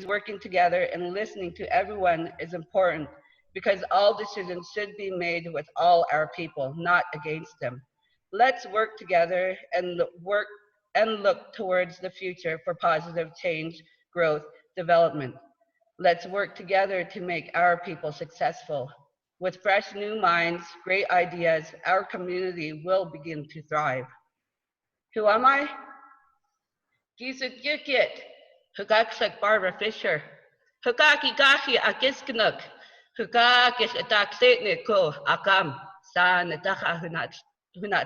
working together and listening to everyone is important because all decisions should be made with all our people, not against them. Let's work together and look towards the future for positive change, growth, development. Let's work together to make our people successful. With fresh new minds, great ideas, our community will begin to thrive. Who am I? Gisut Yukit, Hugaksak Barbara Fisher, Hugaki Gahi Akisqnuk, Hugakis Ataksitni Ko Akam, Sa Nataka Hunat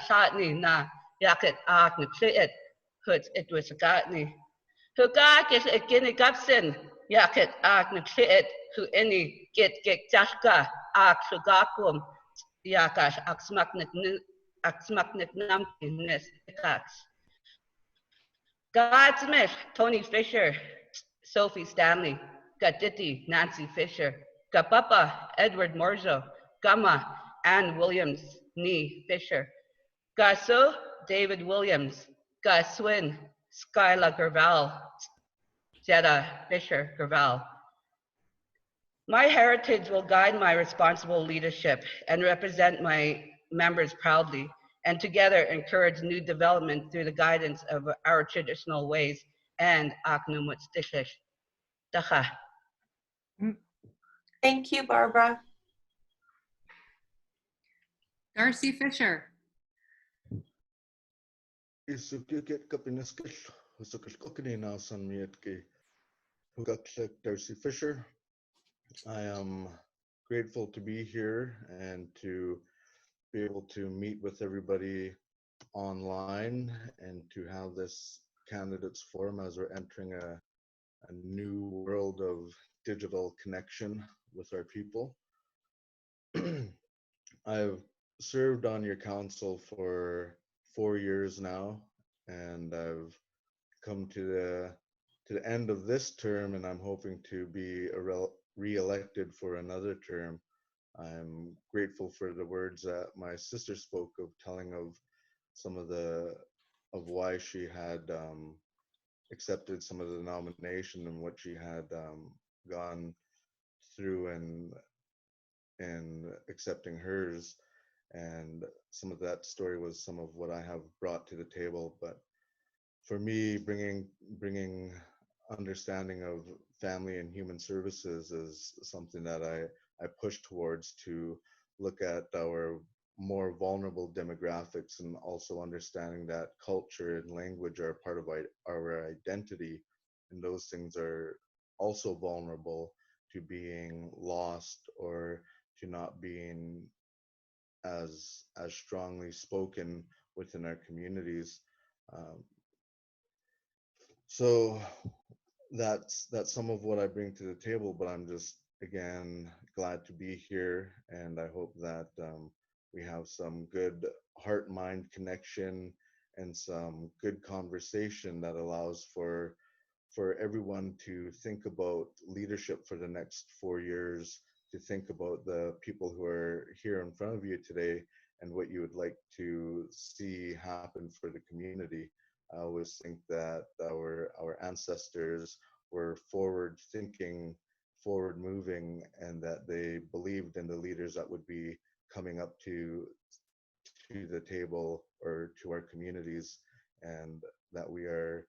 Satni Na Yakit Ak Nuksit, Huts it was Gatni. Hugakis Akini Gapsin, Yakit Ak Nuksit, Hu Any Git Jaka Ak Sugakum, Yakas Aksmaknik Namki Nis Ikax. Godsmith, Tony Fisher, Sophie Stanley, Gaditi, Nancy Fisher, Gapapa, Edward Morzo, Gama, Ann Williams, Nee Fisher, Gaso, David Williams, Gaswin, Skyla Gerval, Jetta Fisher Gerval. My heritage will guide my responsible leadership and represent my members proudly, and together encourage new development through the guidance of our traditional ways and Aknumut Stishish. Dacha. Thank you, Barbara. Darcy Fisher. Darcy Fisher. I am grateful to be here and to be able to meet with everybody online and to have this candidates forum as we're entering a new world of digital connection with our people. I've served on your council for 4 years now, and I've come to the end of this term, and I'm hoping to be re-elected for another term. I'm grateful for the words that my sister spoke of, telling of some of why she had accepted some of the nomination and what she had gone through and accepting hers. And some of that story was some of what I have brought to the table. But for me, bringing understanding of family and human services is something that I push towards, to look at our more vulnerable demographics, and also understanding that culture and language are part of our identity, and those things are also vulnerable to being lost or to not being as strongly spoken within our communities. So that's some of what I bring to the table, but I'm just, again, glad to be here, and I hope that we have some good heart-mind connection and some good conversation that allows for everyone to think about leadership for the next 4 years, to think about the people who are here in front of you today and what you would like to see happen for the community. I always think that our ancestors were forward thinking, forward moving, and that they believed in the leaders that would be coming up to the table or to our communities, and that we are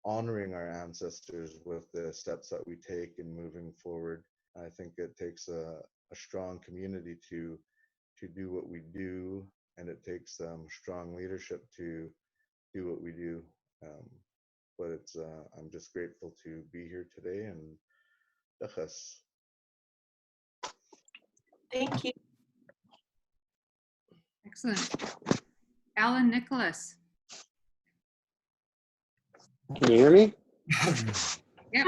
honoring our ancestors with the steps that we take in moving forward. I think it takes a strong community to do what we do, and it takes strong leadership to do what we do. But it's I'm just grateful to be here today, and dachas. Thank you. Excellent. Alan Nicholas. Can you hear me? Yep.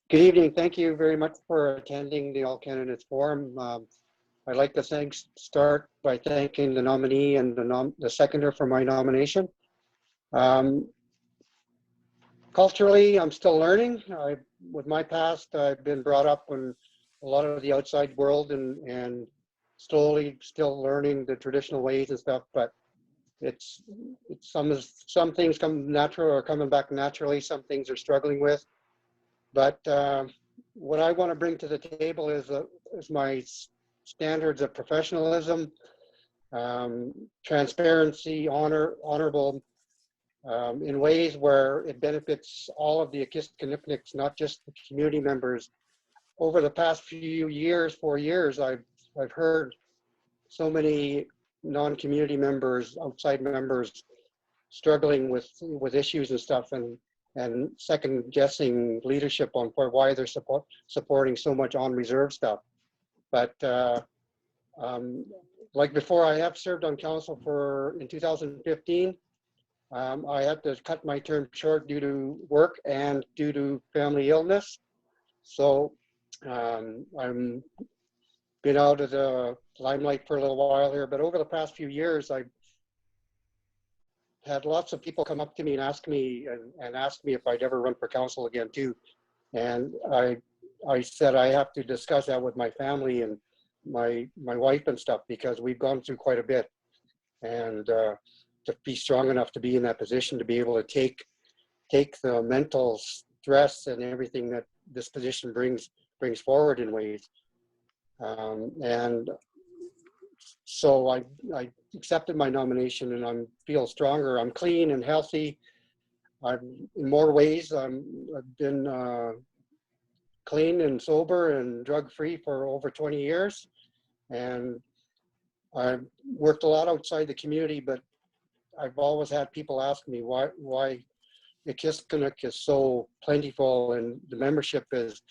Good evening. Thank you very much for attending the All Candidates Forum. I'd like to start by thanking the nominee and the seconder for my nomination. Culturally, I'm still learning. With my past, I've been brought up in a lot of the outside world and slowly still learning the traditional ways and stuff. But it's some things come natural or coming back naturally. Some things are struggling with. But what I want to bring to the table is my standards of professionalism, transparency, honorable, in ways where it benefits all of the Akisqnukniks, not just the community members. Over the past few years, 4 years, I've heard so many non-community members, outside members, struggling with issues and stuff, and second guessing leadership on why they're supporting so much on reserve stuff. But like before, I have served on council in 2015. I had to cut my term short due to work and due to family illness. So I'm been out of the limelight for a little while here, but over the past few years, I've had lots of people come up to me and ask me if I'd ever run for council again too. And I said I have to discuss that with my family and my wife and stuff, because we've gone through quite a bit, and to be strong enough to be in that position, to be able to take the mental stress and everything that this position brings forward in ways. And so I accepted my nomination, and I feel stronger. I'm clean and healthy. In more ways, I've been clean and sober and drug-free for over 20 years. And I've worked a lot outside the community, but I've always had people ask me why Akisqnuk is so plentiful and the membership is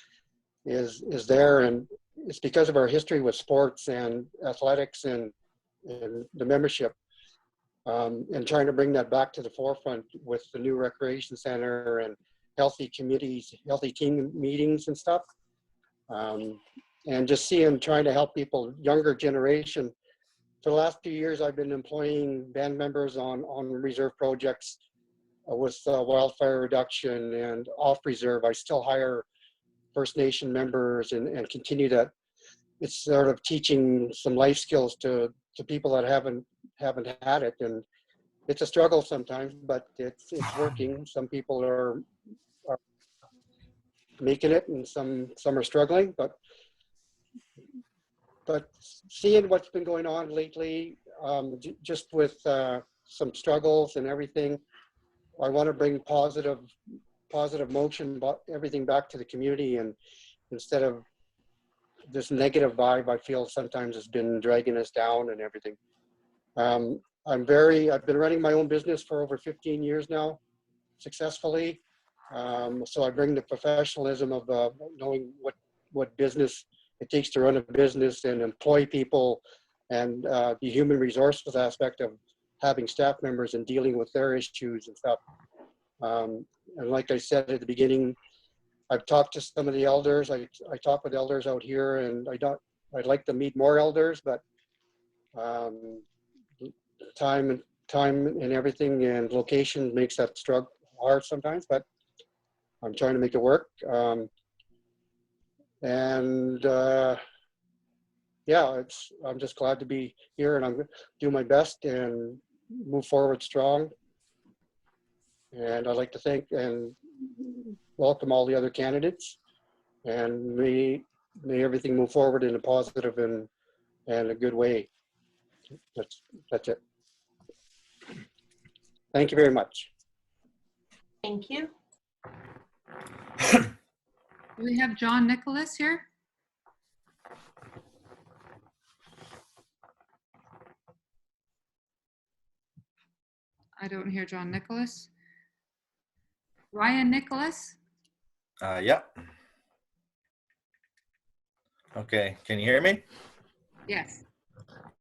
there. And it's because of our history with sports and athletics and the membership, and trying to bring that back to the forefront with the new recreation center and healthy communities, healthy team meetings and stuff. And just trying to help people, younger generation. For the last few years, I've been employing band members on reserve projects with wildfire reduction and off reserve. I still hire First Nation members and continue that. It's sort of teaching some life skills to people that haven't had it, and it's a struggle sometimes, but it's working. Some people are making it, and some are struggling, but seeing what's been going on lately, just with some struggles and everything, I want to bring positive motion, everything back to the community, and instead of this negative vibe I feel sometimes has been dragging us down and everything. I've been running my own business for over 15 years now, successfully. So I bring the professionalism of knowing what business it takes to run a business and employ people, and the human resources aspect of having staff members and dealing with their issues and stuff. And like I said at the beginning, I've talked to some of the elders. I talk with elders out here, and I'd like to meet more elders, but time and everything and location makes that struggle hard sometimes, but I'm trying to make it work. Yeah, I'm just glad to be here, and I'm going to do my best and move forward strong. And I'd like to thank and welcome all the other candidates, and may everything move forward in a positive and a good way. That's it. Thank you very much. Thank you. Do we have John Nicholas here? I don't hear John Nicholas. Ryan Nicholas? Yep. Okay, can you hear me? Yes.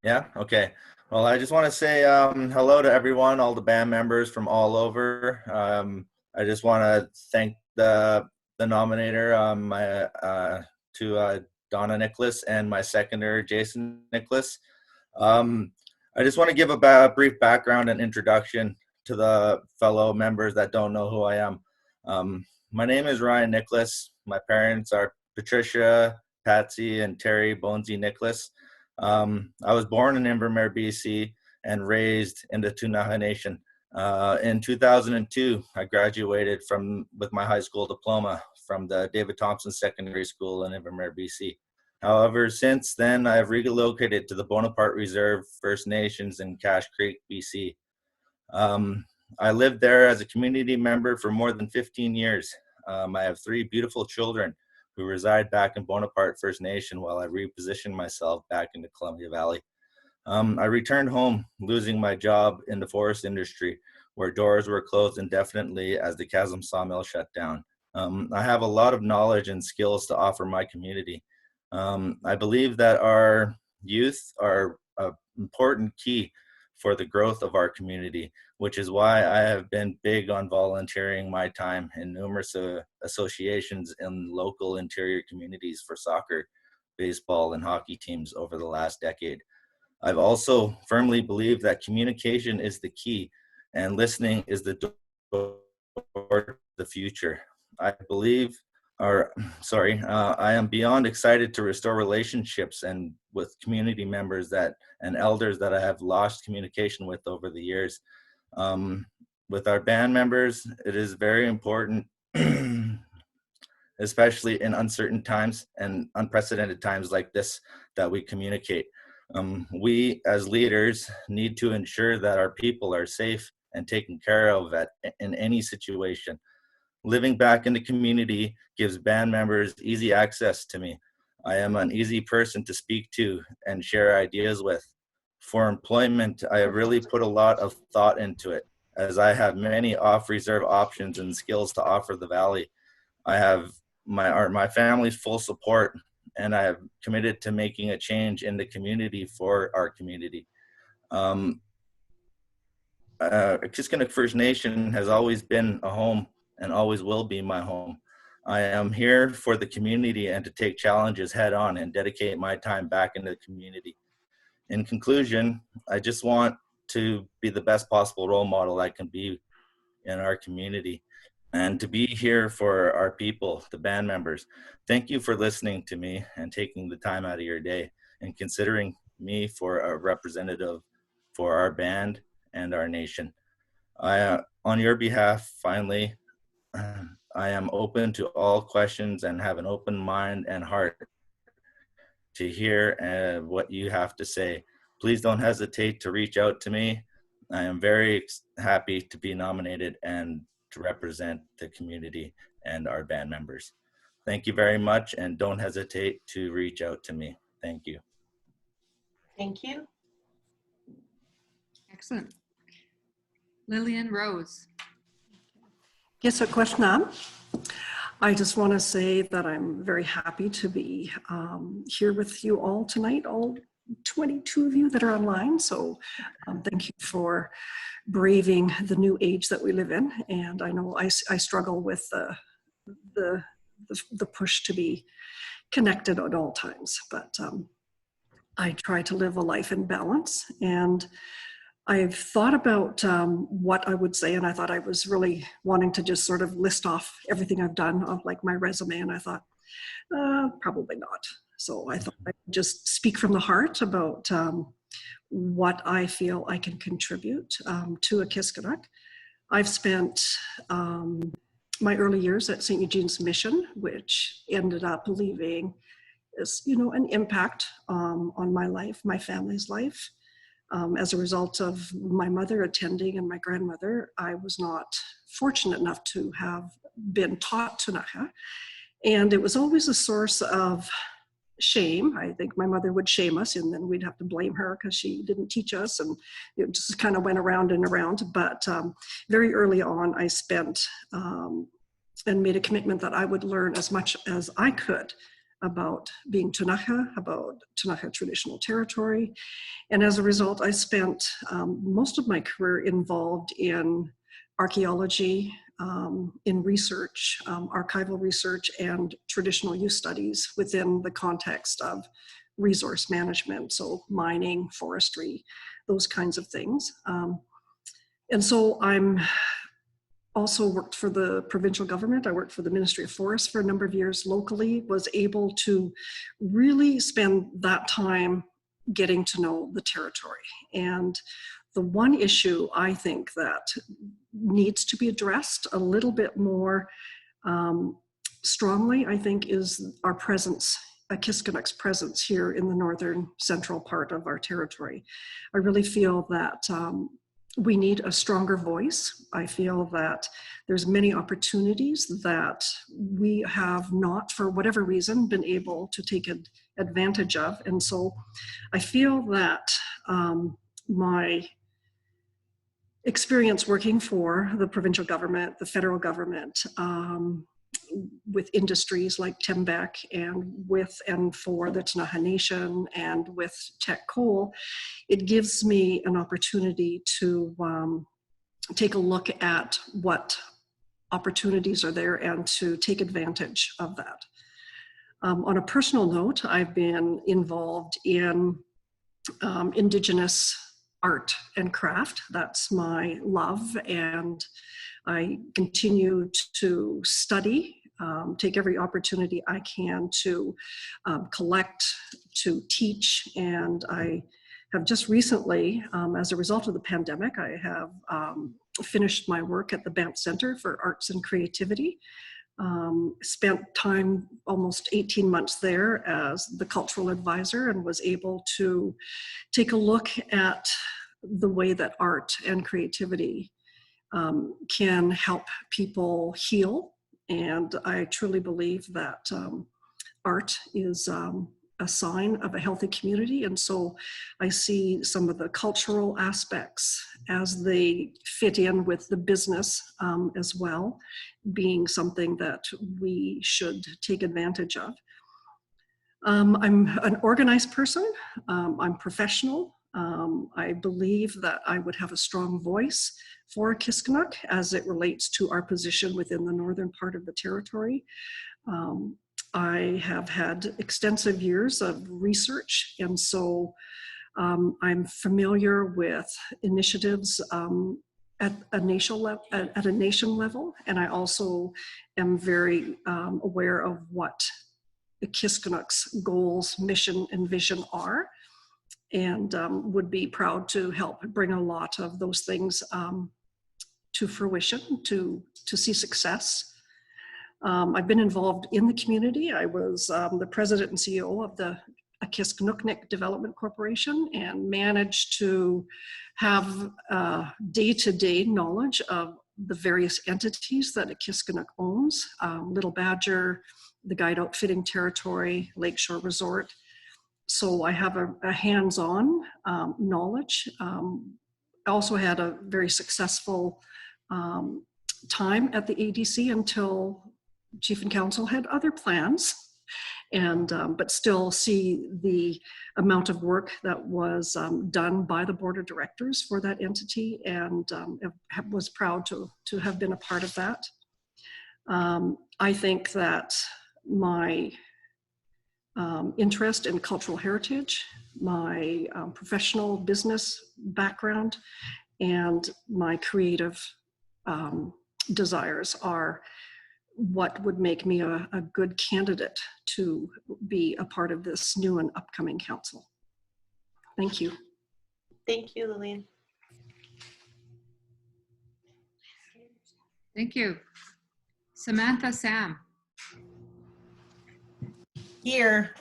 Yeah, okay. Well, I just want to say hello to everyone, all the band members from all over. I just want to thank the nominator, Donna Nicholas, and my seconder, Jason Nicholas. I just want to give a brief background and introduction to the fellow members that don't know who I am. My name is Ryan Nicholas. My parents are Patricia, Patsy, and Terry Bonesy Nicholas. I was born in Invermere, BC, and raised in the Ktunaxa Nation. In 2002, I graduated with my high school diploma from the David Thompson Secondary School in Invermere, BC. However, since then, I have relocated to the Bonaparte Reserve First Nations in Cache Creek, BC. I lived there as a community member for more than 15 years. I have 3 beautiful children who reside back in Bonaparte First Nation while I repositioned myself back into Columbia Valley. I returned home, losing my job in the forest industry, where doors were closed indefinitely as the Chasm sawmill shut down. I have a lot of knowledge and skills to offer my community. I believe that our youth are an important key for the growth of our community, which is why I have been big on volunteering my time in numerous associations in local interior communities for soccer, baseball, and hockey teams over the last decade. I've also firmly believed that communication is the key and listening is the door to the future. I am beyond excited to restore relationships and with community members and elders that I have lost communication with over the years. With our band members, it is very important, especially in uncertain times and unprecedented times like this, that we communicate. We as leaders need to ensure that our people are safe and taken care of in any situation. Living back in the community gives band members easy access to me. I am an easy person to speak to and share ideas with. For employment, I have really put a lot of thought into it, as I have many off-reserve options and skills to offer the Valley. I have my family's full support, and I have committed to making a change in the community for our community. Akisqnuk First Nation has always been a home and always will be my home. I am here for the community and to take challenges head on and dedicate my time back into the community. In conclusion, I just want to be the best possible role model I can be in our community and to be here for our people, the band members. Thank you for listening to me and taking the time out of your day and considering me for a representative for our band and our nation. On your behalf, finally, I am open to all questions and have an open mind and heart to hear what you have to say. Please don't hesitate to reach out to me. I am very happy to be nominated and to represent the community and our band members. Thank you very much, and don't hesitate to reach out to me. Thank you. Thank you. Excellent. Lillian Rose. Akisqnuk. I just want to say that I'm very happy to be here with you all tonight, all 22 of you that are online. So thank you for braving the new age that we live in. And I know I struggle with the push to be connected at all times, but I try to live a life in balance. And I've thought about what I would say, and I thought I was really wanting to just sort of list off everything I've done of like my resume, and I thought, probably not. So I thought I'd just speak from the heart about what I feel I can contribute to Akisqnuk. I've spent my early years at St. Eugene's Mission, which ended up leaving an impact on my life, my family's life. As a result of my mother attending and my grandmother, I was not fortunate enough to have been taught Ktunaxa. And it was always a source of shame. I think my mother would shame us, and then we'd have to blame her because she didn't teach us, and it just kind of went around and around. But very early on, I spent and made a commitment that I would learn as much as I could about being Ktunaxa, about Ktunaxa traditional territory. And as a result, I spent most of my career involved in archaeology, in research, archival research, and traditional use studies within the context of resource management, so mining, forestry, those kinds of things. And so I'm also worked for the provincial government. I worked for the Ministry of Forests for a number of years locally, was able to really spend that time getting to know the territory. And the one issue I think that needs to be addressed a little bit more strongly, I think, is our presence, Akisqnuk's presence here in the northern central part of our territory. I really feel that we need a stronger voice. I feel that there's many opportunities that we have not, for whatever reason, been able to take advantage of. And so I feel that my experience working for the provincial government, the federal government, with industries like Tembec and for the Ktunaxa Nation and with Teck Coal, it gives me an opportunity to take a look at what opportunities are there and to take advantage of that. On a personal note, I've been involved in Indigenous art and craft. That's my love, and I continue to study, take every opportunity I can to collect, to teach, and I have just recently, as a result of the pandemic, I have finished my work at the Banff Center for Arts and Creativity. Spent time, almost 18 months there as the cultural advisor, and was able to take a look at the way that art and creativity can help people heal. And I truly believe that art is a sign of a healthy community. And so I see some of the cultural aspects as they fit in with the business as well, being something that we should take advantage of. I'm an organized person. I'm professional. I believe that I would have a strong voice for Akisqnuk as it relates to our position within the northern part of the territory. I have had extensive years of research, and so I'm familiar with initiatives at a nation level, and I also am very aware of what Akisqnuk's goals, mission, and vision are, and would be proud to help bring a lot of those things to fruition, to see success. I've been involved in the community. I was the president and CEO of the Akisqnuk Development Corporation and managed to have day-to-day knowledge of the various entities that Akisqnuk owns, Little Badger, the Guide Outfitting Territory, Lakeshore Resort. So I have a hands-on knowledge. I also had a very successful time at the ADC until Chief and Council had other plans, and but still see the amount of work that was done by the board of directors for that entity, and was proud to have been a part of that. I think that my interest in cultural heritage, my professional business background, and my creative desires are what would make me a good candidate to be a part of this new and upcoming council. Thank you. Thank you, Lillian. Thank you. Samantha Sam. Here.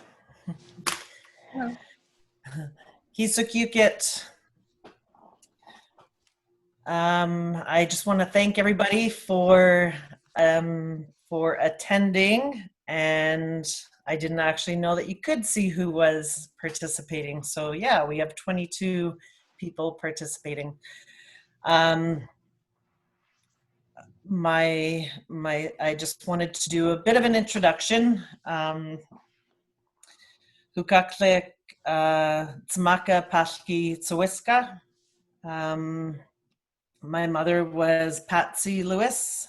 Hello. Akisqnuk. I just want to thank everybody for attending, and I didn't actually know that you could see who was participating. So yeah, we have 22 people participating. I just wanted to do a bit of an introduction. Hukaklik Tzmaka Pashki Tsawiska. My mother was Patsy Lewis,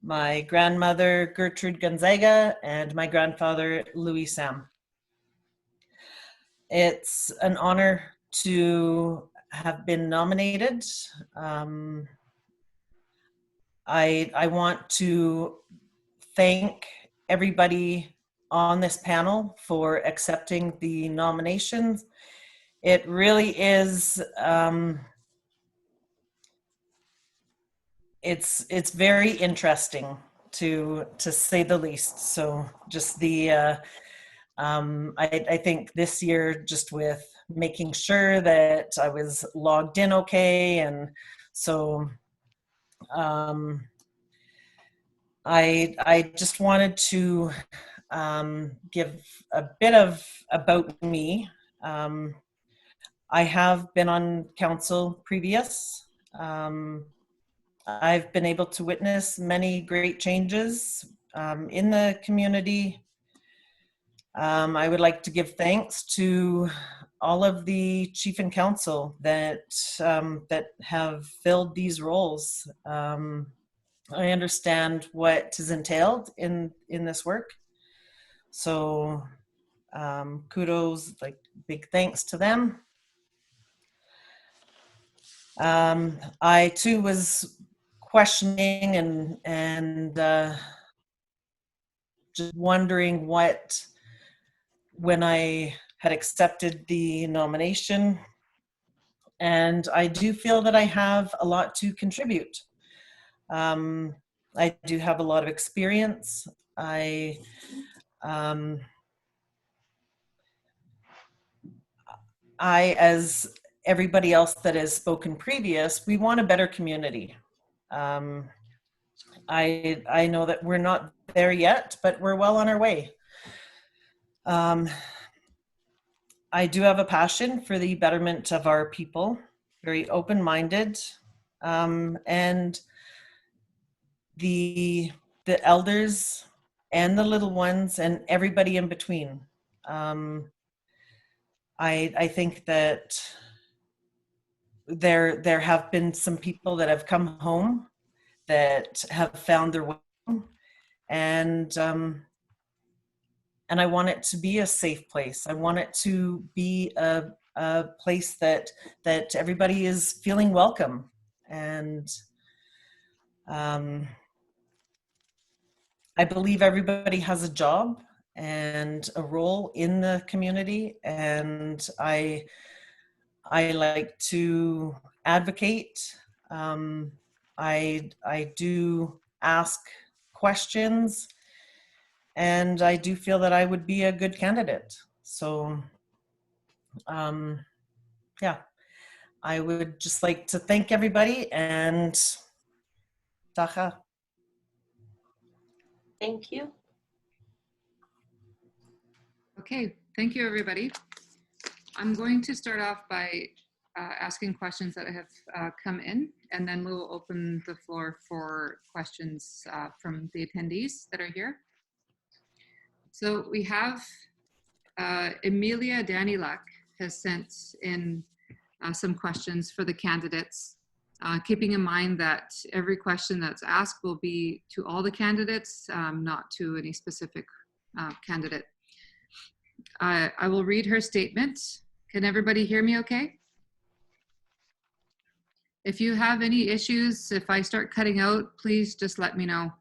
my grandmother Gertrude Gonzaga, and my grandfather Louis Sam. It's an honor to have been nominated. I want to thank everybody on this panel for accepting the nominations it really is, it's very interesting to say the least. So just I think this year, just with making sure that I was logged in okay, and so I just wanted to give a bit of about me. I have been on council previous. I've been able to witness many great changes in the community. I would like to give thanks to all of the chief and council that that have filled these roles. I understand what is entailed in this work, so kudos, like big thanks to them. I too was questioning and just wondering what, when I had accepted the nomination, and I do feel that I have a lot to contribute. I do have a lot of experience. As everybody else that has spoken previous, we want a better community. I know that we're not there yet, but we're well on our way. I do have a passion for the betterment of our people, very open-minded, and the elders and the little ones and everybody in between. I think that there have been some people that have come home that have found their way, and I want it to be a safe place. I want it to be a place that everybody is feeling welcome, and I believe everybody has a job and a role in the community, and I like to advocate. I do ask questions, and I do feel that I would be a good candidate. So, yeah, I would just like to thank everybody, and tacha. Thank you. Okay, thank you, everybody. I'm going to start off by asking questions that have come in, and then we'll open the floor for questions from the attendees that are here. So we have Emilia Danilak has sent in some questions for the candidates, keeping in mind that every question that's asked will be to all the candidates, not to any specific candidate. I will read her statement. Can everybody hear me okay? If you have any issues, if I start cutting out, please just let me know.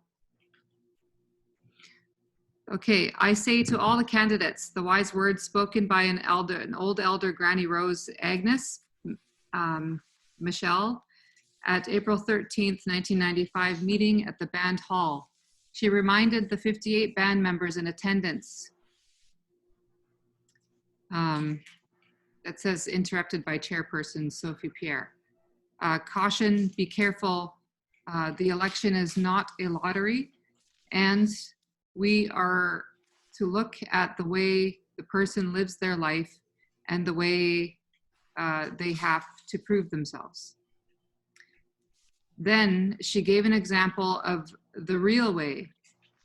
Okay, I say to all the candidates, the wise words spoken by an old elder, Granny Rose Agnes Michelle, at April 13th, 1995 meeting at the band hall. She reminded the 58 band members in attendance. That says interrupted by chairperson Sophie Pierre. Caution, be careful. The election is not a lottery, and we are to look at the way the person lives their life and the way they have to prove themselves. Then she gave an example of the real way.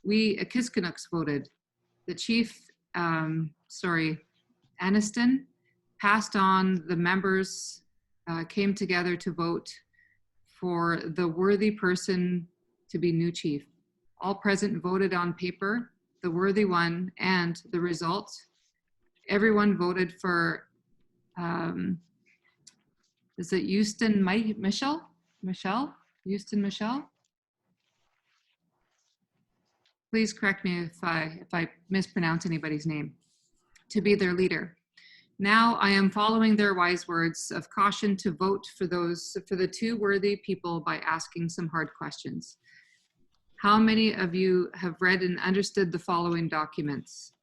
We Akisqnuks voted. The chief, Aniston, passed on the members, came together to vote for the worthy person to be new chief. All present voted on paper, the worthy one, and the result, everyone voted for, is it Houston Michelle? Houston Michelle? Please correct me if I mispronounce anybody's name, to be their leader. Now I am following their wise words of caution to vote for the two worthy people by asking some hard questions. How many of you have read and understood the following documents?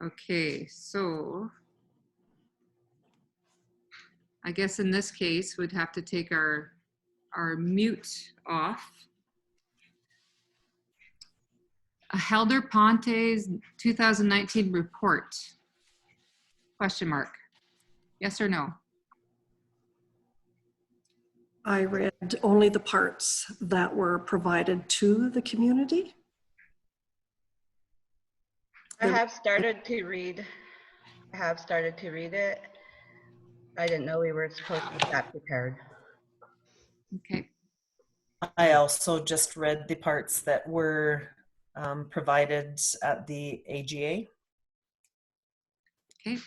Okay, so I guess in this case, we'd have to take our mute off. Helder Ponte's 2019 report, question mark. Yes or no? I read only the parts that were provided to the community. I have started to read. I have started to read it. I didn't know we were supposed to be that prepared. Okay, I also just read the parts that were provided at the AGA. okay.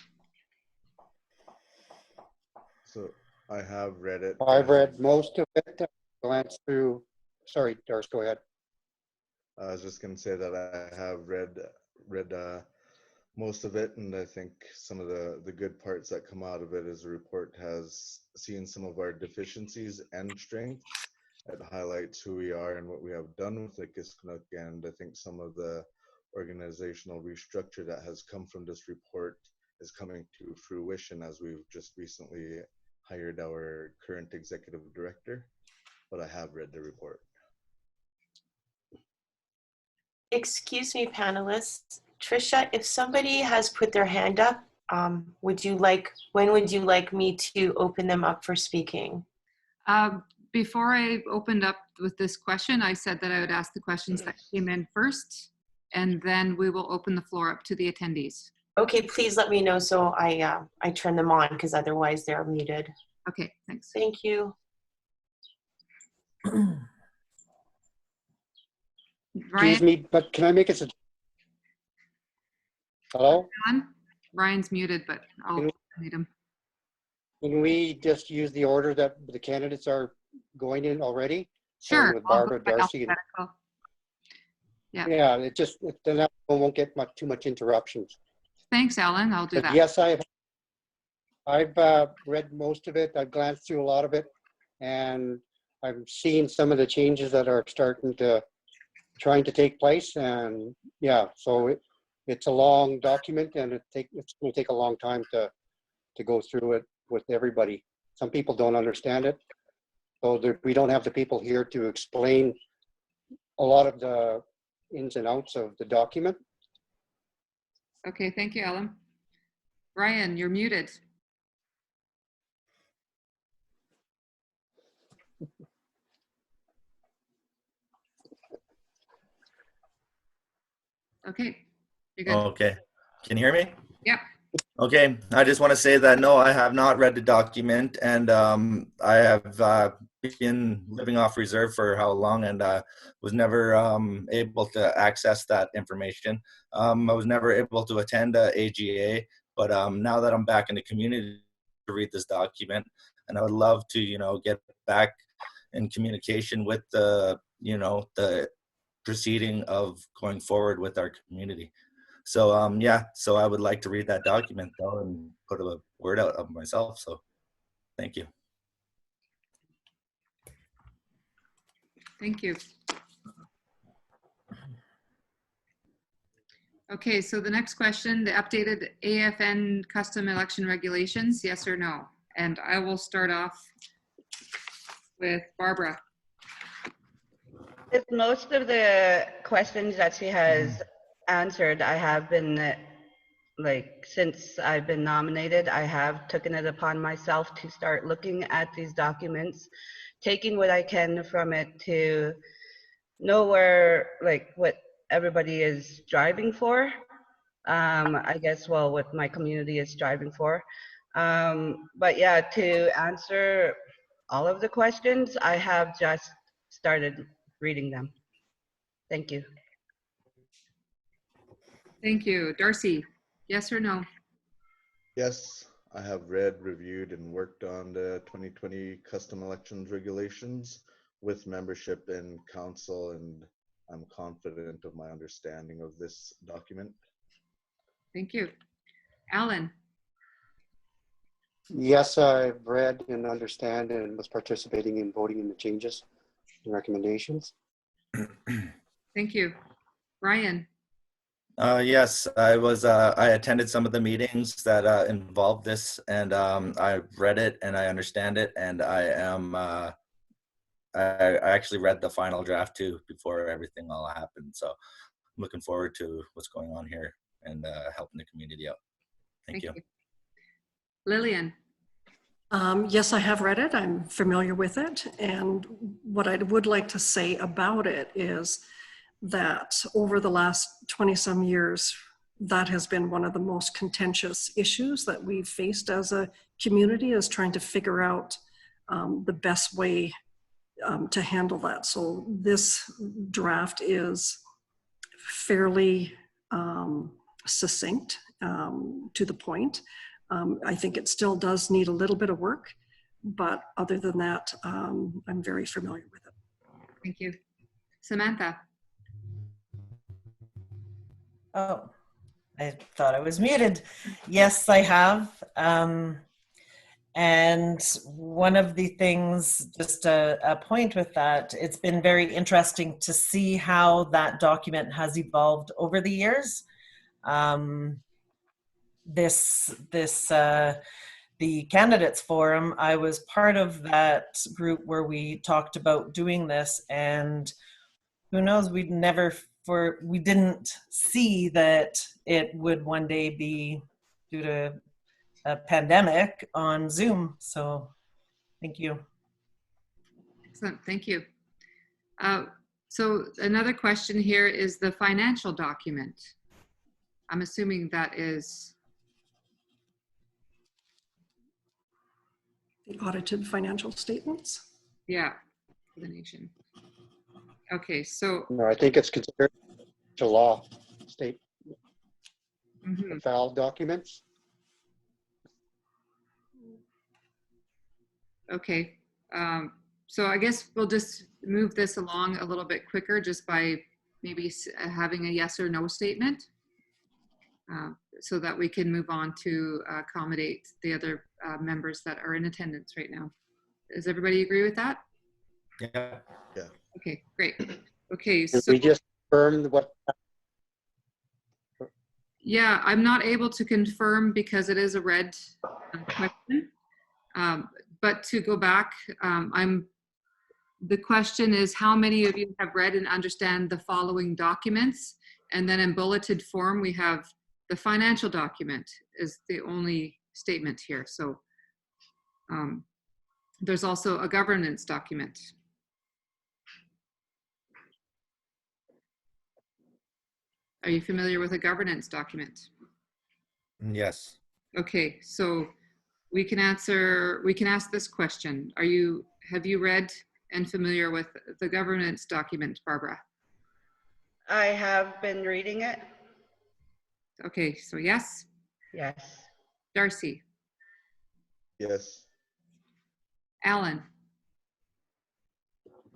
So I have read it. I've read most of it, glanced through. Sorry, Darce, go ahead. I was just going to say that I have read most of it, and I think some of the good parts that come out of it is the report has seen some of our deficiencies and strengths. It highlights who we are and what we have done with Akisqnuk, and I think some of the organizational restructure that has come from this report is coming to fruition as we've just recently hired our current executive director. But I have read the report. Excuse me, panelists. Trisha, if somebody has put their hand up, when would you like me to open them up for speaking? Before I opened up with this question, I said that I would ask the questions that came in first, and then we will open the floor up to the attendees. Okay, please let me know so I turn them on, because otherwise they're muted. Okay, thanks. Thank you. Excuse me, but can I make a hello? Ryan's muted, but I'll need him. Can we just use the order that the candidates are going in already? Sure. With Barbara, Darcy. Yeah. It just, then that won't get too much interruptions. Thanks, Alan. I'll do But that. yes, I've read most of it. I've glanced through a lot of it, and I'm seeing some of the changes that are trying to take place. And yeah, so it's a long document, and it's going to take a long time to go through it with everybody. Some people don't understand it, so we don't have the people here to explain a lot of the ins and outs of the document. Okay, thank you, Alan. Ryan, you're muted. Okay, you're good. Okay. Can you hear me? Yeah. Okay. I just want to say that no, I have not read the document, and I have been living off reserve for how long, and was never able to access that information. I was never able to attend AGA, but now that I'm back in the community to read this document, and I would love to, get back in communication with the proceeding of going forward with our community. So yeah, so I would like to read that document though and put a word out of myself. So thank you. Thank you. Okay, so the next question, the updated AFN custom election regulations, yes or no? And I will start off with Barbara. With most of the questions that she has answered, I have been, since I've been nominated, I have taken it upon myself to start looking at these documents, taking what I can from it to know where, what everybody is striving for. I guess, what my community is striving for. But yeah, to answer all of the questions, I have just started reading them. Thank you. Thank you. Darcy, yes or no? Yes, I have read, reviewed, and worked on the 2020 custom elections regulations with membership in council, and I'm confident of my understanding of this document. Thank you. Alan? Yes, I've read and understand and was participating in voting in the changes and recommendations. Thank you. Ryan? Yes, I attended some of the meetings that involved this, and I read it and I understand it, and I actually read the final draft too before everything all happened. So I'm looking forward to what's going on here and helping the community out. Thank you. Lillian? Yes, I have read it. I'm familiar with it. And what I would like to say about it is that over the last 20 some years, that has been one of the most contentious issues that we've faced as a community, is trying to figure out the best way to handle that. So this draft is fairly succinct, to the point. I think it still does need a little bit of work, but other than that, I'm very familiar with it. Thank you. Samantha? Oh, I thought I was muted. Yes, I have. And one of the things, just a point with that, it's been very interesting to see how that document has evolved over the years. The candidates forum, I was part of that group where we talked about doing this, and who knows, we didn't see that it would one day be, due to a pandemic, on Zoom. So thank you. Excellent, thank you. So another question here is the financial document. I'm assuming that is The audited financial statements. yeah, for the nation. Okay, so No, I think it's considered to law state file documents. okay, so I guess we'll just move this along a little bit quicker just by maybe having a yes or no statement, so that we can move on to accommodate the other members that are in attendance right now. Does everybody agree with that? Yeah. Yeah. Okay, great. Okay, Can so we just confirm what? yeah, I'm not able to confirm because it is a red question. But to go back, the question is, how many of you have read and understand the following documents? And then in bulleted form, we have the financial document is the only statement here. So there's also a governance document. Are you familiar with a governance document? Yes. Okay, so we can ask this question. Have you read and familiar with the governance document, Barbara? I have been reading it. Okay, so yes. Yes. Darcy? Yes. Alan?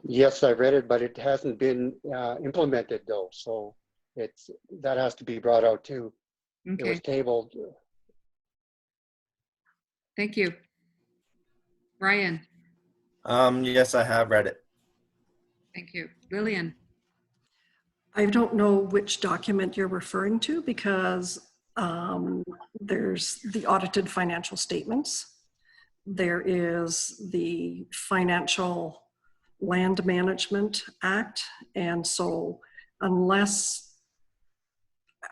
Yes, I read it, but it hasn't been implemented though. So that has to be brought out too. Okay. It was tabled. Thank you. Ryan? Yes, I have read it. Thank you. Lillian? I don't know which document you're referring to, because there's the audited financial statements. There is the Financial Land Management Act. And so unless,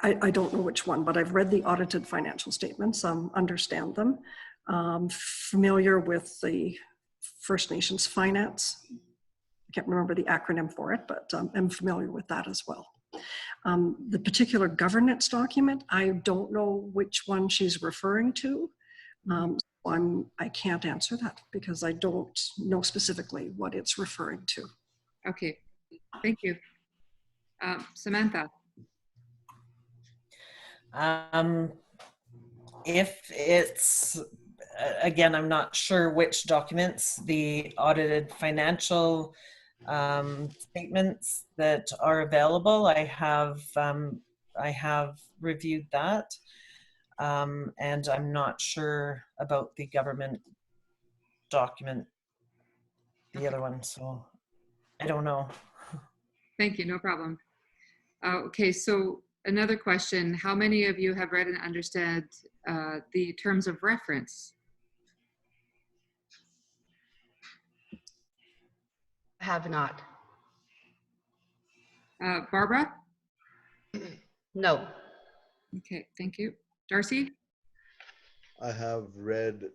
I don't know which one, but I've read the audited financial statements, understand them. Familiar with the First Nations finance. I can't remember the acronym for it, but I'm familiar with that as well. The particular governance document, I don't know which one she's referring to. I can't answer that because I don't know specifically what it's referring to. Okay, thank you. Samantha? If it's, again, I'm not sure which documents, the audited financial statements that are available. I have reviewed that. And I'm not sure about the government document, the other one, so I don't know. Thank you, no problem. Okay, so another question. How many of you have read and understand the terms of reference? Have not. Barbara? No. Okay, thank you. Darcy? I have read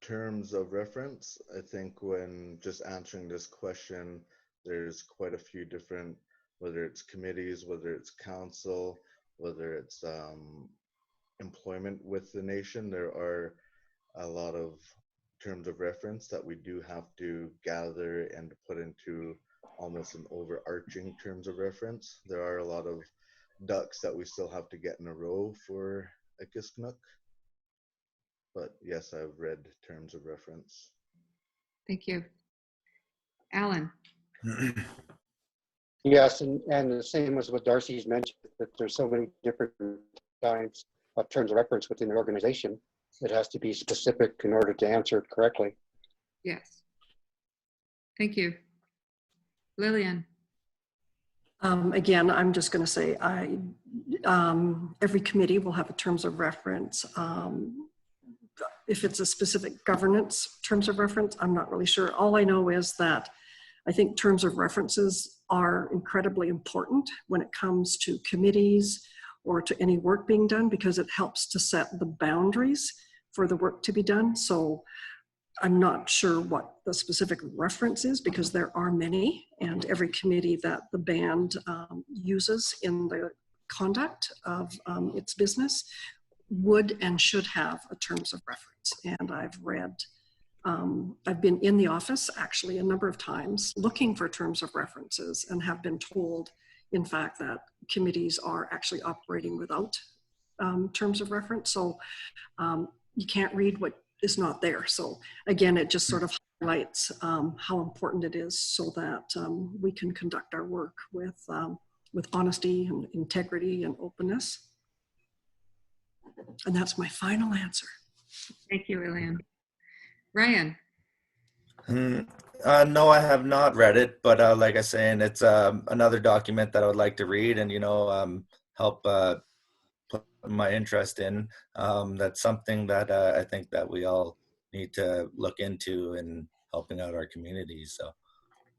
terms of reference. I think when just answering this question, there's quite a few different, whether it's committees, whether it's council, whether it's employment with the nation, there are a lot of terms of reference that we do have to gather and put into almost an overarching terms of reference. There are a lot of ducks that we still have to get in a row for Akisqnuk. But yes, I've read terms of reference. Thank you. Alan? Yes, and the same as what Darcy's mentioned, that there's so many different kinds of terms of reference within the organization. It has to be specific in order to answer it correctly. Yes. Thank you. Lillian? Again, I'm just going to say every committee will have a terms of reference. If it's a specific governance terms of reference, I'm not really sure. All I know is that I think terms of references are incredibly important when it comes to committees or to any work being done, because it helps to set the boundaries for the work to be done. So I'm not sure what the specific reference is, because there are many, and every committee that the band uses in the conduct of its business would and should have a terms of reference. And I've been in the office actually a number of times looking for terms of references, and have been told, in fact, that committees are actually operating without terms of reference. So you can't read what is not there. So again, it just sort of highlights how important it is, so that we can conduct our work with honesty and integrity and openness. And that's my final answer. Thank you, Lillian. Ryan? No, I have not read it, but like I was saying, it's another document that I would like to read and, help put my interest in. That's something that I think that we all need to look into in helping out our communities. So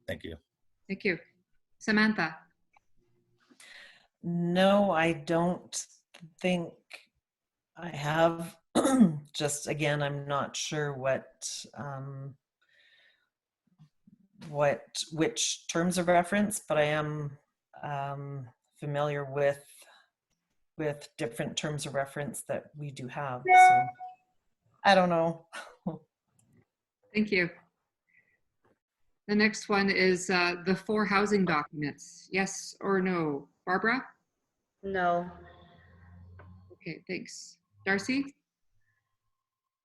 thank you. Thank you. Samantha? No, I don't think I have. Just again, I'm not sure which terms of reference, but I am familiar with different terms of reference that we do have. So I don't know. Thank you. The next one is the 4 housing documents. Yes or no? Barbara? No. Okay, thanks. Darcy?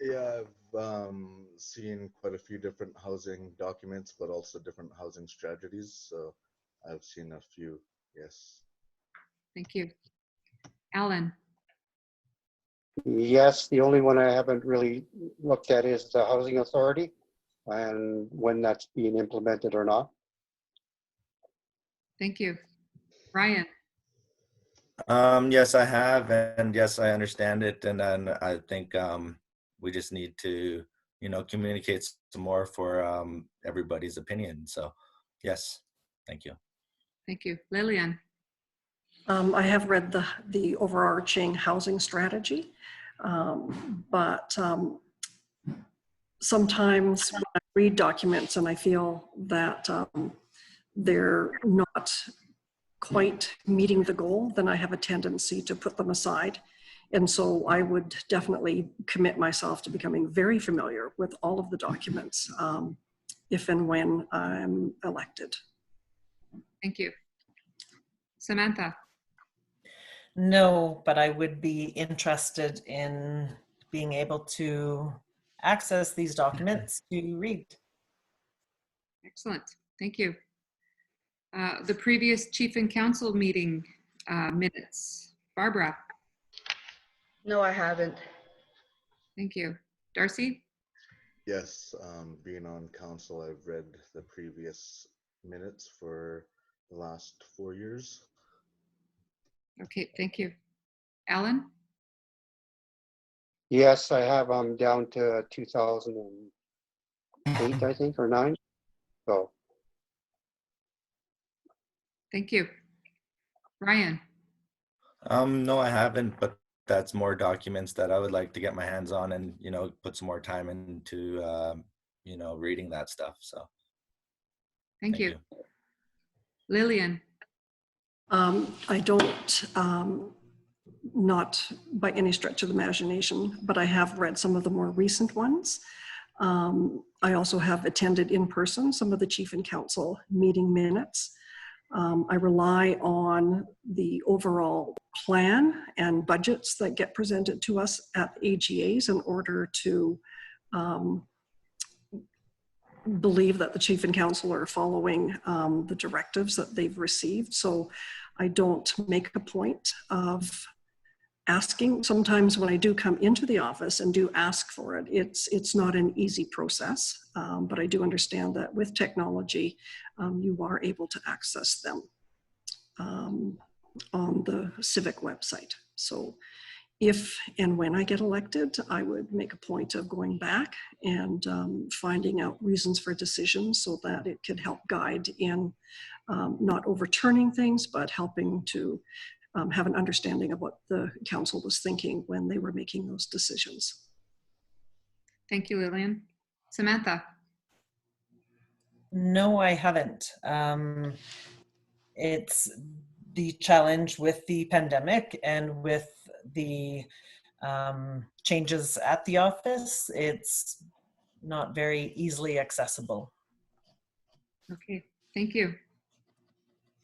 Yeah, I've seen quite a few different housing documents, but also different housing strategies. So I've seen a few, yes. Thank you. Alan? Yes, the only one I haven't really looked at is the housing authority and when that's being implemented or not. Thank you. Ryan? Yes, I have, and yes, I understand it. And then I think we just need to, communicate some more for everybody's opinion. So yes, thank you. Thank you. Lillian? I have read the overarching housing strategy, but sometimes when I read documents and I feel that they're not quite meeting the goal, then I have a tendency to put them aside. And so I would definitely commit myself to becoming very familiar with all of the documents if and when I'm elected. Thank you. Samantha? No, but I would be interested in being able to access these documents to read. Excellent. Thank you. The previous chief and council meeting minutes. Barbara? No, I haven't. Thank you. Darcy? Yes, being on council, I've read the previous minutes for the last 4 years. Okay, thank you. Alan? Yes, I have. I'm down to 2008, I think, or 9. So Thank you. Ryan? No, I haven't, but that's more documents that I would like to get my hands on and, put some more time into, reading that stuff. So Thank thank you. you. Lillian? I don't, not by any stretch of the imagination, but I have read some of the more recent ones. I also have attended in person some of the chief and council meeting minutes. I rely on the overall plan and budgets that get presented to us at AGAs in order to believe that the chief and council are following the directives that they've received. So I don't make a point of asking. Sometimes when I do come into the office and do ask for it, it's not an easy process, but I do understand that with technology, you are able to access them on the civic website. So if and when I get elected, I would make a point of going back and finding out reasons for decisions so that it could help guide in not overturning things, but helping to have an understanding of what the council was thinking when they were making those decisions. Thank you, Lillian. Samantha? No, I haven't. It's the challenge with the pandemic and with the changes at the office. It's not very easily accessible. Okay, thank you.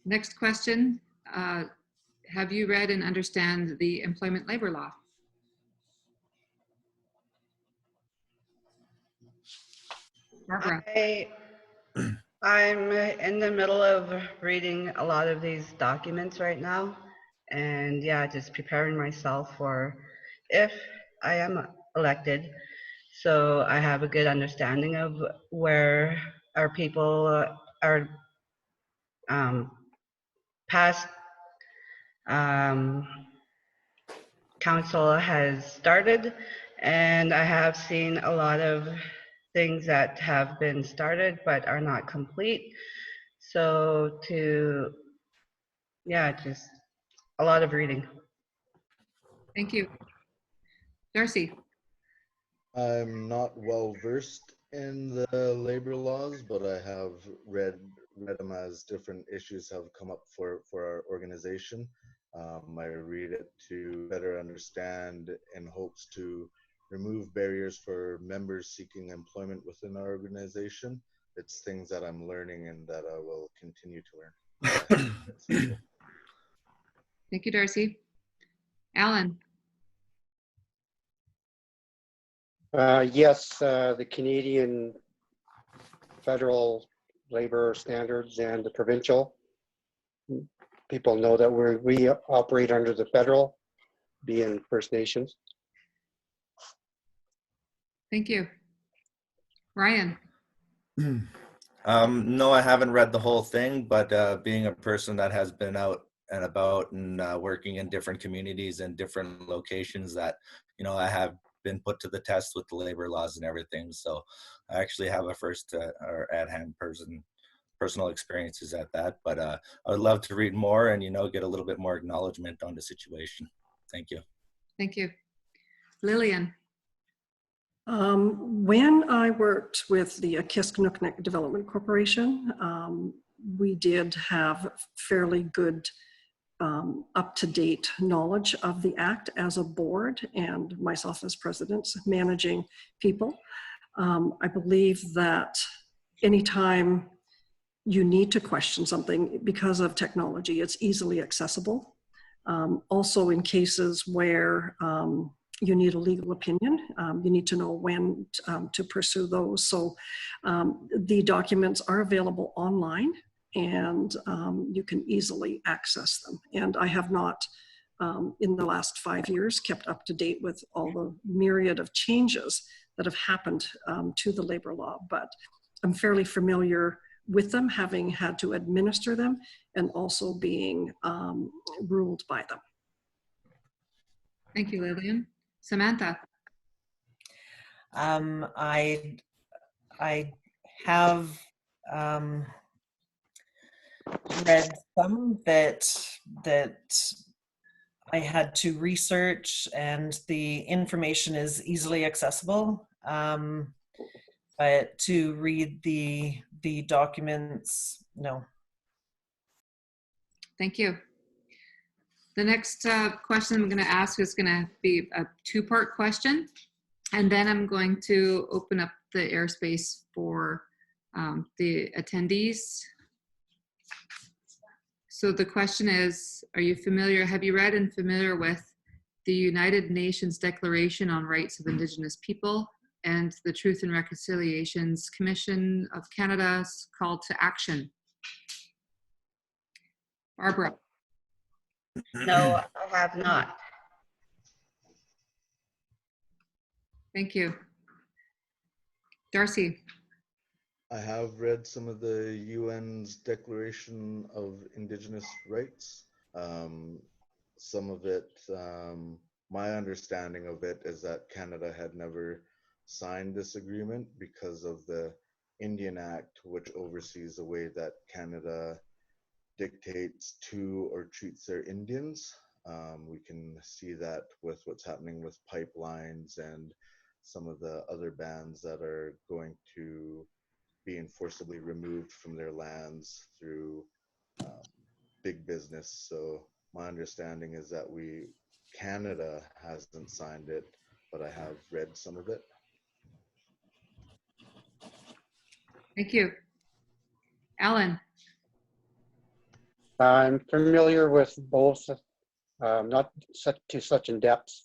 Next question. Have you read and understand the employment labor law? Barbara? I'm in the middle of reading a lot of these documents right now, and yeah, just preparing myself for if I am elected. So I have a good understanding of where our people are past council has started, and I have seen a lot of things that have been started but are not complete. So just a lot of reading. Thank you. Darcy? I'm not well versed in the labor laws, but I have read them as different issues have come up for our organization. I read it to better understand in hopes to remove barriers for members seeking employment within our organization. It's things that I'm learning and that I will continue to learn. Thank you, Darcy. Alan? yes, the Canadian federal labor standards and the provincial. People know that we operate under the federal, being First Nations. Thank you. Ryan? No, I haven't read the whole thing, but being a person that has been out and about and working in different communities and different locations, that I have been put to the test with the labor laws and everything. So I actually have a first or at hand personal experiences at that. But I would love to read more and get a little bit more acknowledgement on the situation. Thank you. Thank you. Lillian? When I worked with the Akisqnuk Development Corporation, we did have fairly good up-to-date knowledge of the Act as a board, and myself as president managing people. I believe that anytime you need to question something because of technology, it's easily accessible. Also in cases where you need a legal opinion, you need to know when to pursue those. So the documents are available online, and you can easily access them. And I have not in the last 5 years, kept up to date with all the myriad of changes that have happened to the labor law, but I'm fairly familiar with them, having had to administer them and also being ruled by them. Thank you, Lillian. Samantha. I have read some that I had to research, and the information is easily accessible. But to read the documents, no. Thank you. The next question I'm going to ask is going to be a two-part question, and then I'm going to open up the airspace for the attendees. So the question is, have you read and familiar with the United Nations Declaration on Rights of Indigenous People and the Truth and Reconciliations Commission of Canada's call to action? Barbara. No, I have not. Thank you. Darcy. I have read some of the UN's Declaration of Indigenous Rights. Some of it, my understanding of it is that Canada had never signed this agreement because of the Indian Act, which oversees the way that Canada dictates to or treats their Indians. We can see that with what's happening with pipelines and some of the other bans that are going to being forcibly removed from their lands through big business. So my understanding is that Canada hasn't signed it, but I have read some of it. Thank you. Alan. I'm familiar with both, not to such in depth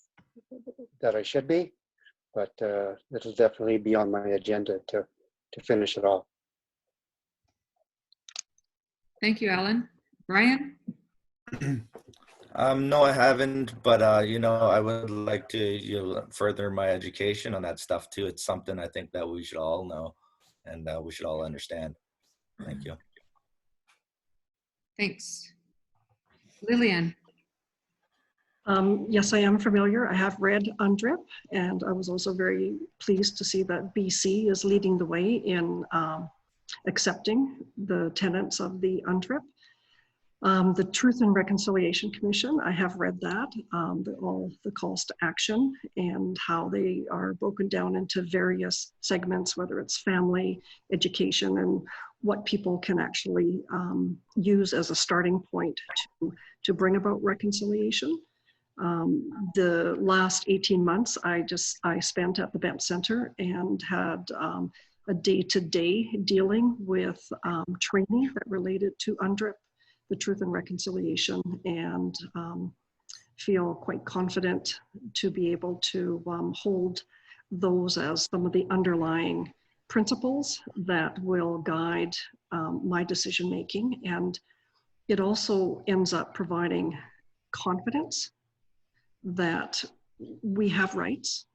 that I should be, but it'll definitely be on my agenda to finish it all. Thank you, Alan. Brian? No, I haven't, but I would like to further my education on that stuff too. It's something I think that we should all know and we should all understand. Thank you. Thanks. Lillian? Yes, I am familiar. I have read UNDRIP, and I was also very pleased to see that BC is leading the way in accepting the tenets of the UNDRIP. The Truth and Reconciliation Commission, I have read that, all the calls to action and how they are broken down into various segments, whether it's family, education, and what people can actually use as a starting point to bring about reconciliation. The last 18 months, I spent at the Bent Center and had a day-to-day dealing with training that related to UNDRIP, the Truth and Reconciliation, and feel quite confident to be able to hold those as some of the underlying principles that will guide my decision making. And it also ends up providing confidence that we have rights.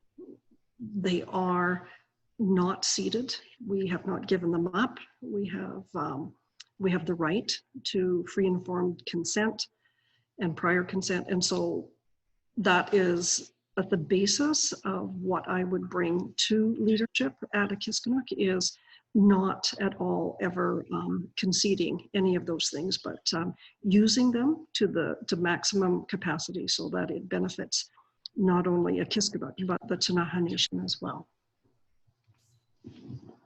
They are not ceded. We have not given them up. We have the right to free informed consent and prior consent. And so that is at the basis of what I would bring to leadership at Akisqnuk, is not at all ever conceding any of those things, but using them to maximum capacity so that it benefits not only Akisqnuk, but the Ktunaxa Nation as well.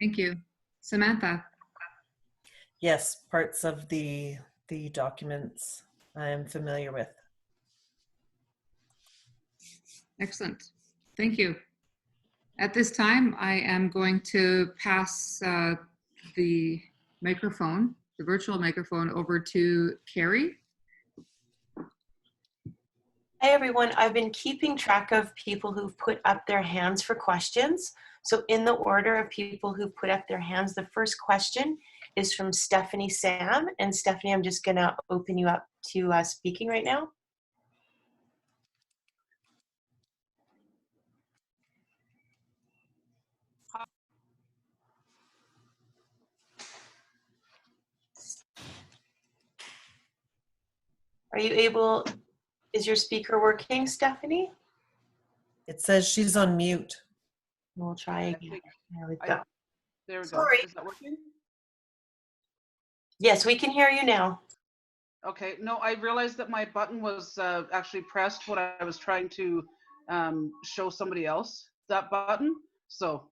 Thank you. Samantha? Yes, parts of the documents I'm familiar with. Excellent. Thank you. At this time, I am going to pass the microphone, the virtual microphone, over to Carrie. Hi, everyone. I've been keeping track of people who've put up their hands for questions. So in the order of people who've put up their hands, the first question is from Stephanie Sam. And Stephanie, I'm just going to open you up to speaking right now. Are you able, is your speaker working, Stephanie? It says she's on mute. We'll try I again. think There we I, go. there we go. Sorry. Is that working? Yes, we can hear you now. Okay. No, I realized that my button was actually pressed when I was trying to show somebody else that button. So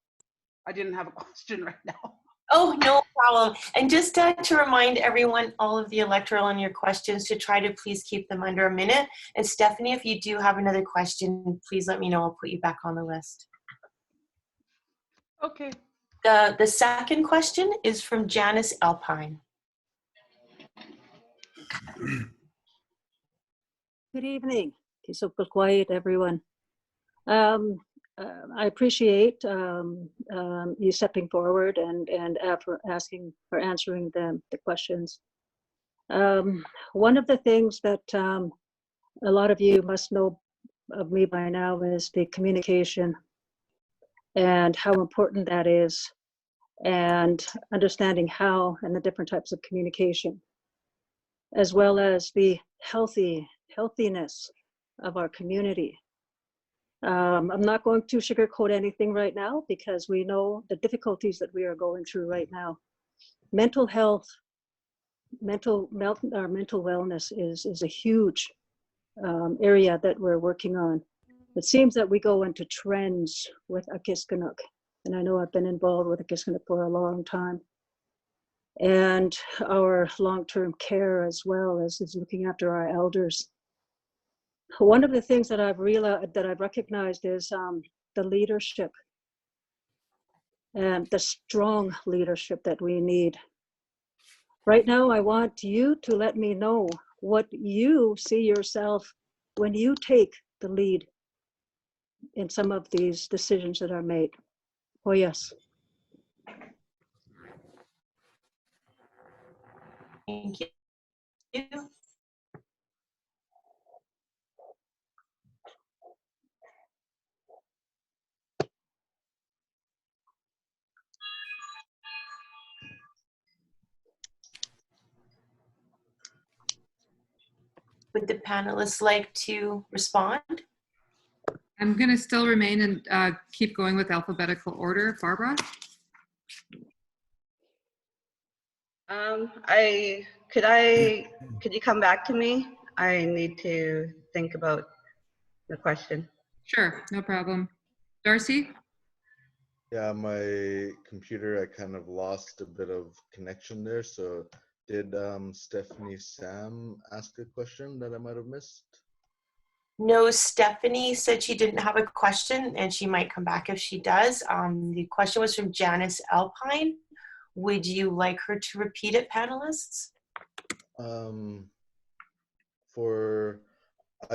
I didn't have a question right now. Oh, no problem. And just to remind everyone, all of the electoral and your questions, to try to please keep them under a minute. And Stephanie, if you do have another question, please let me know. I'll put you back on the list. Okay. The second question is from Janice Alpine. Good evening. Okay, so quiet, everyone. I appreciate you stepping forward and after asking or answering the questions. One of the things that a lot of you must know of me by now is the communication and how important that is, and understanding how and the different types of communication, as well as the healthiness of our community. I'm not going to sugarcoat anything right now because we know the difficulties that we are going through right now. Mental health, mental wellness is a huge area that we're working on. It seems that we go into trends with Akisqnuk, and I know I've been involved with Akisqnuk for a long time. And our long-term care as well as looking after our elders. One of the things that I've realized, that I've recognized, is the leadership and the strong leadership that we need. Right now, I want you to let me know what you see yourself when you take the lead in some of these decisions that are made. Oh, yes. Thank you. Would the panelists like to respond? I'm going to still remain and keep going with alphabetical order. Barbara? Could you come back to me? I need to think about the question. Sure, no problem. Darcy? Yeah, my computer, I kind of lost a bit of connection there. So did Stephanie Sam ask a question that I might have missed? No, Stephanie said she didn't have a question and she might come back if she does. The question was from Janice Alpine. Would you like her to repeat it, panelists? I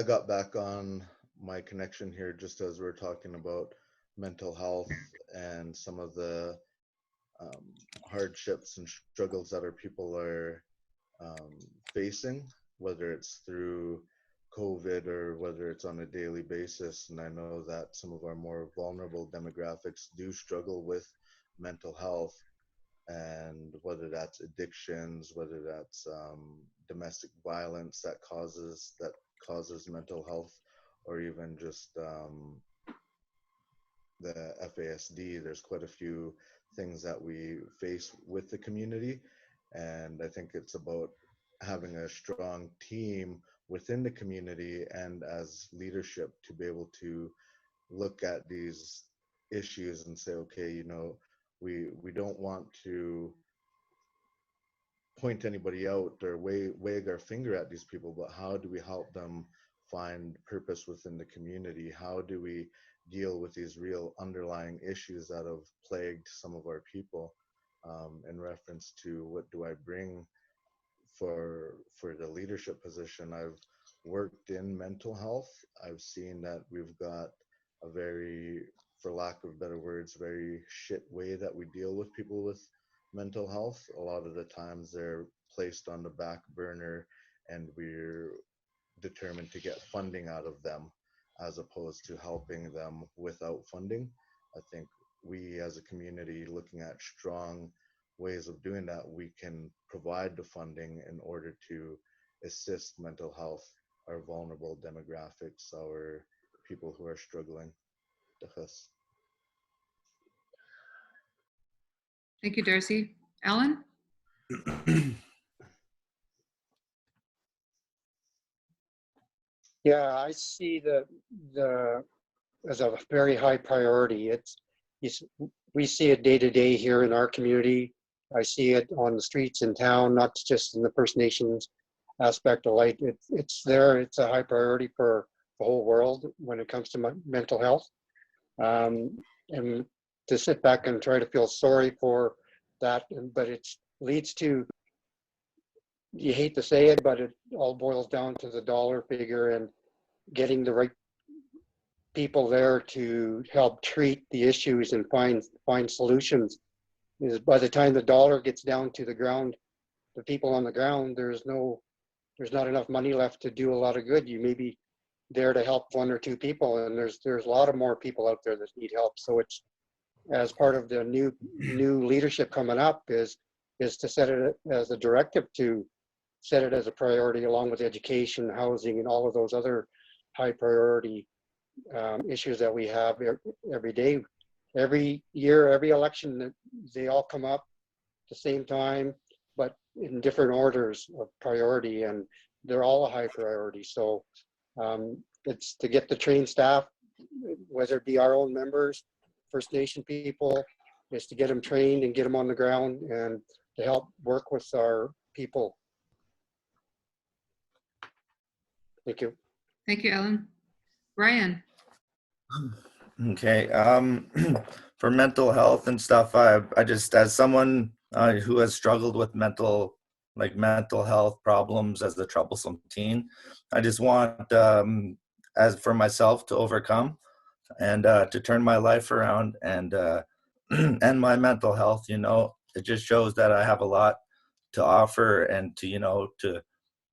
got back on my connection here just as we're talking about mental health and some of the hardships and struggles that our people are facing, whether it's through COVID or whether it's on a daily basis. And I know that some of our more vulnerable demographics do struggle with mental health, and whether that's addictions, whether that's domestic violence that causes mental health, or even just the FASD. There's quite a few things that we face with the community, and I think it's about having a strong team within the community and as leadership to be able to look at these issues and say, okay, you know, we don't want to point anybody out or wag our finger at these people, but how do we help them find purpose within the community? How do we deal with these real underlying issues that have plagued some of our people? In reference to what do I bring for the leadership position, I've worked in mental health. I've seen that we've got a very, for lack of better words, very shit way that we deal with people with mental health. A lot of the times they're placed on the back burner and we're determined to get funding out of them as opposed to helping them without funding. I think we as a community, looking at strong ways of doing that, we can provide the funding in order to assist mental health, our vulnerable demographics, our people who are struggling. Thank you, Darcy. Alan? Yeah, I see the as a very high priority. We see it day to day here in our community. I see it on the streets in town, not just in the First Nations aspect of life. It's there. It's a high priority for the whole world when it comes to mental health. And to sit back and try to feel sorry for that, but it leads to, you hate to say it, but it all boils down to the dollar figure and getting the right people there to help treat the issues and find solutions. Is by the time the dollar gets down to the ground, the people on the ground, there's not enough money left to do a lot of good. You may be there to help one or two people, and there's a lot of more people out there that need help. So it's, as part of the new leadership coming up, is to set it as a directive, to set it as a priority along with education, housing, and all of those other high priority issues that we have every day, every year, every election. They all come up at the same time, but in different orders of priority, and they're all a high priority. So it's to get the trained staff, whether it be our own members, First Nation people, is to get them trained and get them on the ground and to help work with our people. Thank you. Thank you, Ellen. Ryan? Okay. For mental health and stuff, I just, as someone who has struggled with mental health problems as a troublesome teen, I just want, as for myself, to overcome and to turn my life around and and my mental health. It just shows that I have a lot to offer and to to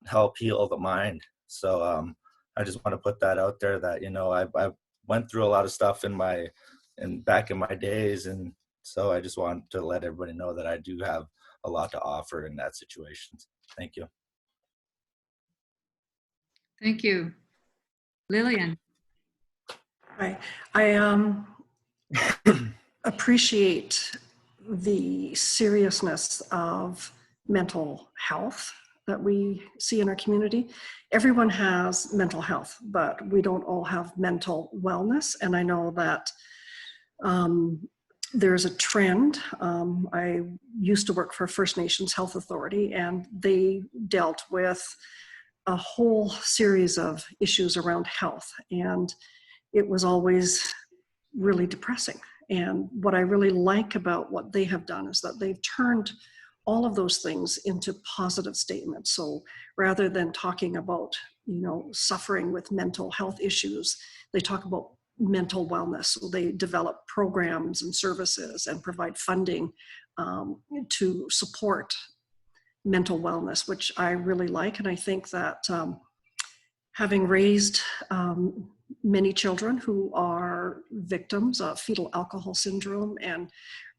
help heal the mind. So I just want to put that out there, that I went through a lot of stuff back in my days, and so I just want to let everybody know that I do have a lot to offer in that situation. Thank you. Thank you. Lillian? I appreciate the seriousness of mental health that we see in our community. Everyone has mental health, but we don't all have mental wellness. And I know that there's a trend. I used to work for First Nations Health Authority, and they dealt with a whole series of issues around health. And it was always really depressing. And what I really like about what they have done is that they've turned all of those things into positive statements. So rather than talking about, suffering with mental health issues, they talk about mental wellness. So they develop programs and services and provide funding to support mental wellness, which I really like. And I think that having raised many children who are victims of fetal alcohol syndrome, and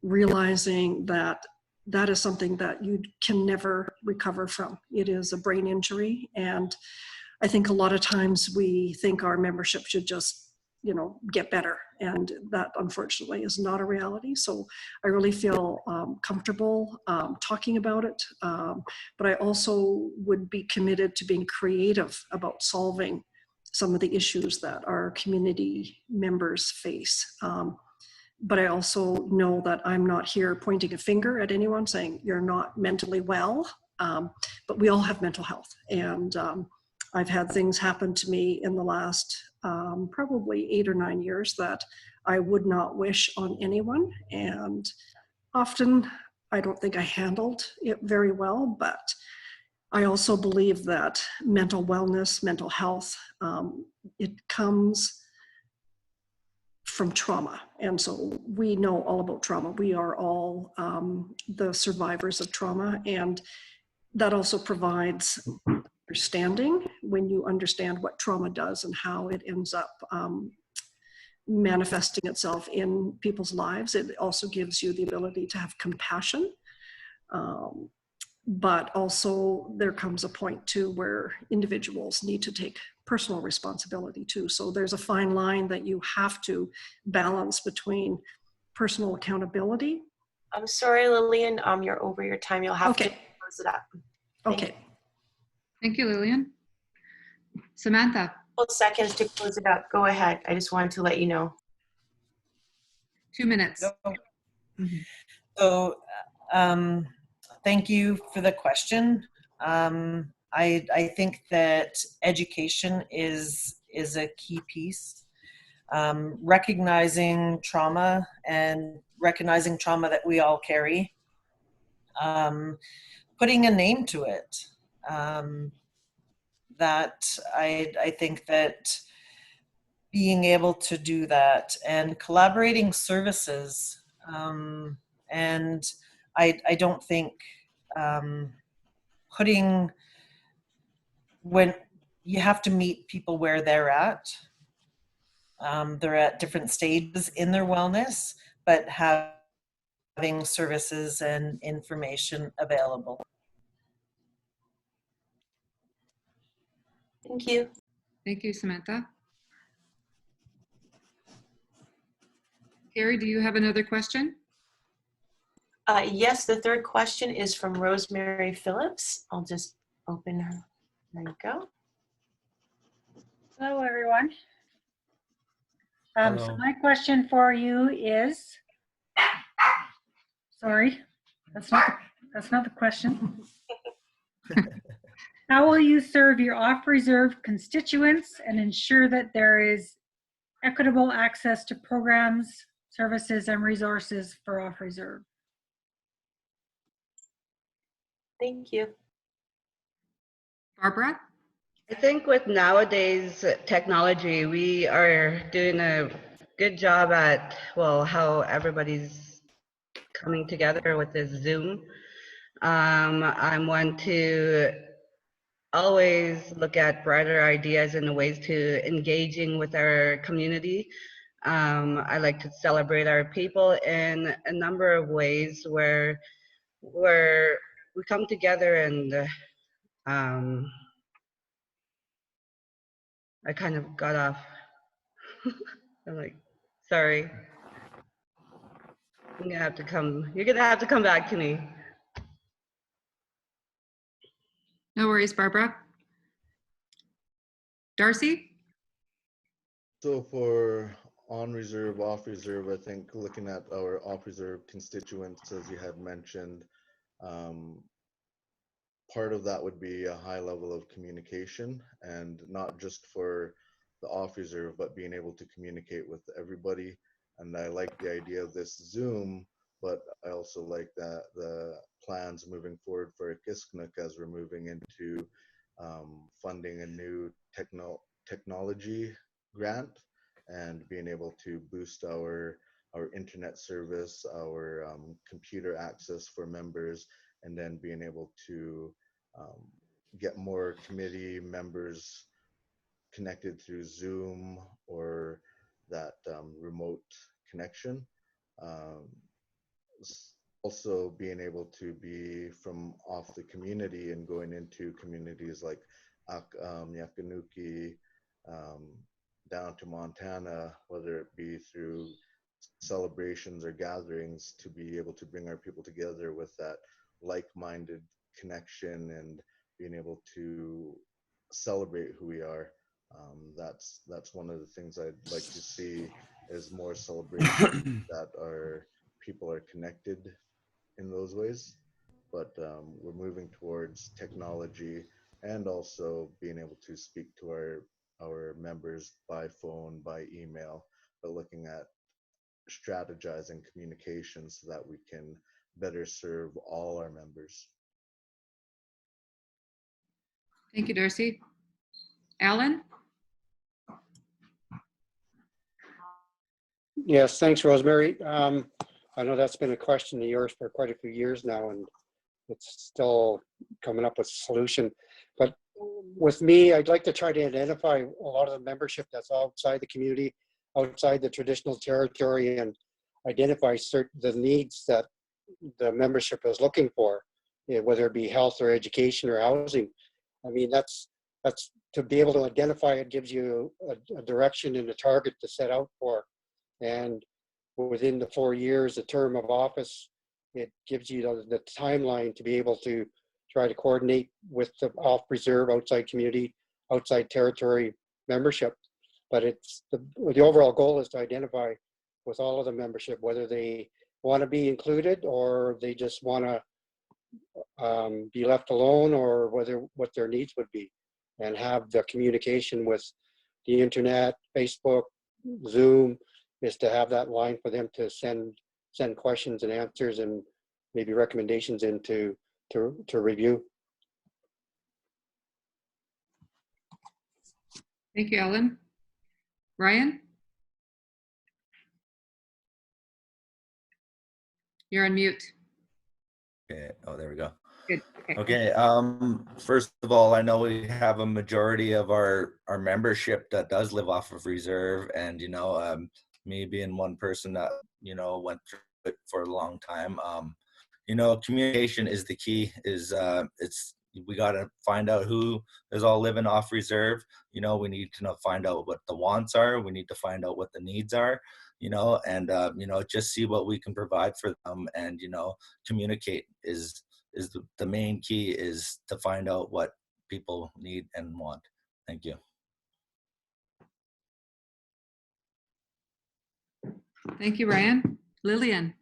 realizing that that is something that you can never recover from. It is a brain injury. And I think a lot of times we think our membership should just, get better. And that unfortunately is not a reality. So I really feel comfortable talking about it. But I also would be committed to being creative about solving some of the issues that our community members face. But I also know that I'm not here pointing a finger at anyone saying you're not mentally well, but we all have mental health. And I've had things happen to me in the last probably 8 or 9 years that I would not wish on anyone. And often I don't think I handled it very well, but I also believe that mental wellness, mental health, it comes from trauma. And so we know all about trauma. We are all the survivors of trauma. And that also provides understanding. When you understand what trauma does and how it ends up manifesting itself in people's lives, it also gives you the ability to have compassion. but also there comes a point too where individuals need to take personal responsibility too. So there's a fine line that you have to balance between personal accountability. I'm sorry, Lillian, you're over your time. You'll have to Okay. close it up. Thank Okay. Thank you, Lillian. Samantha, Couple seconds to close it up. Go ahead. I just wanted to let you know. 2 minutes. So, thank you for the question. I think that education is a key piece. Recognizing trauma and recognizing trauma that we all carry. Putting a name to it. That I think that being able to do that and collaborating services, and I don't think putting, when you have to meet people where they're at different stages in their wellness, but having services and information available. Thank you. Thank you, Samantha. Carrie, do you have another question? Yes, the third question is from Rosemary Phillips. I'll just open her. There you go. Hello, everyone. So Hello. my question for you is, sorry, that's not the question. How will you serve your off-reserve constituents and ensure that there is equitable access to programs, services, and resources for off-reserve? Thank you. Barbara? I think with nowadays technology, we are doing a good job at, well, how everybody's coming together with this Zoom. I'm one to always look at brighter ideas and ways to engaging with our community. I like to celebrate our people in a number of ways where we come together and I kind of got off. I'm like, sorry. You're gonna have to come back to me. No worries, Barbara. Darcy? So for on reserve, off reserve, I think looking at our off reserve constituents, as you had mentioned, part of that would be a high level of communication, and not just for the off reserve, but being able to communicate with everybody. And I like the idea of this Zoom, but I also like that the plans moving forward for Akisqnuk as we're moving into funding a new technology grant and being able to boost our internet service, our computer access for members, and then being able to get more committee members connected through Zoom or that remote connection. Also being able to be from off the community and going into communities like Akisqnuk, down to Montana, whether it be through celebrations or gatherings, to be able to bring our people together with that like-minded connection and being able to celebrate who we are. That's one of the things I'd like to see, is more celebration that our people are connected in those ways. But we're moving towards technology and also being able to speak to our members by phone, by email, but looking at strategizing communication so that we can better serve all our members. Thank you, Darcy. Alan? Yes, thanks, Rosemary. I know that's been a question of yours for quite a few years now, and it's still coming up with a solution. But with me, I'd like to try to identify a lot of the membership that's outside the community, outside the traditional territory, and identify the needs that the membership is looking for. whether it be health or education or housing. I mean, that's to be able to identify it gives you a direction and a target to set out for. And within the 4 years, the term of office, it gives you the timeline to be able to try to coordinate with the off-reserve, outside community, outside territory membership. But it's the overall goal is to identify with all of the membership, whether they want to be included or they just want to be left alone, or what their needs would be, and have the communication with the internet, Facebook, Zoom, is to have that line for them to send questions and answers and maybe recommendations into to review. Thank you, Ellen. Ryan? You're on mute. Okay. Oh, there we go. Good. Okay. Okay. First of all, I know we have a majority of our membership that does live off of reserve, and me being one person that went through it for a long time. Communication is the key. We got to find out who is all living off reserve. We need to find out what the wants are. We need to find out what the needs are. And just see what we can provide for them, and communicate is the main key, is to find out what people need and want. Thank you. Thank you, Ryan. Lillian?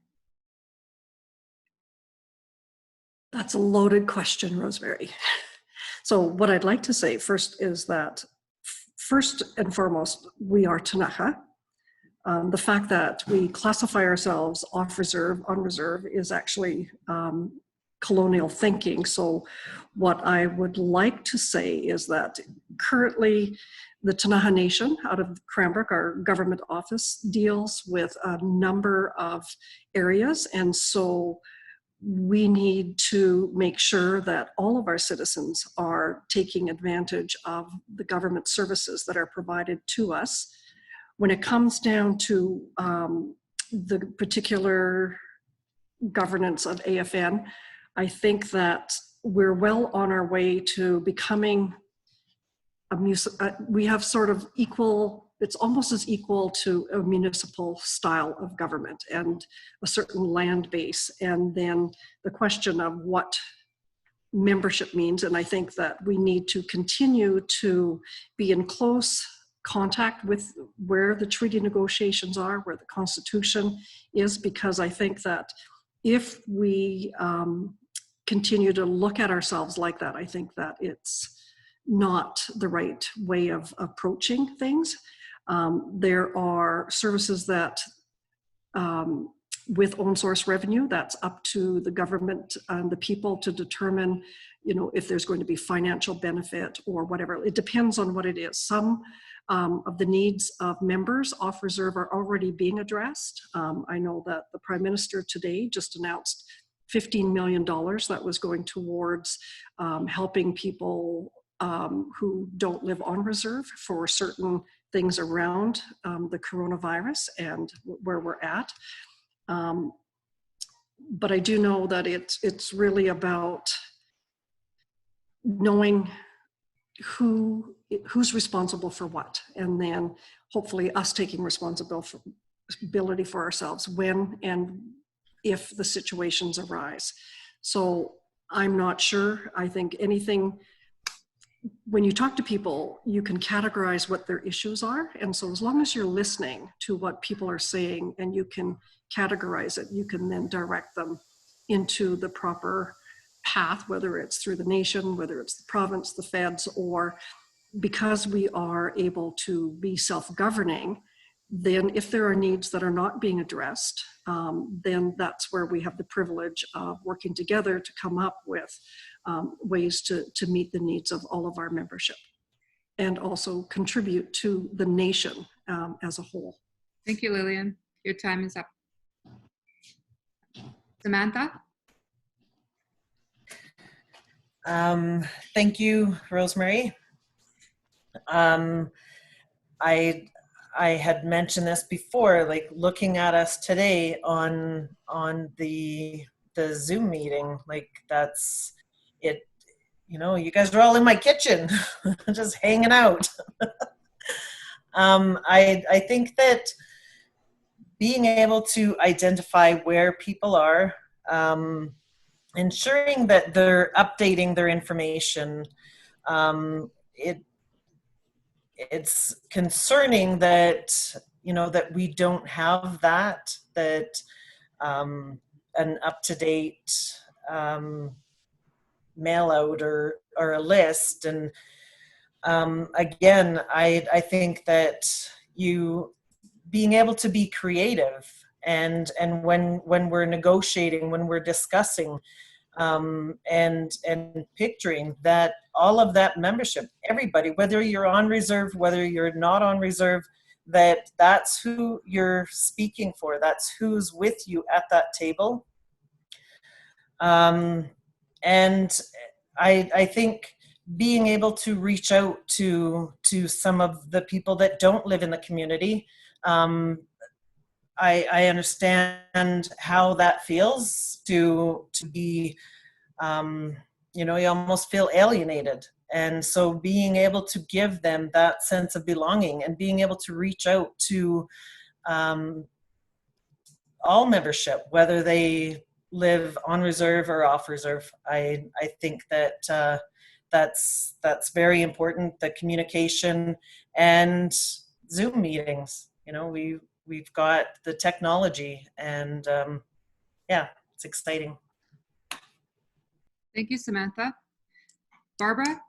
That's a loaded question, Rosemary. So what I'd like to say first is that first and foremost, we are Ktunaxa. The fact that we classify ourselves off reserve, on reserve is actually colonial thinking. So what I would like to say is that currently the Ktunaxa Nation out of Cranbrook, our government office, deals with a number of areas. And so we need to make sure that all of our citizens are taking advantage of the government services that are provided to us. When it comes down to the particular governance of AFN, I think that we're well on our way to becoming we have sort of equal, it's almost as equal to a municipal style of government and a certain land base. And then the question of what membership means. And I think that we need to continue to be in close contact with where the treaty negotiations are, where the Constitution is, because I think that if we continue to look at ourselves like that, I think that it's not the right way of approaching things. There are services that with own source revenue, that's up to the government and the people to determine, if there's going to be financial benefit or whatever. It depends on what it is. Some of the needs of members off reserve are already being addressed. I know that the Prime Minister today just announced $15 million that was going towards helping people who don't live on reserve for certain things around the coronavirus and where we're at. But I do know that it's really about knowing who's responsible for what, and then hopefully us taking responsibility for ourselves when and if the situations arise. So I'm not sure. I think when you talk to people, you can categorize what their issues are. And so as long as you're listening to what people are saying and you can categorize it, you can then direct them into the proper path, whether it's through the nation, whether it's the province, the feds, or because we are able to be self-governing, then if there are needs that are not being addressed, then that's where we have the privilege of working together to come up with ways to meet the needs of all of our membership and also contribute to the nation as a whole. Thank you, Lillian. Your time is up. Samantha? Thank you, Rosemary. I had mentioned this before, like looking at us today on the the Zoom meeting. Like that's it. You know, you guys are all in my kitchen, just hanging out. I think that being able to identify where people are, ensuring that they're updating their information, it's concerning that, you know, that we don't have that an up-to-date mail out or a list. And again, I think that you being able to be creative, and when we're negotiating, when we're discussing, and picturing that all of that membership, everybody, whether you're on reserve, whether you're not on reserve, that's who you're speaking for, that's who's with you at that table. And I think being able to reach out to some of the people that don't live in the community, I understand how that feels to be, you know, you almost feel alienated. And so being able to give them that sense of belonging and being able to reach out to all membership, whether they live on reserve or off reserve, I think that that's very important. The communication and Zoom meetings. You know, we've got the technology, and yeah, it's exciting. Thank you, Samantha. Barbara,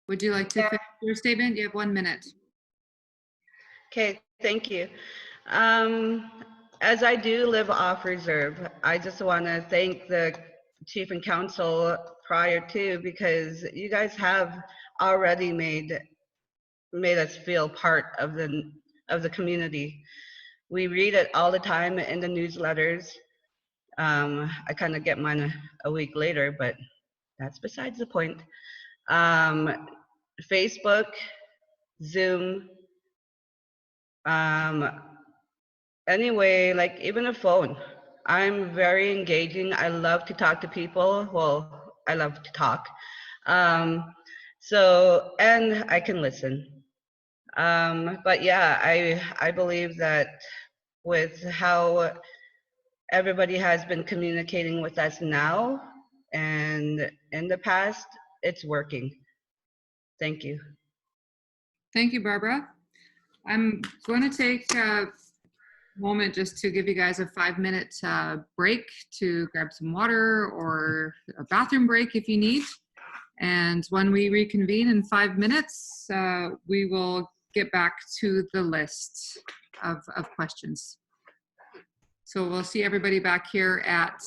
would you like to finish your statement? You have 1 minute. Okay, thank you. Um, as I do live off reserve, I just want to thank the chief and council prior to, because you guys have already made us feel part of the community. We read it all the time in the newsletters. I kind of get mine a week later, but that's besides the point. Facebook, Zoom, anyway, like even a phone. I'm very engaging. I love to talk to people. Well, I love to talk. Um, so, and I can listen. But yeah, I believe that with how everybody has been communicating with us now and in the past, it's working. Thank you. Thank you, Barbara. I'm going to take a moment just to give you guys a 5-minute break to grab some water or a bathroom break if you need. And when we reconvene in 5 minutes, we will get back to the list of questions. So we'll see everybody back here at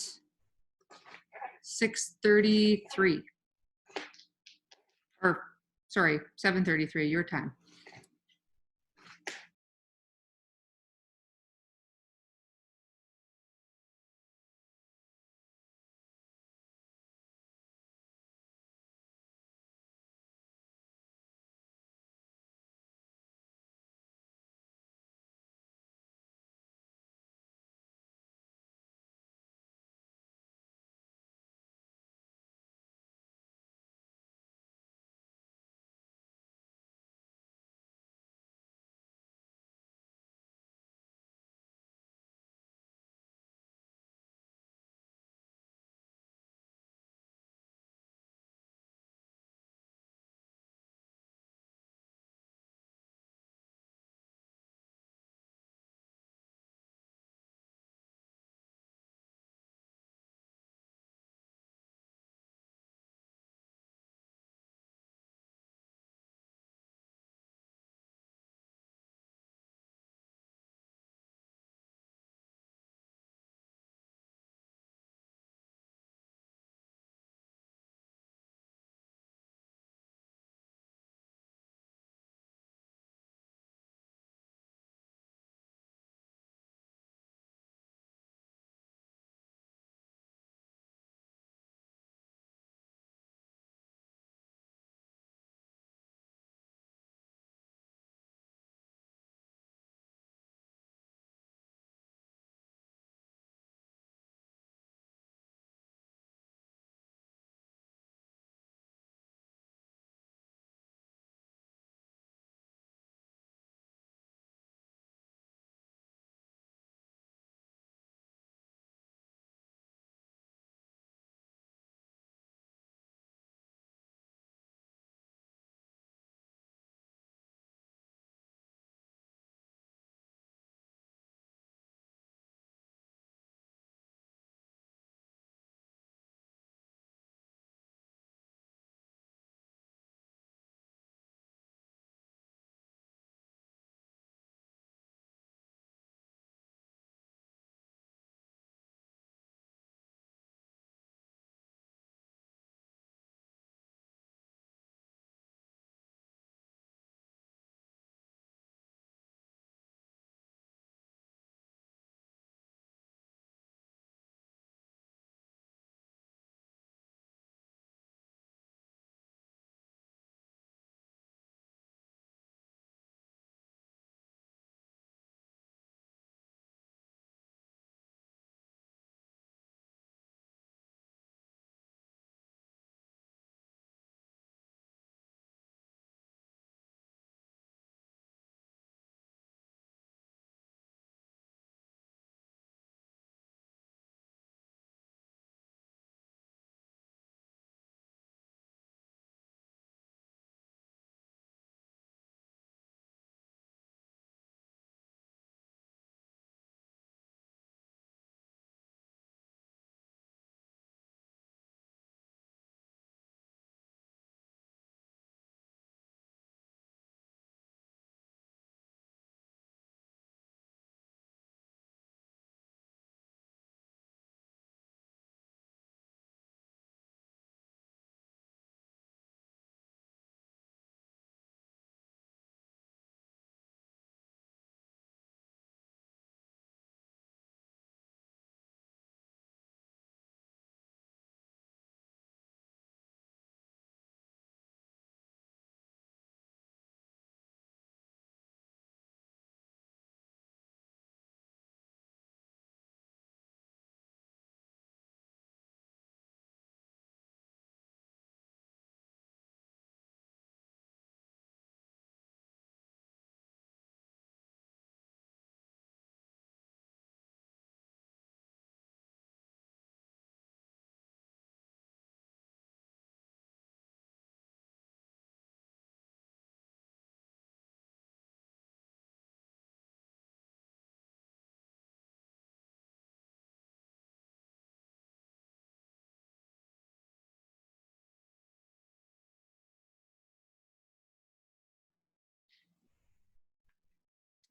6:33, or sorry, 7:33, your time.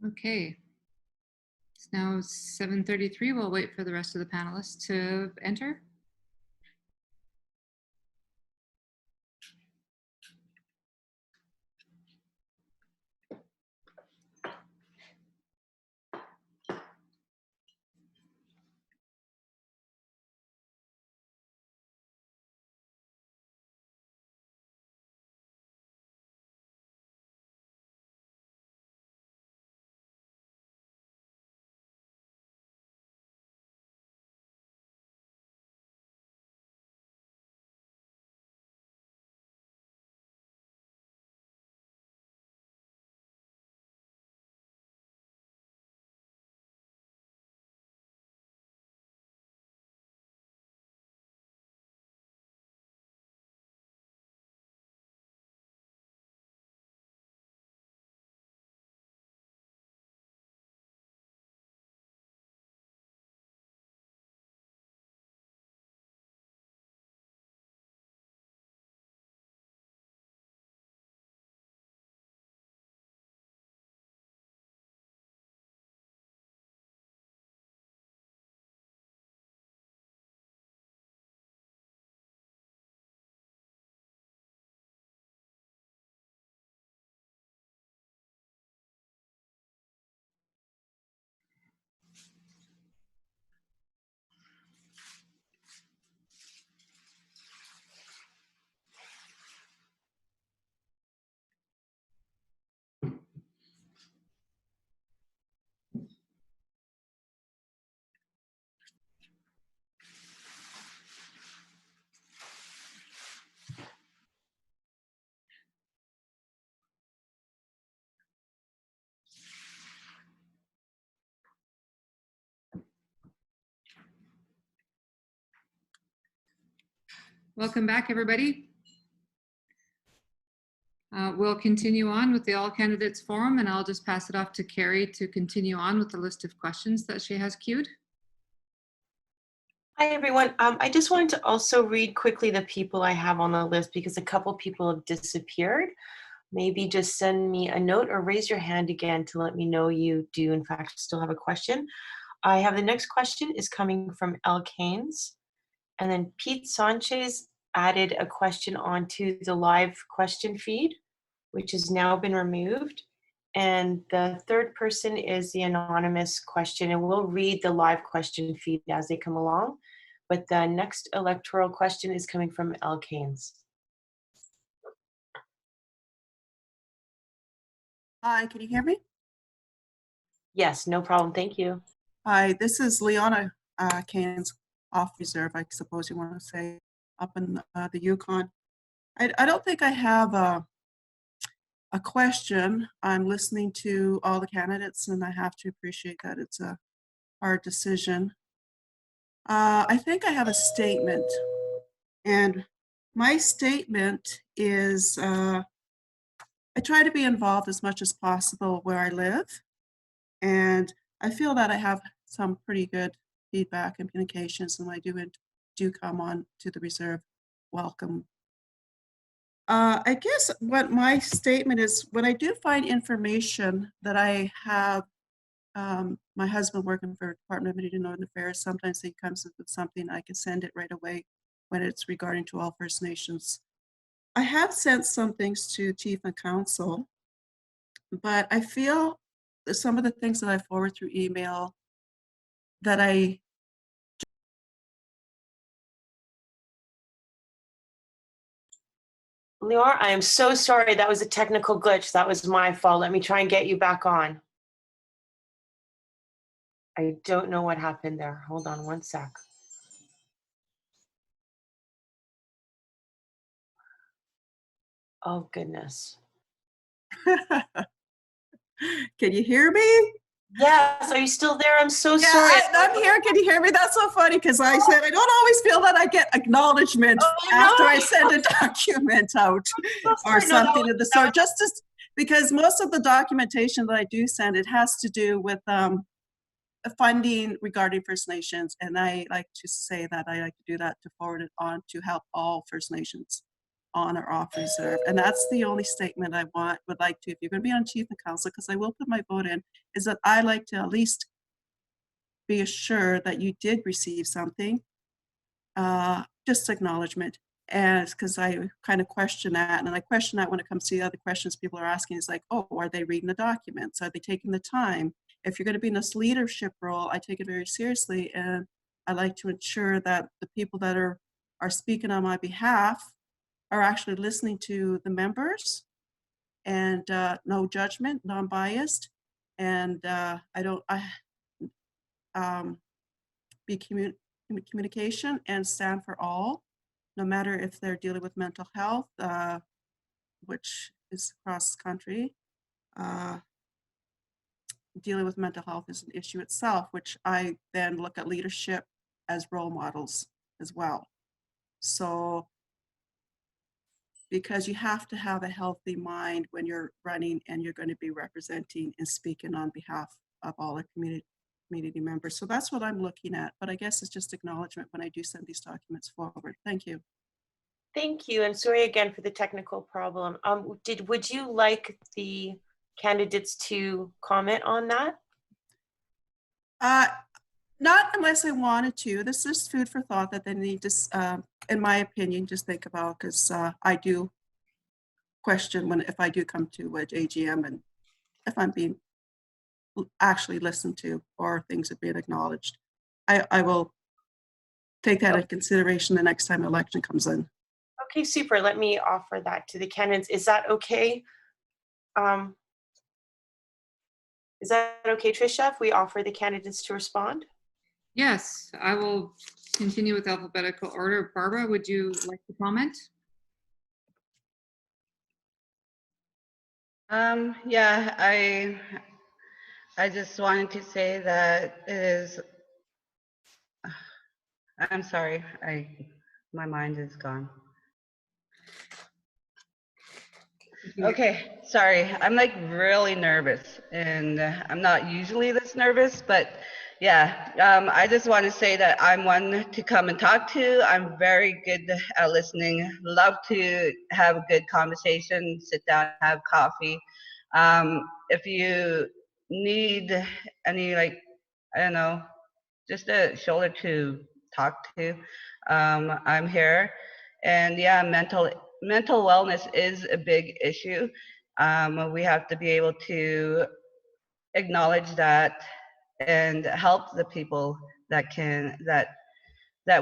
Okay. It's now 7:33. We'll wait for the rest of the panelists to enter. Welcome back, everybody. We'll continue on with the All Candidates Forum, and I'll just pass it off to Carrie to continue on with the list of questions that she has queued. Hi, everyone. I just wanted to also read quickly the people I have on the list because a couple people have disappeared. Maybe just send me a note or raise your hand again to let me know you do, in fact, still have a question. I have the next question is coming from El Keynes. And then Pete Sanchez added a question onto the live question feed, which has now been removed. And the third person is the anonymous question, and we'll read the live question feed as they come along. But the next electoral question is coming from El Keynes. Hi, can you hear me? Yes, no problem. Thank you. Hi, this is Leona Keynes, off reserve, I suppose you want to say, up in the Yukon. I don't think I have a question. I'm listening to all the candidates, and I have to appreciate that it's a hard decision. I think I have a statement, and my statement is I try to be involved as much as possible where I live, and I feel that I have some pretty good feedback and communications, and I do come on to the reserve. Welcome. I guess what my statement is, when I do find information that I have, my husband working for Department of Immediate and Northern Affairs, sometimes he comes up with something, I can send it right away when it's regarding to all First Nations. I have sent some things to Chief and Council, but I feel that some of the things that I forward through email that I Leora, I am so sorry. That was a technical glitch. That was my fault. Let me try and get you back on. I don't know what happened there. Hold on one sec. Oh, goodness. Can you hear me? Yes, are you still there? I'm so sorry. I'm here. Can you hear me? That's so funny because I said I don't always feel that I get acknowledgement after I send a document out or something of the sort. Because most of the documentation that I do send, it has to do with funding regarding First Nations, and I like to say that I like to do that to forward it on to help all First Nations. on or off reserve. And that's the only statement I would like to, if you're going to be on chief and council, because I will put my vote in, is that I like to at least be assured that you did receive something, just acknowledgement. And because I kind of question that, and I question that when it comes to the other questions people are asking, is like, oh, are they reading the documents? Are they taking the time? If you're going to be in this leadership role, I take it very seriously, and I like to ensure that the people that are speaking on my behalf are actually listening to the members, and no judgment, non-biased, and be communication and stand for all, no matter if they're dealing with mental health, which is across the country. Dealing with mental health is an issue itself, which I then look at leadership as role models as well. So, because you have to have a healthy mind when you're running and you're going to be representing and speaking on behalf of all the community members. So that's what I'm looking at. But I guess it's just acknowledgement when I do send these documents forward. Thank you. Thank you, and sorry again for the technical problem. Would you like the candidates to comment on that? Not unless I wanted to. This is food for thought that they need to, in my opinion, just think about, because I do question if I do come to AGM and if I'm being actually listened to or things are being acknowledged. I will take that into consideration the next time election comes in. Okay, super. Let me offer that to the candidates. Is that okay? Is that okay, Tricia, if we offer the candidates to respond? Yes, I will continue with alphabetical order. Barbara, would you like to comment? Yeah, I just wanted to say that it is. I'm sorry, my mind is gone. Okay, sorry. I'm like really nervous, and I'm not usually this nervous, but yeah, I just want to say that I'm one to come and talk to. I'm very good at listening. Love to have a good conversation, sit down, have coffee. If you need any, like, I don't know, just a shoulder to talk to, I'm here. And yeah, mental wellness is a big issue. We have to be able to acknowledge that and help the people that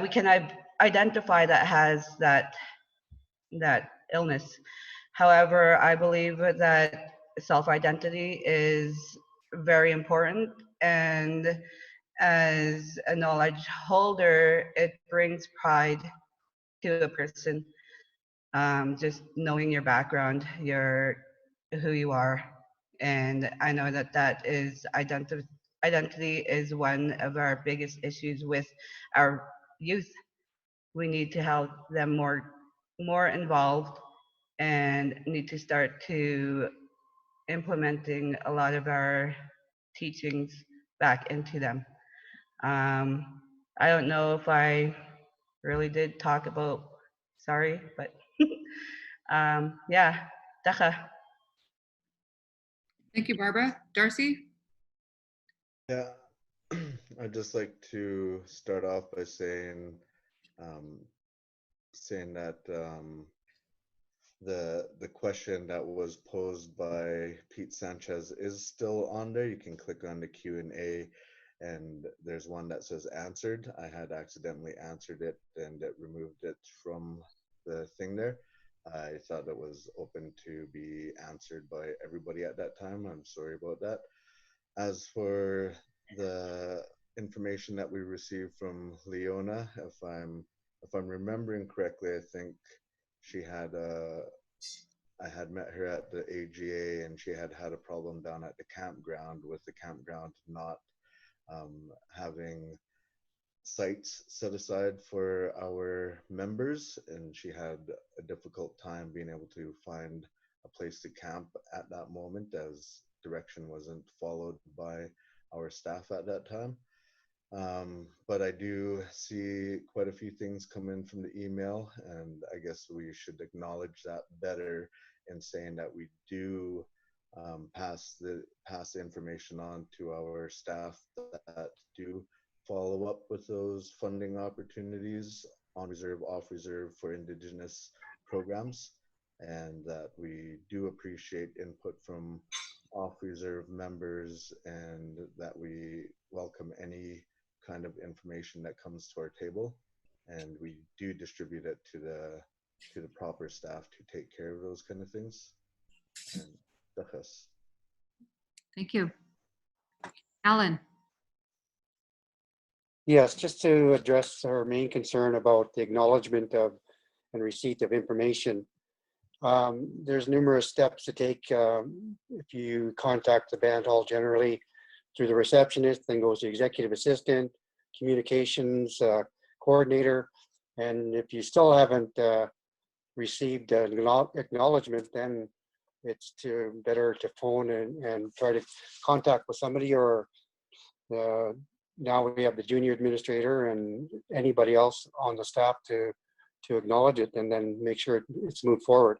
we can identify that has that illness. However, I believe that self-identity is very important, and as a knowledge holder, it brings pride to a person. Just knowing your background, who you are, and I know that identity is one of our biggest issues with our youth. We need to help them more involved, and need to start to implementing a lot of our teachings back into them. Um, I don't know if I really did talk about, sorry, but yeah, Daka. Thank you, Barbara. Darcy? Yeah, I'd just like to start off by um, saying that the question that was posed by Pete Sanchez is still on there. You can click on the Q&A, and there's one that says answered. I had accidentally answered it, and it removed it from the thing there. I thought it was open to be answered by everybody at that time. I'm sorry about that. As for the information that we received from Leona, if I'm remembering correctly, I think she had I had met her at the AGA, and she had a problem down at the campground with the campground not having sites set aside for our members, and she had a difficult time being able to find a place to camp at that moment, as direction wasn't followed by our staff at that time. But I do see quite a few things come in from the email, and I guess we should acknowledge that better in saying that we do pass the information on to our staff that do follow up with those funding opportunities on reserve, off reserve for Indigenous programs, and that we do appreciate input from off reserve members, and that we welcome any kind of information that comes to our table, and we do distribute it to the proper staff to take care of those kind of things. And that's Thank you. Alan. Yes, just to address our main concern about the acknowledgement of and receipt of information. There's numerous steps to take. If you contact the band hall generally through the receptionist, then goes to executive assistant, communications coordinator, and if you still haven't received an acknowledgement, then it's better to phone and try to contact with somebody, or now we have the junior administrator and anybody else on the staff to acknowledge it, and then make sure it's moved forward.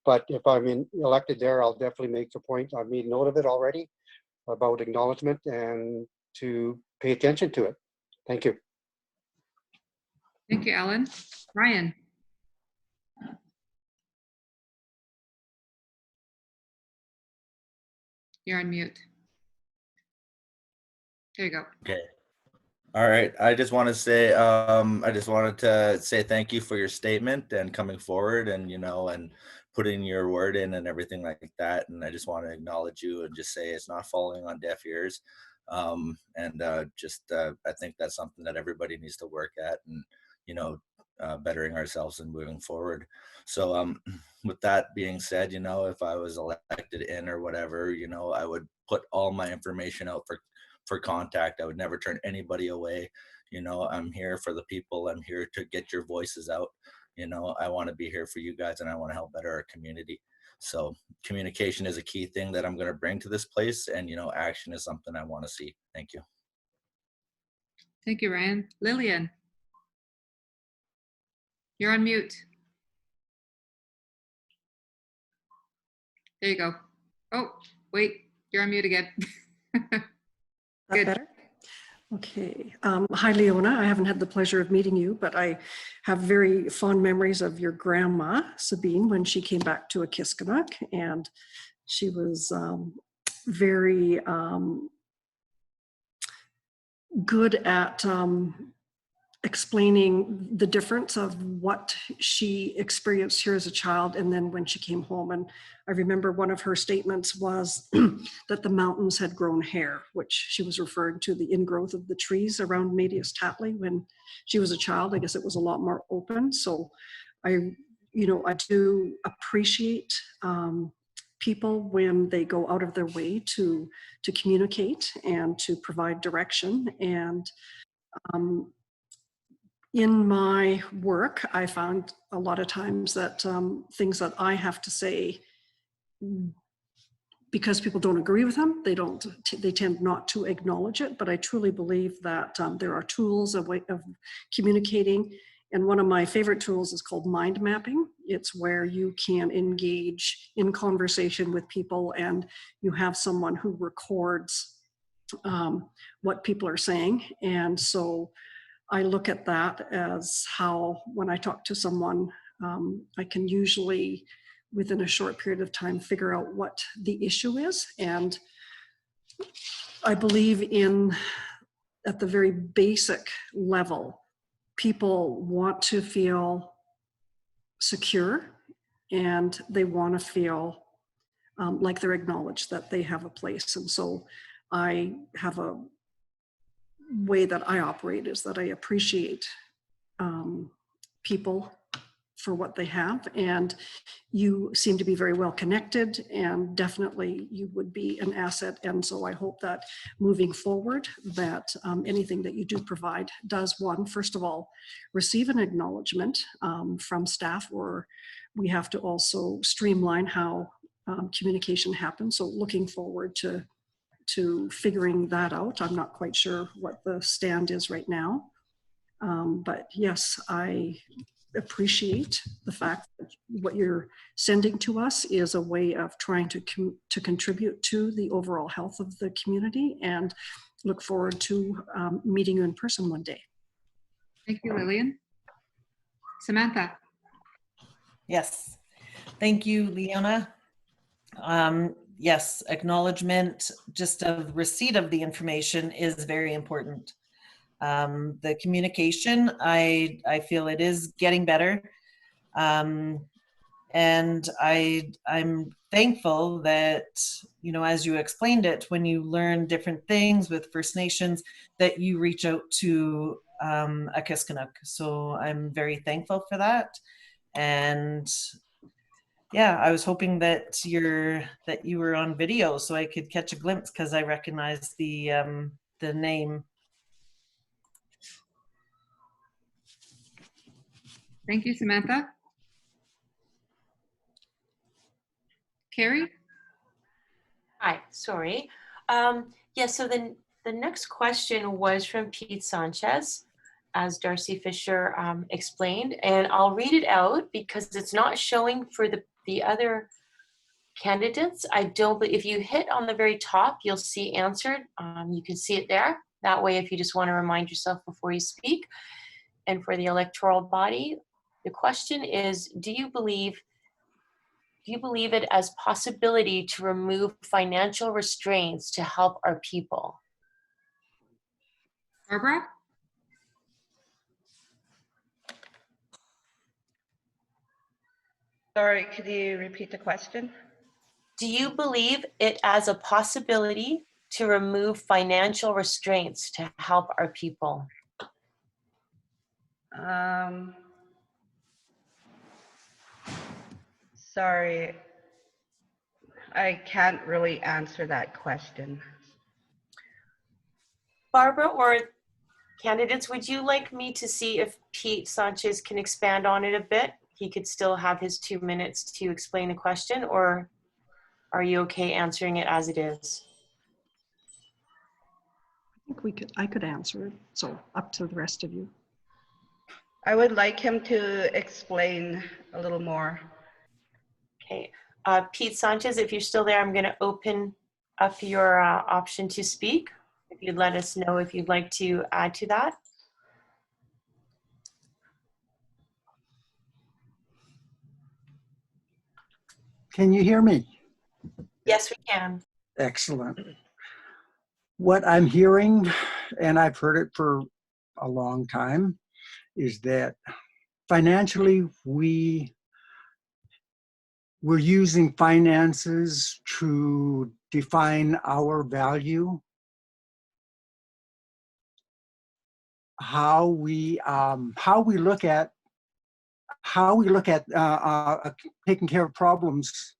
But if I'm elected there, I'll definitely make a point. I've made note of it already about acknowledgement and to pay attention to it. Thank you. Thank you, Alan. Ryan. You're on mute. There you go. Okay. All right. I just want to say, I just wanted to say thank you for your statement and coming forward, and, you know, and putting your word in and everything like that. And I just want to acknowledge you and just say it's not falling on deaf ears. I think that's something that everybody needs to work at, and, you know, bettering ourselves and moving forward. So with that being said, you know, if I was elected in or whatever, you know, I would put all my information out for contact. I would never turn anybody away. You know, I'm here for the people. I'm here to get your voices out. You know, I want to be here for you guys, and I want to help better our community. So communication is a key thing that I'm going to bring to this place, and, you know, action is something I want to see. Thank you. Thank you, Ryan. Lillian. You're on mute. There you go. Oh, wait, you're on mute again. That better? Okay. Hi, Leona. I haven't had the pleasure of meeting you, but I have very fond memories of your grandma, Sabine, when she came back to Akisqnuk, and she was very good at explaining the difference of what she experienced here as a child and then when she came home. And I remember one of her statements was that the mountains had grown hair, which she was referring to the ingrowth of the trees around Medius Tatley when she was a child. I guess it was a lot more open. So I do appreciate people when they go out of their way to communicate and to provide direction. And in my work, I found a lot of times that things that I have to say, because people don't agree with them, they tend not to acknowledge it. But I truly believe that there are tools, a way of communicating. And one of my favorite tools is called mind mapping. It's where you can engage in conversation with people, and you have someone who records what people are saying. And so I look at that as how, when I talk to someone, I can usually, within a short period of time, figure out what the issue is. And I believe at the very basic level, people want to feel secure, and they want to feel like they're acknowledged, that they have a place. And so I have a way that I operate is that I appreciate people for what they have, and you seem to be very well connected, and definitely you would be an asset. And so I hope that moving forward, that anything that you do provide does, one, first of all, receive an acknowledgement from staff, or we have to also streamline how communication happens. So looking forward to to figuring that out. I'm not quite sure what the stand is right now. But yes, I appreciate the fact that what you're sending to us is a way of trying to contribute to the overall health of the community, and look forward to meeting you in person one day. Thank you, Lillian. Samantha. Yes, thank you, Leona. Yes, acknowledgement just of receipt of the information is very important. The communication, I feel it is getting better. And I'm thankful that, you know, as you explained it, when you learn different things with First Nations, that you reach out to Akisqnuk. So I'm very thankful for that. And yeah, I was hoping that you were on video so I could catch a glimpse, because I recognize the name. Thank you, Samantha. Carrie? Hi, sorry. Yeah, so the next question was from Pete Sanchez, as Darcy Fisher explained, and I'll read it out because it's not showing for the other candidates. I don't, but if you hit on the very top, you'll see answered. You can see it there. That way, if you just want to remind yourself before you speak. And for the electoral body, the question is, do you believe it as possibility to remove financial restraints to help our people? Barbara? Sorry, could you repeat the question? Do you believe it as a possibility to remove financial restraints to help our people? Sorry, I can't really answer that question. Barbara or candidates, would you like me to see if Pete Sanchez can expand on it a bit? He could still have his 2 minutes to explain the question, or are you okay answering it as it is? I think I could answer it. So up to the rest of you. I would like him to explain a little more. Okay, Pete Sanchez, if you're still there, I'm going to open up your option to speak. If you'd let us know if you'd like to add to that. Can you hear me? Yes, we can. Excellent. What I'm hearing, and I've heard it for a long time, is that financially we're using finances to define our value, how we look at taking care of problems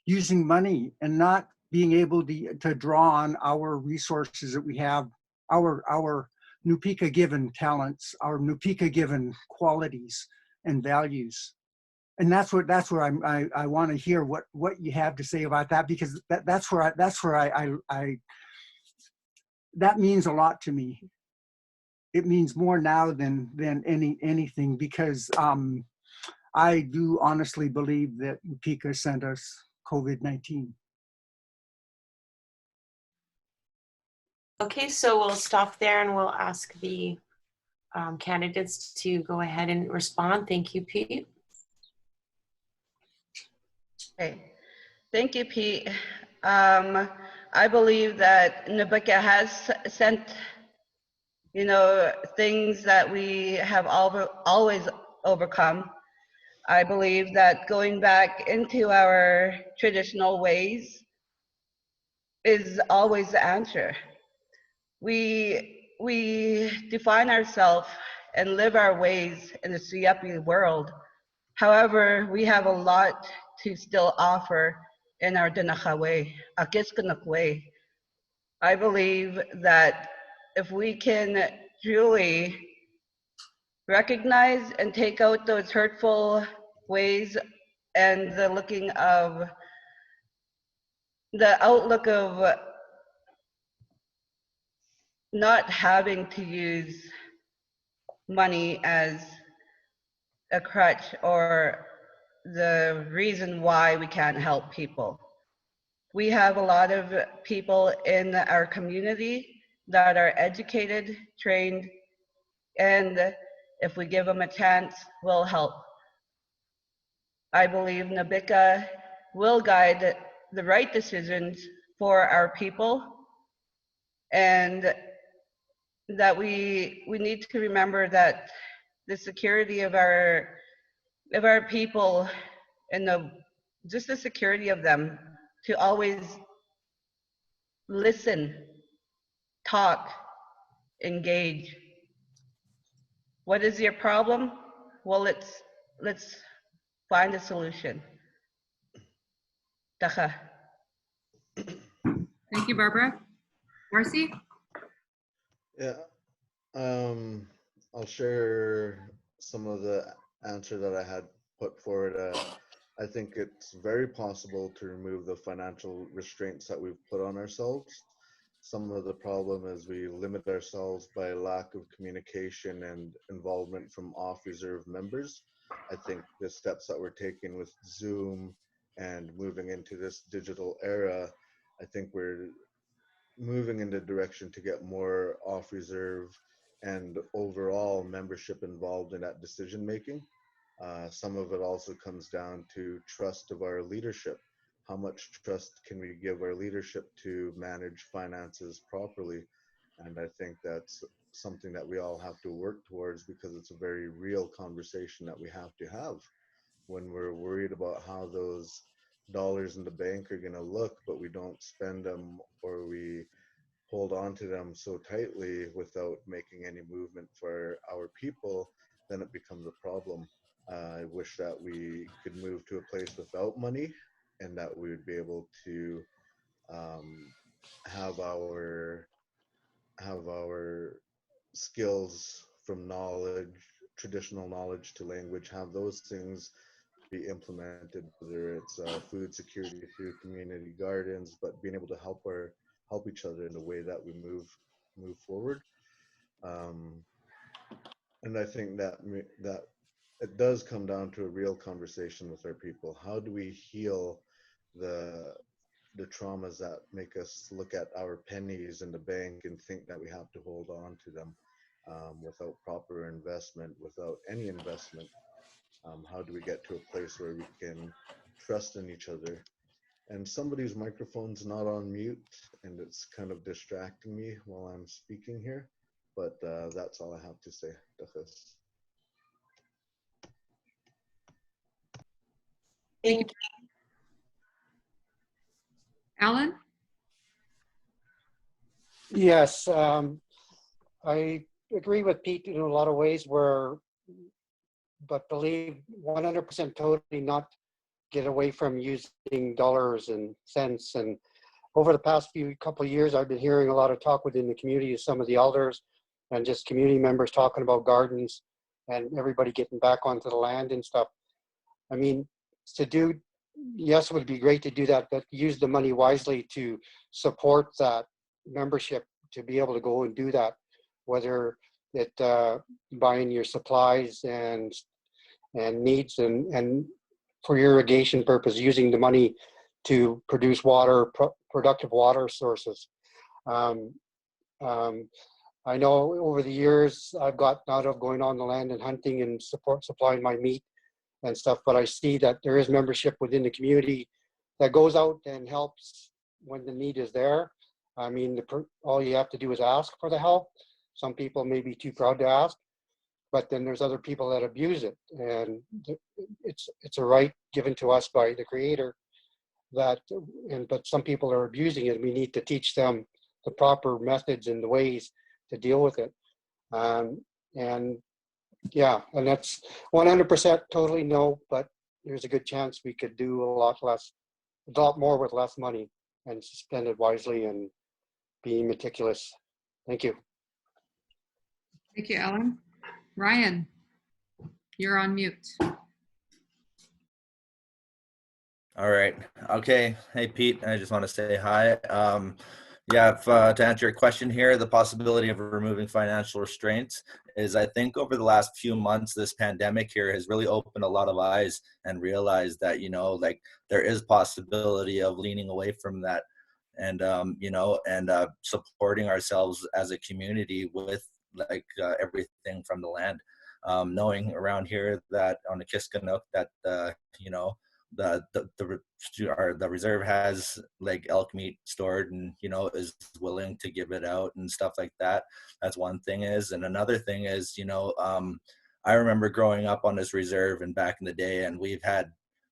using money, and not being able to draw on our resources that we have, our Nupika given talents, our Nupika given qualities and values. And that's where I want to hear what you have to say about that, because that's where that means a lot to me. It means more now than anything, because I do honestly believe that Nupika sent us COVID-19. Okay, so we'll stop there and we'll ask the candidates to go ahead and respond. Thank you, Pete. Okay, thank you, Pete. I believe that Nubika has sent, you know, things that we have always overcome. I believe that going back into our traditional ways is always the answer. We define ourselves and live our ways in the Siyapi world. However, we have a lot to still offer in our Dinacha way, Akisqnuk way. I believe that if we can truly recognize and take out those hurtful ways and the looking of the outlook of not having to use money as a crutch or the reason why we can't help people. We have a lot of people in our community that are educated, trained, and if we give them a chance, will help. I believe NABICA will guide the right decisions for our people, and that we need to remember that the security of our people and just the security of them, to always listen, talk, engage. What is your problem? Well, let's find a solution. Tacha. Thank you, Barbara. Marcy? Yeah, I'll share some of the answer that I had put forward. I think it's very possible to remove the financial restraints that we've put on ourselves. Some of the problem is we limit ourselves by lack of communication and involvement from off-reserve members. I think the steps that we're taking with Zoom and moving into this digital era, I think we're moving in the direction to get more off-reserve and overall membership involved in that decision making. Some of it also comes down to trust of our leadership. How much trust can we give our leadership to manage finances properly? And I think that's something that we all have to work towards, because it's a very real conversation that we have to have when we're worried about how those dollars in the bank are going to look, but we don't spend them, or we hold on to them so tightly without making any movement for our people, then it becomes a problem. I wish that we could move to a place without money, and that we would be able to have our skills, from knowledge, traditional knowledge to language, have those things be implemented, whether it's food security through community gardens, but being able to help each other in the way that we move forward. And I think that it does come down to a real conversation with our people. How do we heal the traumas that make us look at our pennies in the bank and think that we have to hold on to them without proper investment, without any investment? How do we get to a place where we can trust in each other? And somebody's microphone's not on mute, and it's kind of distracting me while I'm speaking here. But that's all I have to say. Thank you. Alan? Yes, I agree with Pete in a lot of ways, but believe 100% totally not get away from using dollars and cents. And over the past couple of years, I've been hearing a lot of talk within the community, some of the elders and just community members talking about gardens and everybody getting back onto the land and stuff. I mean, yes, it would be great to do that, but use the money wisely to support that membership, to be able to go and do that, whether it buying your supplies and needs and for irrigation purpose, using the money to produce water, productive water sources. I know over the years I've gotten out of going on the land and hunting and supplying my meat and stuff, but I see that there is membership within the community that goes out and helps when the need is there. I mean, all you have to do is ask for the help. Some people may be too proud to ask, but then there's other people that abuse it, and it's a right given to us by the Creator. But some people are abusing it. We need to teach them the proper methods and the ways to deal with it. And that's 100% totally no, but there's a good chance we could do a lot more with less money and spend it wisely and be meticulous. Thank you. Thank you, Alan. Ryan, you're on mute. All right. Okay. Hey, Pete, I just want to say hi. Yeah, to answer your question here, the possibility of removing financial restraints is, I think, over the last few months, this pandemic here has really opened a lot of eyes and realized that, like there is possibility of leaning away from that and, and supporting ourselves as a community with like everything from the land. Knowing around here that on the Akisqnuk that, you know, the reserve has like elk meat stored and is willing to give it out and stuff like that. That's one thing is, and another thing is, I remember growing up on this reserve and back in the day, and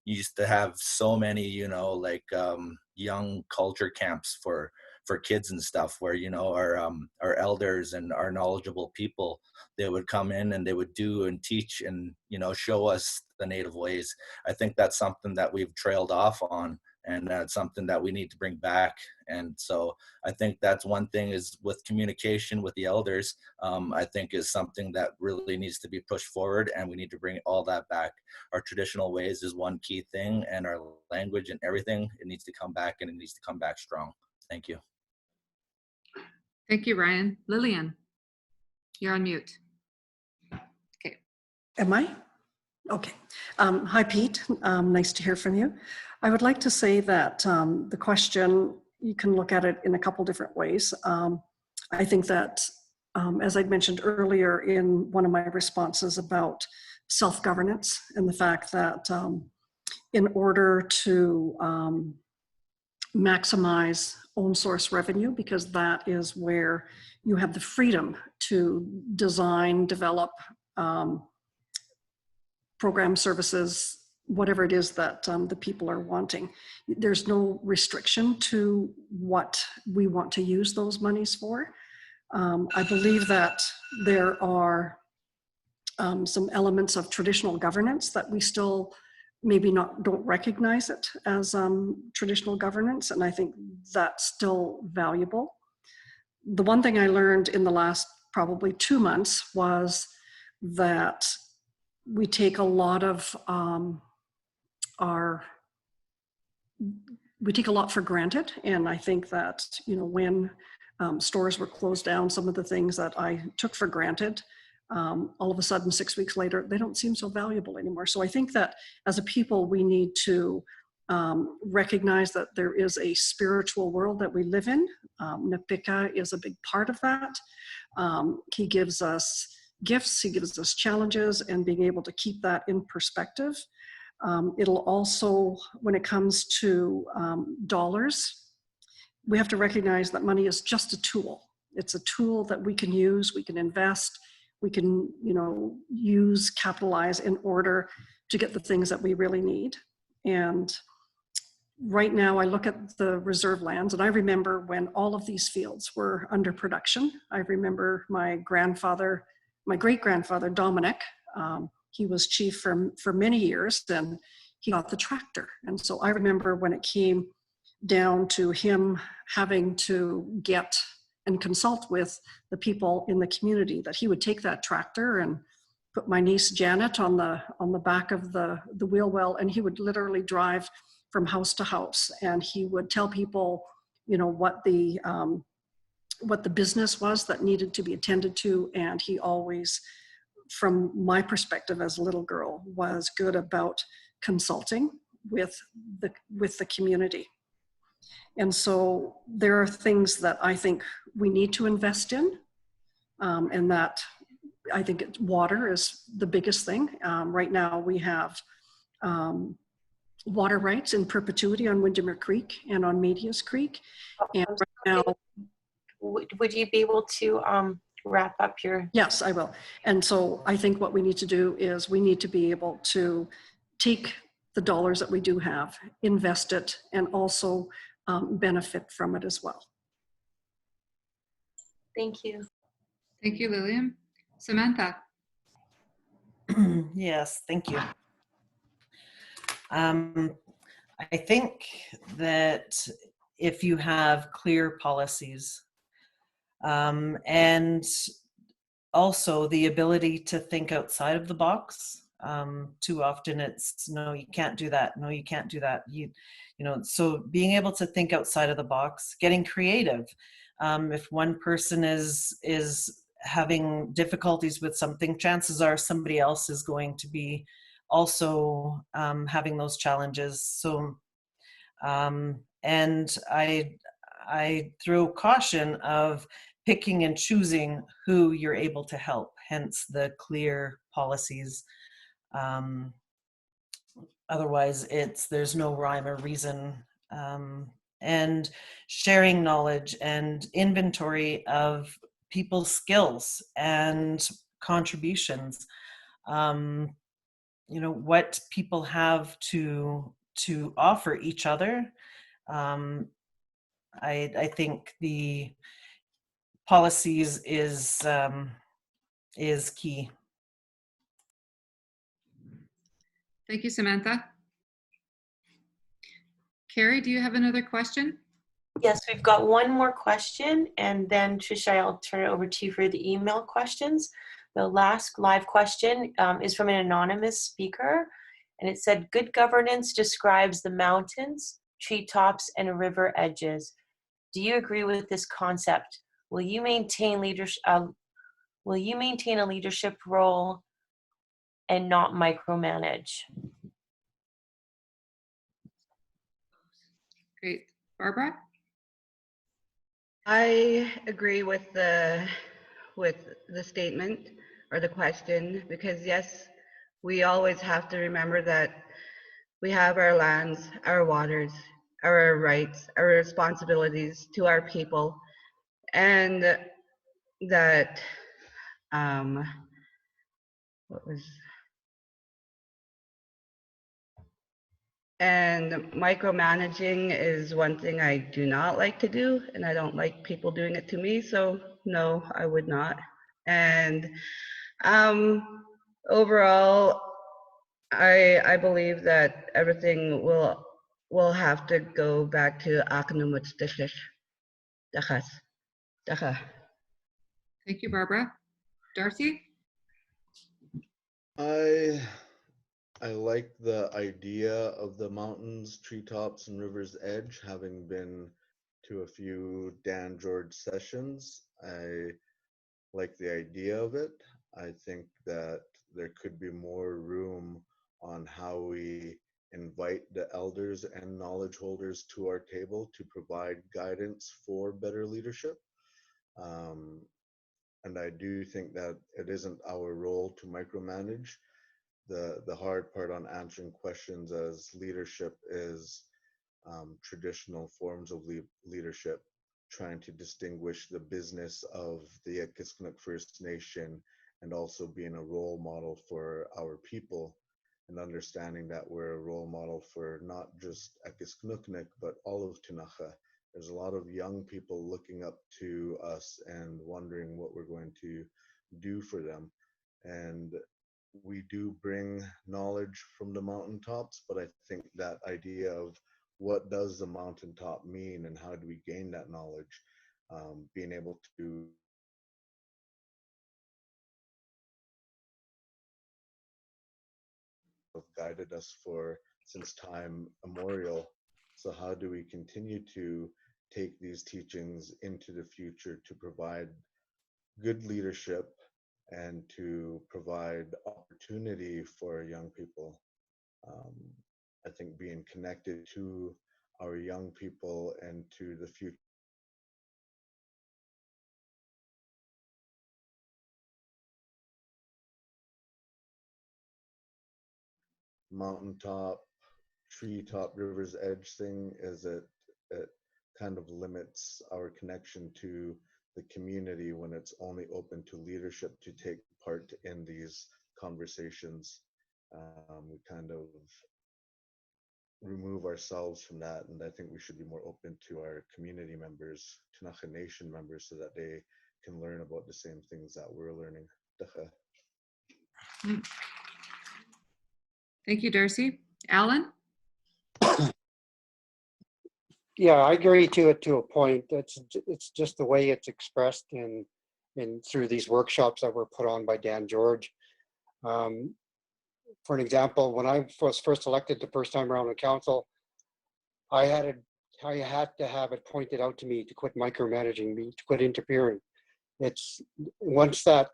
used to have so many like young culture camps for kids and stuff where our elders and our knowledgeable people, they would come in and they would do and teach and show us the native ways. I think that's something that we've trailed off on, and that's something that we need to bring back. And so I think that's one thing is with communication with the elders, I think is something that really needs to be pushed forward, and we need to bring all that back. Our traditional ways is one key thing, and our language and everything, it needs to come back, and it needs to come back strong. Thank you. Thank you, Ryan. Lillian, you're on mute. Okay. Am I? Okay. Hi, Pete. Nice to hear from you. I would like to say that the question, you can look at it in a couple different ways. I think that, as I'd mentioned earlier in one of my responses about self-governance and the fact that in order to maximize own source revenue, because that is where you have the freedom to design, develop program services, whatever it is that the people are wanting. There's no restriction to what we want to use those monies for. I believe that there are some elements of traditional governance that we still maybe don't recognize it as traditional governance, and I think that's still valuable. The one thing I learned in the last probably 2 months was that we take a lot of we take a lot for granted, and I think that when stores were closed down, some of the things that I took for granted, all of a sudden 6 weeks later, they don't seem so valuable anymore. So I think that as a people, we need to recognize that there is a spiritual world that we live in. Napika is a big part of that. He gives us gifts, he gives us challenges, and being able to keep that in perspective. It'll also, when it comes to dollars, we have to recognize that money is just a tool. It's a tool that we can use, we can invest, we can use, capitalize in order to get the things that we really need. And right now I look at the reserve lands, and I remember when all of these fields were under production. I remember my great-grandfather, Dominic, he was chief for many years, and he got the tractor. And so I remember when it came down to him having to get and consult with the people in the community, that he would take that tractor and put my niece Janet on the back of the wheel well, and he would literally drive from house to house, and he would tell people, what the business was that needed to be attended to. And he always, from my perspective as a little girl, was good about consulting with the community. And so there are things that I think we need to invest in, and that I think water is the biggest thing. Right now we have water rights in perpetuity on Windermere Creek and on Medias Creek. And right now, would you be able to wrap up your... Yes, I will. And so I think what we need to do is we need to be able to take the dollars that we do have, invest it, and also benefit from it as well. Thank you. Thank you, Lillian. Samantha. Yes, thank you. I think that if you have clear policies and also the ability to think outside of the box, Too often it's, no, you can't do that. No, you can't do that. You know, so being able to think outside of the box, getting creative. If one person is having difficulties with something, chances are somebody else is going to be also having those challenges. So, and I throw caution of picking and choosing who you're able to help, hence the clear policies. Otherwise, there's no rhyme or reason. And sharing knowledge and inventory of people's skills and contributions. You know, what people have to offer each other. I think the policies is key. Thank you, Samantha. Carrie, do you have another question? Yes, we've got one more question, and then Trisha, I'll turn it over to you for the email questions. The last live question is from an anonymous speaker, and it said, good governance describes the mountains, treetops, and river edges. Do you agree with this concept? Will you maintain leadership? Will you maintain a leadership role and not micromanage? Great. Barbara? I agree with the statement or the question, because yes, we always have to remember that we have our lands, our waters, our rights, our responsibilities to our people, and that what was and micromanaging is one thing I do not like to do, and I don't like people doing it to me, so no, I would not. And overall, I believe that everything will have to go back to Akisqnuk. Thank you, Barbara. Darcy? I like the idea of the mountains, treetops, and river's edge. Having been to a few Dan George sessions, I like the idea of it. I think that there could be more room on how we invite the elders and knowledge holders to our table to provide guidance for better leadership. And I do think that it isn't our role to micromanage. The hard part on answering questions as leadership is traditional forms of leadership, trying to distinguish the business of the Akisqnuk First Nation and also being a role model for our people, and understanding that we're a role model for not just Akisqnuk, but all of Ktunaxa. There's a lot of young people looking up to us and wondering what we're going to do for them. And we do bring knowledge from the mountaintops, but I think that idea of what does the mountaintop mean and how do we gain that knowledge, being able to have guided us for since time immemorial. So how do we continue to take these teachings into the future to provide good leadership and to provide opportunity for young people? I think being connected to our young people and to the future mountaintop, treetop, river's edge thing is it kind of limits our connection to the community when it's only open to leadership to take part in these conversations. We kind of remove ourselves from that, and I think we should be more open to our community members, Ktunaxa Nation members, so that they can learn about the same things that we're learning. Thank you, Darcy. Alan? Yeah, I agree to it to a point. It's just the way it's expressed in through these workshops that were put on by Dan George. for an example, when I was first elected the first time around on council, I had to have it pointed out to me to quit micromanaging me, to quit interfering. It's once that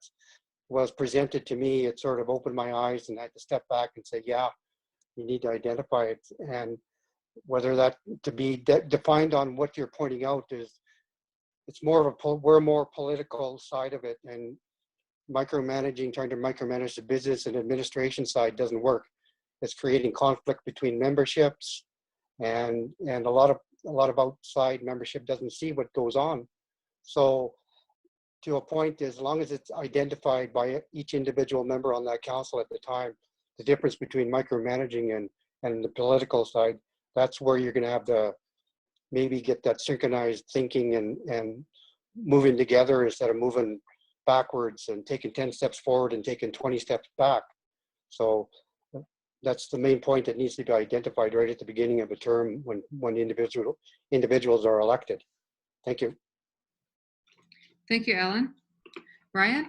was presented to me, it sort of opened my eyes, and I had to step back and say, yeah, you need to identify it. And whether that to be defined on what you're pointing out is, it's more of a, we're more political side of it, and micromanaging, trying to micromanage the business and administration side doesn't work. It's creating conflict between memberships, and a lot of outside membership doesn't see what goes on. So to a point, as long as it's identified by each individual member on that council at the time, the difference between micromanaging and the political side, that's where you're going to have to maybe get that synchronized thinking and moving together instead of moving backwards and taking 10 steps forward and taking 20 steps back. So that's the main point that needs to be identified right at the beginning of a term when individuals are elected. Thank you. Thank you, Alan. Brian?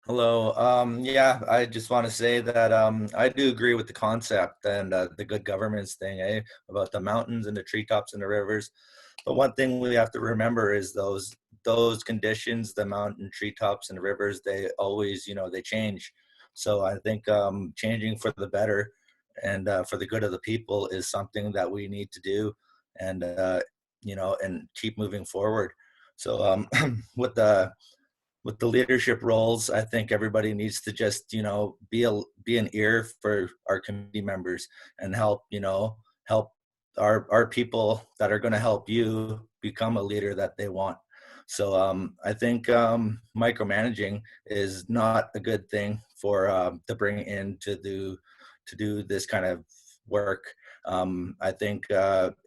Hello. Yeah, I just want to say that I do agree with the concept and the good governance thing, about the mountains and the treetops and the rivers. But one thing we have to remember is those conditions, the mountain, treetops, and rivers, they always, they change. So I think changing for the better and for the good of the people is something that we need to do, and and keep moving forward. So with the leadership roles, I think everybody needs to just, be an ear for our community members and help our people that are going to help you become a leader that they want. So I think micromanaging is not a good thing for to bring in to do this kind of work. I think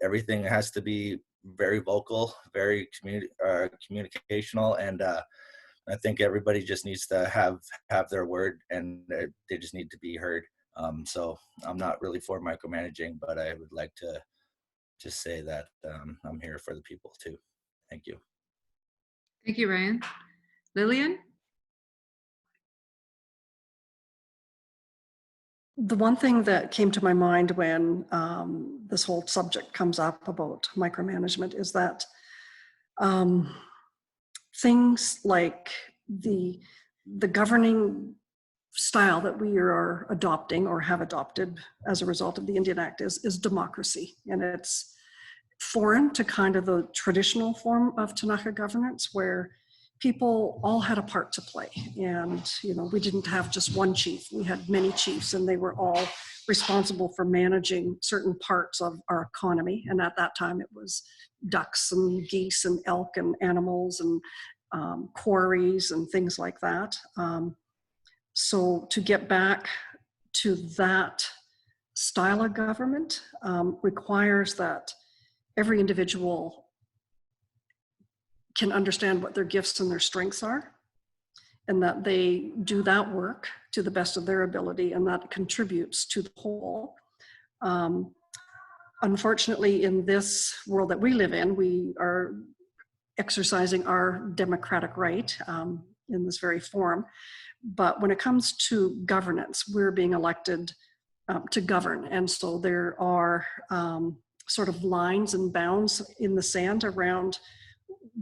everything has to be very vocal, very communicational, and I think everybody just needs to have their word, and they just need to be heard. So I'm not really for micromanaging, but I would like to just say that I'm here for the people too. Thank you. Thank you, Ryan. Lillian? The one thing that came to my mind when this whole subject comes up about micromanagement is that things like the governing style that we are adopting or have adopted as a result of the Indian Act is democracy. And it's foreign to kind of the traditional form of Tanaka governance, where people all had a part to play. And, we didn't have just one chief, we had many chiefs, and they were all responsible for managing certain parts of our economy. And at that time it was ducks and geese and elk and animals and quarries and things like that. So to get back to that style of government requires that every individual can understand what their gifts and their strengths are, and that they do that work to the best of their ability, and that contributes to the whole. Unfortunately, in this world that we live in, we are exercising our democratic right in this very form. But when it comes to governance, we're being elected to govern. And so there are sort of lines and bounds in the sand around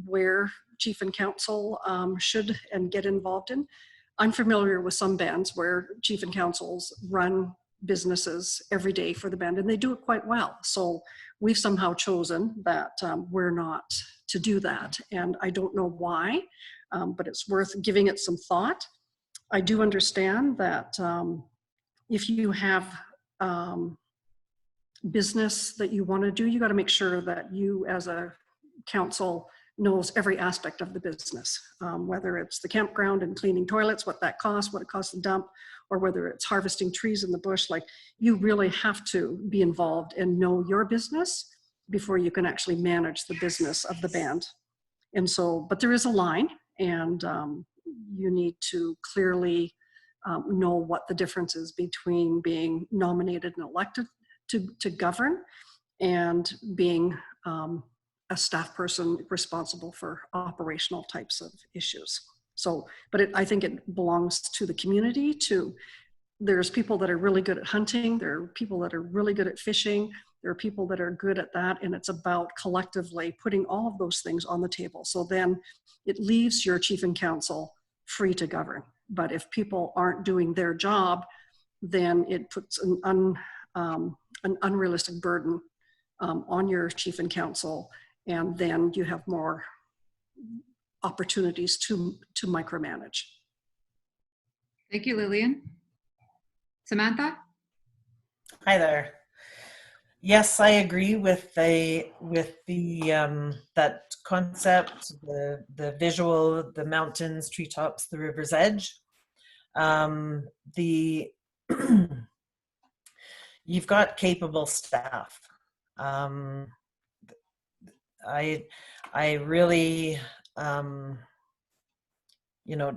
where chief and council should and get involved in. I'm familiar with some bands where chief and councils run businesses every day for the band, and they do it quite well. So we've somehow chosen that we're not to do that. And I don't know why, but it's worth giving it some thought. I do understand that if you have business that you want to do, you got to make sure that you as a council knows every aspect of the business, whether it's the campground and cleaning toilets, what that costs, what it costs to dump, or whether it's harvesting trees in the bush. Like, you really have to be involved and know your business before you can actually manage the business of the band. And so, but there is a line, and you need to clearly know what the difference is between being nominated and elected to govern and being a staff person responsible for operational types of issues. So, but I think it belongs to the community too. There's people that are really good at hunting. There are people that are really good at fishing. There are people that are good at that. And it's about collectively putting all of those things on the table. So then it leaves your chief and council free to govern. But if people aren't doing their job, then it puts an unrealistic burden on your chief and council. And then you have more opportunities to micromanage. Thank you, Lillian. Samantha? Hi there. Yes, I agree with the that concept, the visual, the mountains, treetops, the river's edge. The you've got capable staff. I really you know,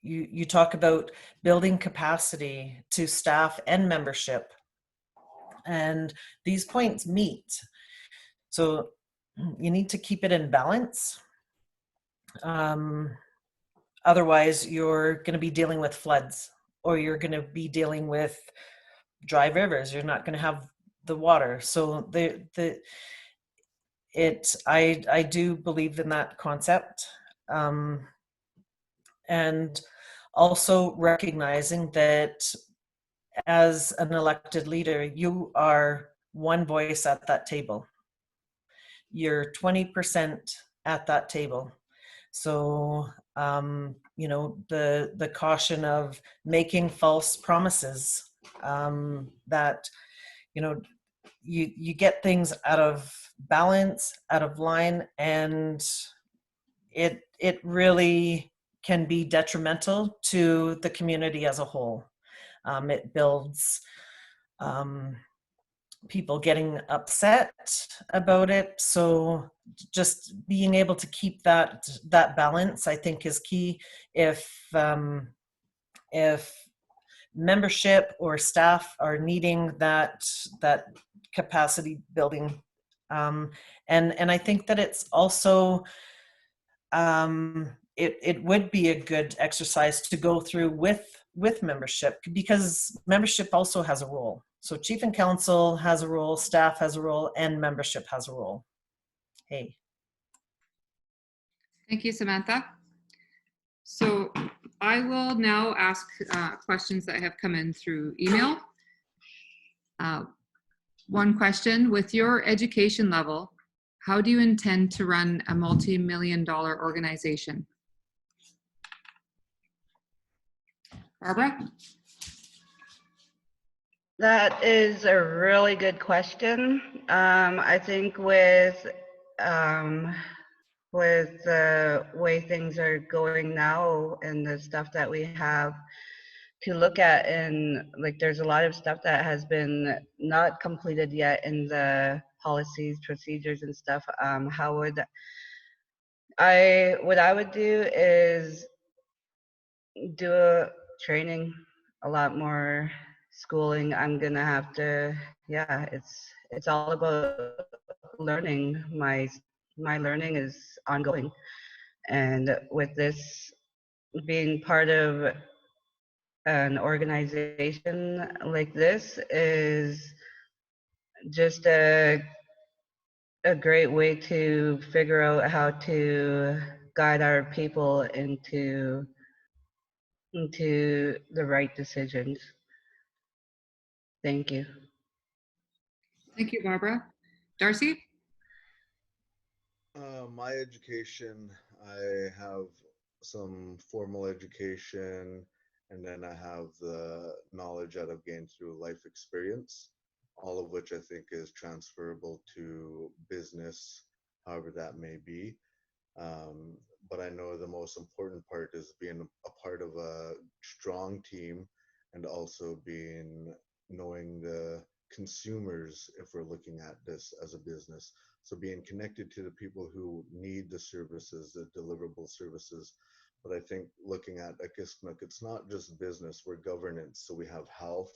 you talk about building capacity to staff and membership, and these points meet. So you need to keep it in balance. Otherwise, you're going to be dealing with floods, or you're going to be dealing with dry rivers. You're not going to have the water. So I do believe in that concept. And also recognizing that as an elected leader, you are one voice at that table. You're 20% at that table. So, you know, the caution of making false promises, that, you know, you get things out of balance, out of line, and it really can be detrimental to the community as a whole. It builds people getting upset about it. So just being able to keep that balance, I think, is key. If membership or staff are needing that capacity building, and I think that it's also it would be a good exercise to go through with membership, because membership also has a role. So chief and council has a role, staff has a role, and membership has a role. Hey. Thank you, Samantha. So I will now ask questions that have come in through email. One question: with your education level, how do you intend to run a multi-million-dollar organization? Barbara? That is a really good question. I think with the way things are going now and the stuff that we have to look at, and like there's a lot of stuff that has been not completed yet in the policies, procedures, and stuff. How would what I would do is do a training, a lot more schooling. I'm gonna have to, yeah, it's all about learning. My learning is ongoing, and with this being part of an organization like this is just a great way to figure out how to guide our people into the right decisions. Thank you. Thank you, Barbara. Darcy? My education, I have some formal education, and then I have the knowledge that I've gained through life experience, all of which I think is transferable to business, however that may be. But I know the most important part is being a part of a strong team, and also knowing the consumers if we're looking at this as a business. So being connected to the people who need the services, the deliverable services. But I think looking at Akisqnuk, it's not just business, we're governance. So we have health,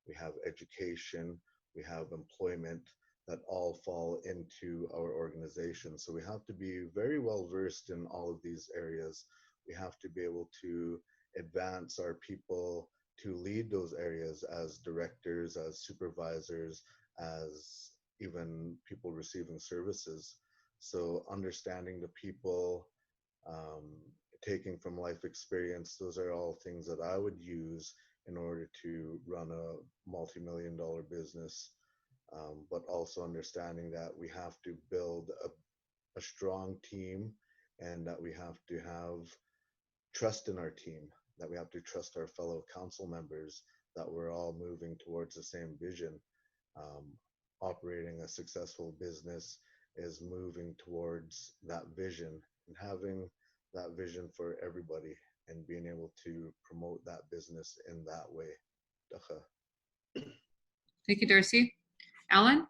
we have education, we have employment, that all fall into our organization. So we have to be very well versed in all of these areas, we have to be able to advance our people to lead those areas as directors, as supervisors, as even people receiving services. So understanding the people, taking from life experience, those are all things that I would use in order to run a multi-million-dollar business. But also understanding that we have to build a strong team, and that we have to have trust in our team, that we have to trust our fellow council members, that we're all moving towards the same vision. Operating a successful business is moving towards that vision and having that vision for everybody and being able to promote that business in that way. Thank you, Darcy. Alan?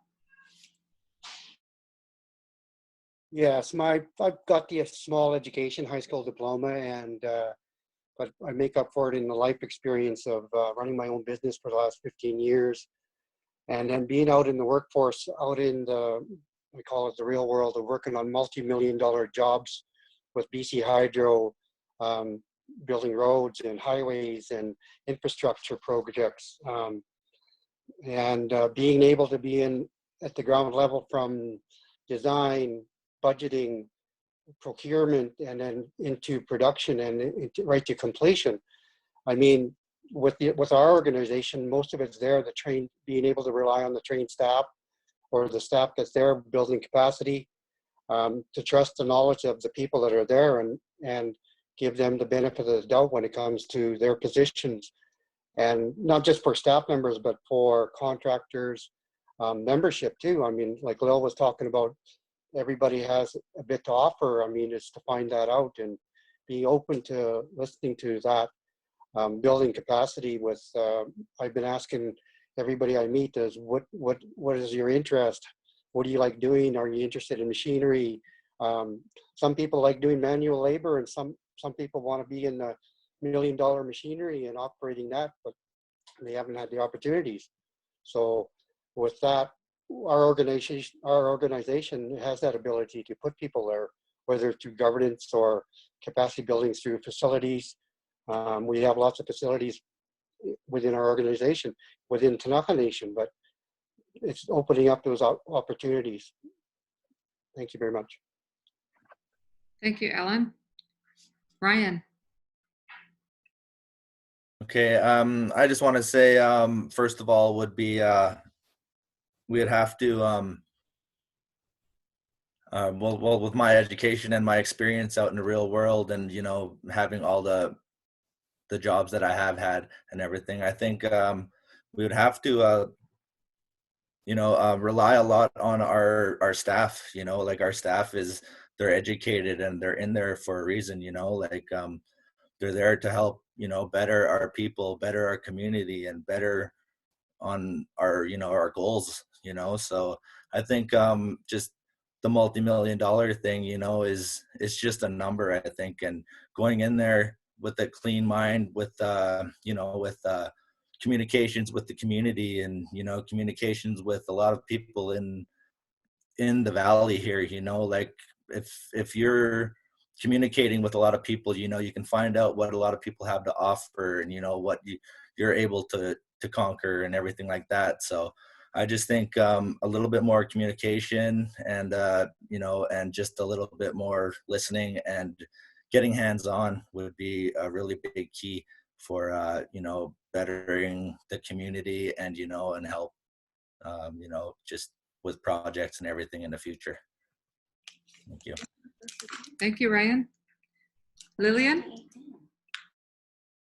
Yes, I've got the small education, high school diploma, and but I make up for it in the life experience of running my own business for the last 15 years, and then being out in the workforce, out in the, I call it the real world, of working on multi-million-dollar jobs with BC Hydro, building roads and highways and infrastructure projects, and being able to be in at the ground level from design, budgeting, procurement, and then into production and right to completion. I mean, with our organization, most of it's there, the trained, being able to rely on the trained staff or the staff that's there building capacity, to trust the knowledge of the people that are there and give them the benefit of the doubt when it comes to their positions. And not just for staff members, but for contractors, membership too. I mean, like Lil was talking about, everybody has a bit to offer. I mean, it's to find that out and be open to listening to that, building capacity with, I've been asking everybody I meet is what is your interest? What do you like doing? Are you interested in machinery? Some people like doing manual labor, and some people want to be in the $1 million machinery and operating that, but they haven't had the opportunities. So with that, our organization has that ability to put people there, whether through governance or capacity building through facilities. We have lots of facilities within our organization, within Tanaka Nation, but it's opening up those opportunities. Thank you very much. Thank you, Alan. Ryan? Okay, I just want to say, first of all, would be we'd have to, well, with my education and my experience out in the real world, and having all the jobs that I have had and everything, I think we would have to, rely a lot on our staff. Like our staff they're educated and they're in there for a reason. They're there to help, better our people, better our community, and better on our goals, so I think just the multi-million-dollar thing, is just a number, I think, and going in there with a clean mind, with with communications with the community, and communications with a lot of people in the valley here, like if you're communicating with a lot of people, you can find out what a lot of people have to offer, and what you're able to conquer and everything like that. So I just think a little bit more communication, and and just a little bit more listening and getting hands-on would be a really big key for bettering the community, and and help just with projects and everything in the future. Thank you. Thank you, Ryan. Lillian?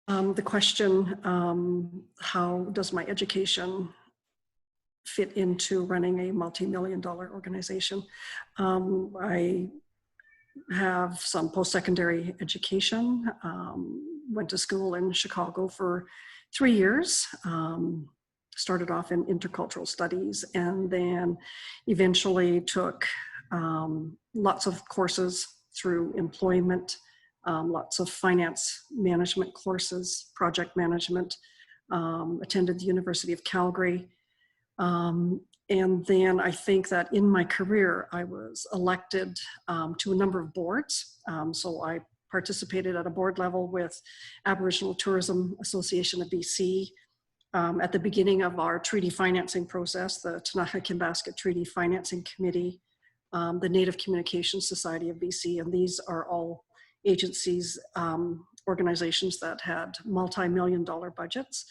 The question, how does my education fit into running a multi-million-dollar organization? I have some post-secondary education, went to school in Chicago for 3 years, started off in intercultural studies, and then eventually took lots of courses through employment, lots of finance management courses, project management, attended the University of Calgary. And then I think that in my career, I was elected to a number of boards. So I participated at a board level with Aboriginal Tourism Association of BC. At the beginning of our treaty financing process, the Tanaka-Kinbasket Treaty Financing Committee, the Native Communications Society of BC, and these are all agencies, organizations that had multi-million-dollar budgets.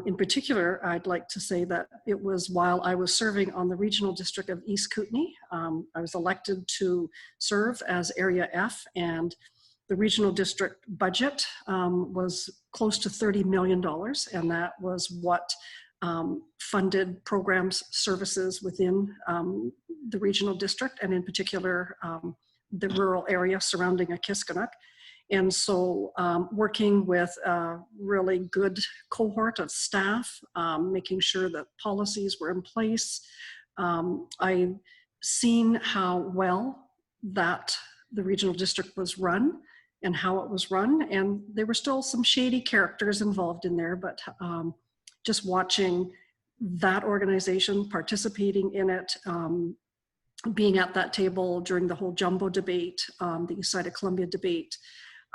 In particular, I'd like to say that it was while I was serving on the regional district of Akisqnuk. I was elected to serve as Area F, and the regional district budget was close to $30 million, and that was what funded programs, services within the regional district, and in particular, the rural area surrounding Akisqnuk. And so working with a really good cohort of staff, making sure that policies were in place. I've seen how well that the regional district was run and how it was run. And there were still some shady characters involved in there, but just watching that organization, participating in it, being at that table during the whole jumbo debate, the East Side of Columbia debate,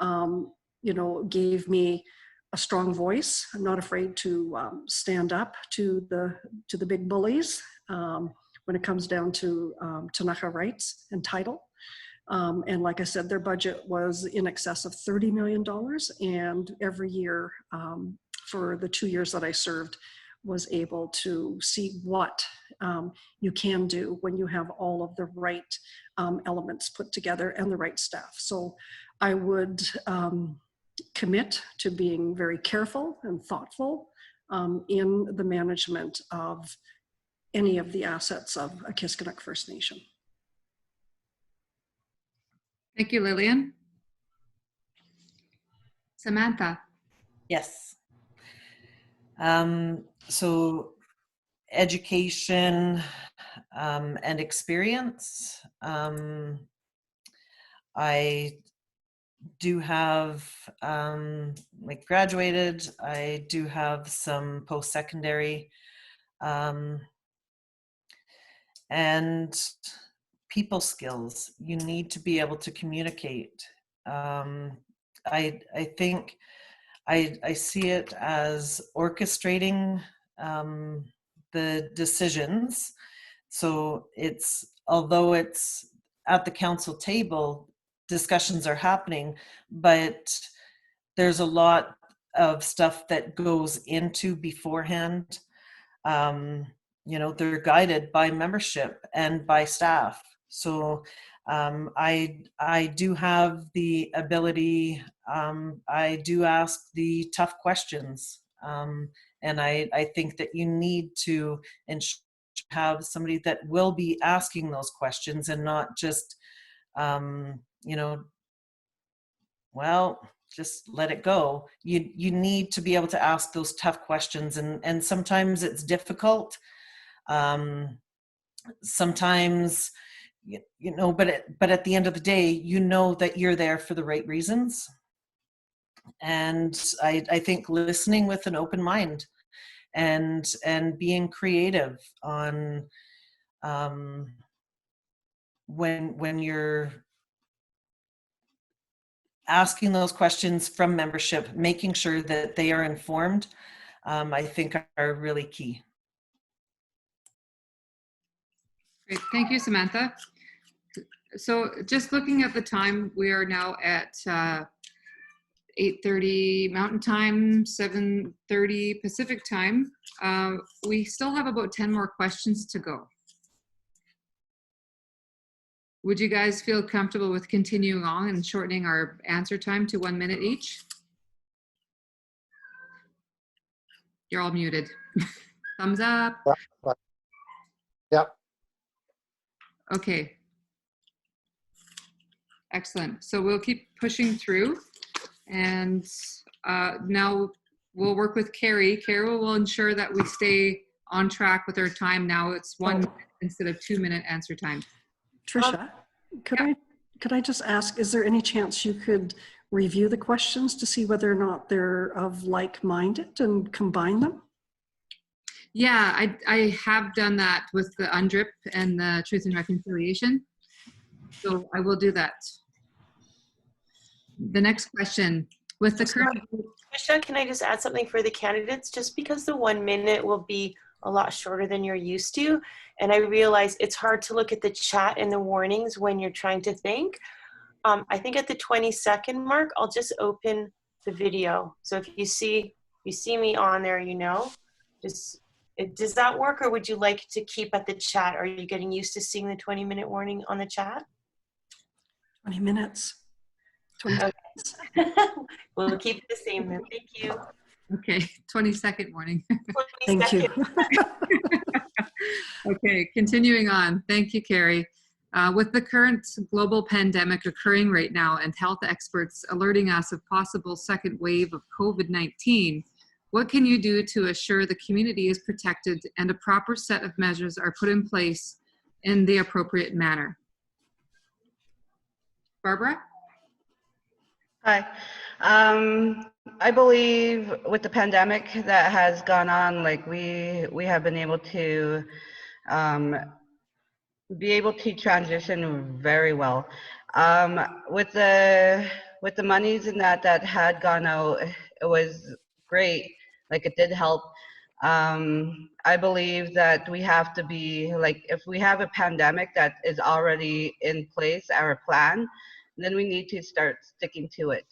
you know, gave me a strong voice. I'm not afraid to stand up to the big bullies when it comes down to Tanaka rights and title. And like I said, their budget was in excess of $30 million, and every year for the 2 years that I served was able to see what you can do when you have all of the right elements put together and the right staff. So I would commit to being very careful and thoughtful in the management of any of the assets of Akisqnuk First Nation. Thank you, Lillian. Samantha. Yes. So education and experience. I do have, like graduated, I do have some post-secondary, and people skills. You need to be able to communicate. I think I see it as orchestrating the decisions. So it's, although it's at the council table, discussions are happening, but there's a lot of stuff that goes into beforehand. You know, they're guided by membership and by staff. So I do have the ability, I do ask the tough questions. And I think that you need to have somebody that will be asking those questions and not just, you know, well, just let it go. You need to be able to ask those tough questions, and sometimes it's difficult. Sometimes, you know, but at the end of the day, you know that you're there for the right reasons. And I think listening with an open mind and being creative on when you're asking those questions from membership, making sure that they are informed, I think are really key. Great, thank you, Samantha. So just looking at the time, we are now at 8:30 Mountain Time, 7:30 Pacific Time. We still have about 10 more questions to go. Would you guys feel comfortable with continuing on and shortening our answer time to 1 minute each? You're all muted. Thumbs up. Yeah. Okay. Excellent. So we'll keep pushing through, and now we'll work with Carrie. Carrie will ensure that we stay on track with our time. Now it's 1 minute instead of 2 minute answer time. Trisha, could I just ask, is there any chance you could review the questions to see whether or not they're of like-minded and combine them? Yeah, I have done that with the UNDRIP and the Truth and Reconciliation. So I will do that. The next question, with the current, Michelle, can I just add something for the candidates? Just because the 1 minute will be a lot shorter than you're used to. And I realize it's hard to look at the chat and the warnings when you're trying to think. I think at the 20-second mark, I'll just open the video. So if you see me on there, does that work, or would you like to keep at the chat? Are you getting used to seeing the 20-minute warning on the chat? 20 minutes. 20 Okay. minutes. We'll keep it the same then. Thank you. okay, 20-second warning. 20 Thank you. seconds. Okay, continuing on. Thank you, Carrie. With the current global pandemic occurring right now and health experts alerting us of possible second wave of COVID-19, what can you do to assure the community is protected and a proper set of measures are put in place in the appropriate manner? Barbara? Hi. I believe with the pandemic that has gone on, like we have been able to um, transition very well. With the monies and that had gone out, it was great. Like it did help. I believe that we have to be like, if we have a pandemic that is already in place, our plan, then we need to start sticking to it.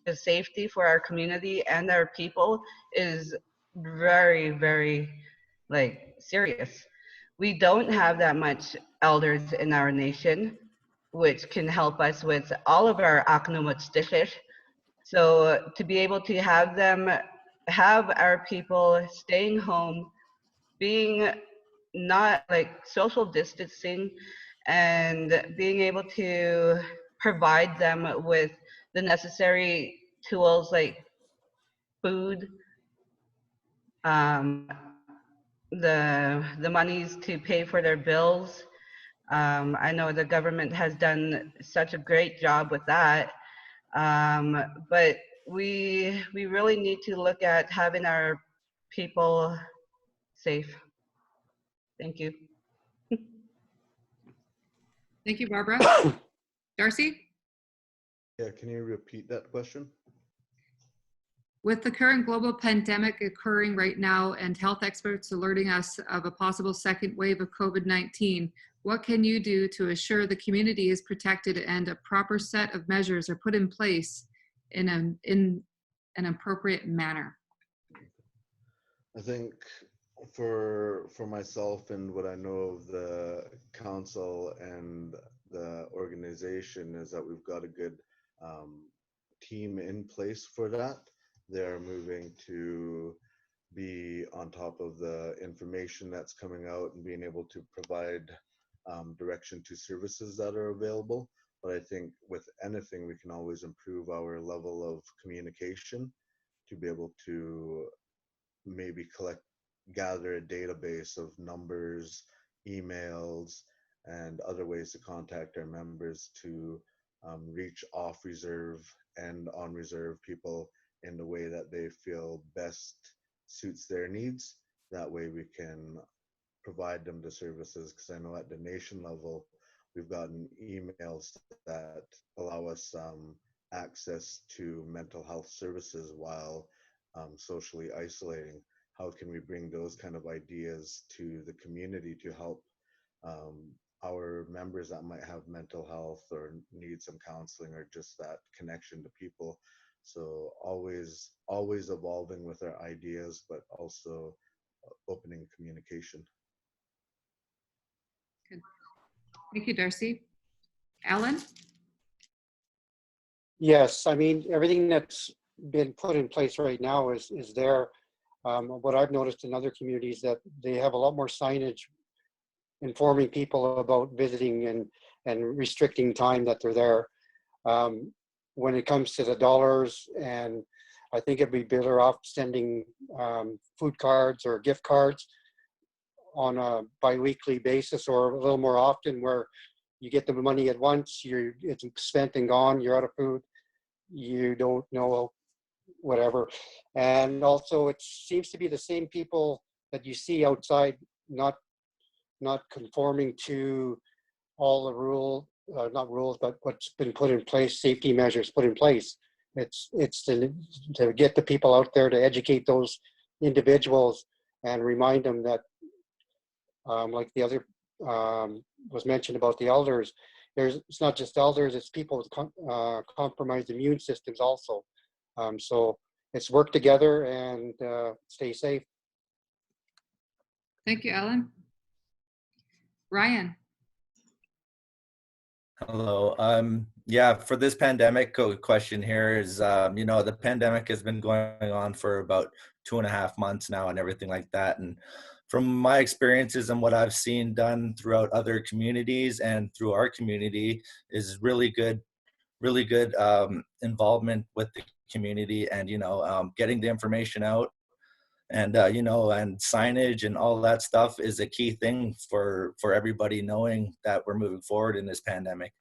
The safety for our community and our people is very, very like serious. We don't have that much elders in our nation, which can help us with all of our Akisqnuk stiches. So to be able to have our people staying home, being not like social distancing, and being able to provide them with the necessary tools like food, um, the monies to pay for their bills. I know the government has done such a great job with that, but we really need to look at having our people safe. Thank you. Thank you, Barbara. Darcy? Yeah, can you repeat that question? With the current global pandemic occurring right now and health experts alerting us of a possible second wave of COVID-19, what can you do to assure the community is protected and a proper set of measures are put in place in an appropriate manner? I think for myself and what I know of the council and the organization is that we've got a good team in place for that. They're moving to be on top of the information that's coming out and being able to provide direction to services that are available. But I think with anything, we can always improve our level of communication to be able to maybe gather a database of numbers, emails, and other ways to contact our members to reach off reserve and on reserve people in the way that they feel best suits their needs. That way we can provide them the services, because I know at the nation level, we've gotten emails that allow us access to mental health services while socially isolating. How can we bring those kind of ideas to the community to help our members that might have mental health or need some counseling or just that connection to people? So always evolving with our ideas, but also opening communication. Good. Thank you, Darcy. Alan? Yes, I mean, everything that's been put in place right now is there. What I've noticed in other communities that they have a lot more signage informing people about visiting and restricting time that they're there. When it comes to the dollars, and I think it'd be better off sending food cards or gift cards on a bi-weekly basis or a little more often, where you get the money at once, it's spent and gone, you're out of food, you don't know whatever. And also it seems to be the same people that you see outside, not conforming to all the not rules, but what's been put in place, safety measures put in place. It's to get the people out there to educate those individuals and remind them that, like the other was mentioned about the elders, it's not just elders, it's people with compromised immune systems also. So it's work together and stay safe. Thank you, Ellen. Ryan. Hello. Yeah, for this pandemic question here is, the pandemic has been going on for about 2.5 months now and everything like that. And from my experiences and what I've seen done throughout other communities and through our community is really good involvement with the community and, getting the information out. And and signage and all that stuff is a key thing for everybody knowing that we're moving forward in this pandemic.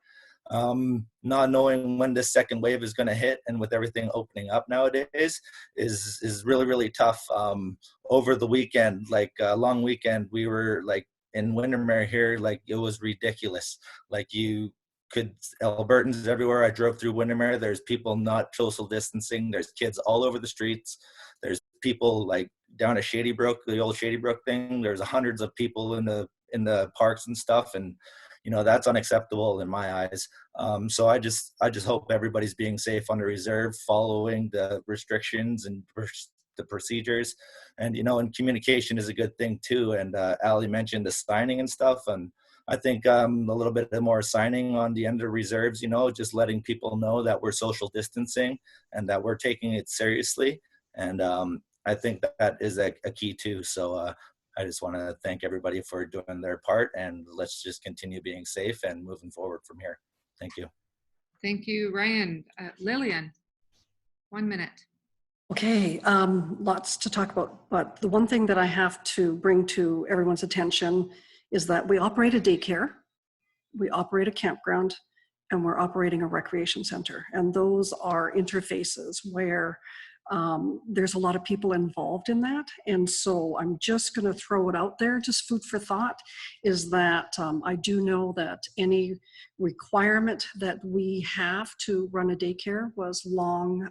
Not knowing when this second wave is going to hit and with everything opening up nowadays is really, really tough. Over the weekend, like a long weekend, we were like in Windermere here, like it was ridiculous. Like Albertans everywhere. I drove through Windermere. There's people not social distancing. There's kids all over the streets. There's people like down at Shady Brook, the old Shady Brook thing. There's hundreds of people in the parks and stuff, and that's unacceptable in my eyes. So I just hope everybody's being safe under reserve, following the restrictions and the procedures, and and communication is a good thing too. And Ali mentioned the signing and stuff, and I think a little bit more signing on the end of reserves, just letting people know that we're social distancing and that we're taking it seriously. And I think that is a key too. So I just want to thank everybody for doing their part, and let's just continue being safe and moving forward from here. Thank you. Thank you, Ryan. Lillian, 1 minute. Okay, lots to talk about, but the one thing that I have to bring to everyone's attention is that we operate a daycare, we operate a campground, and we're operating a recreation center. And those are interfaces where there's a lot of people involved in that. And so I'm just going to throw it out there, just food for thought, is that I do know that any requirement that we have to run a daycare was long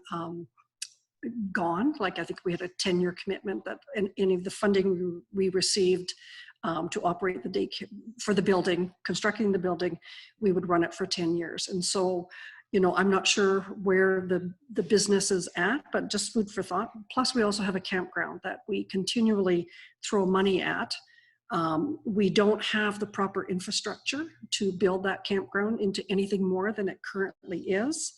gone. Like I think we had a 10-year commitment that any of the funding we received to operate the daycare for the building, constructing the building, we would run it for 10 years. And so, I'm not sure where the business is at, but just food for thought. Plus, we also have a campground that we continually throw money at. We don't have the proper infrastructure to build that campground into anything more than it currently is.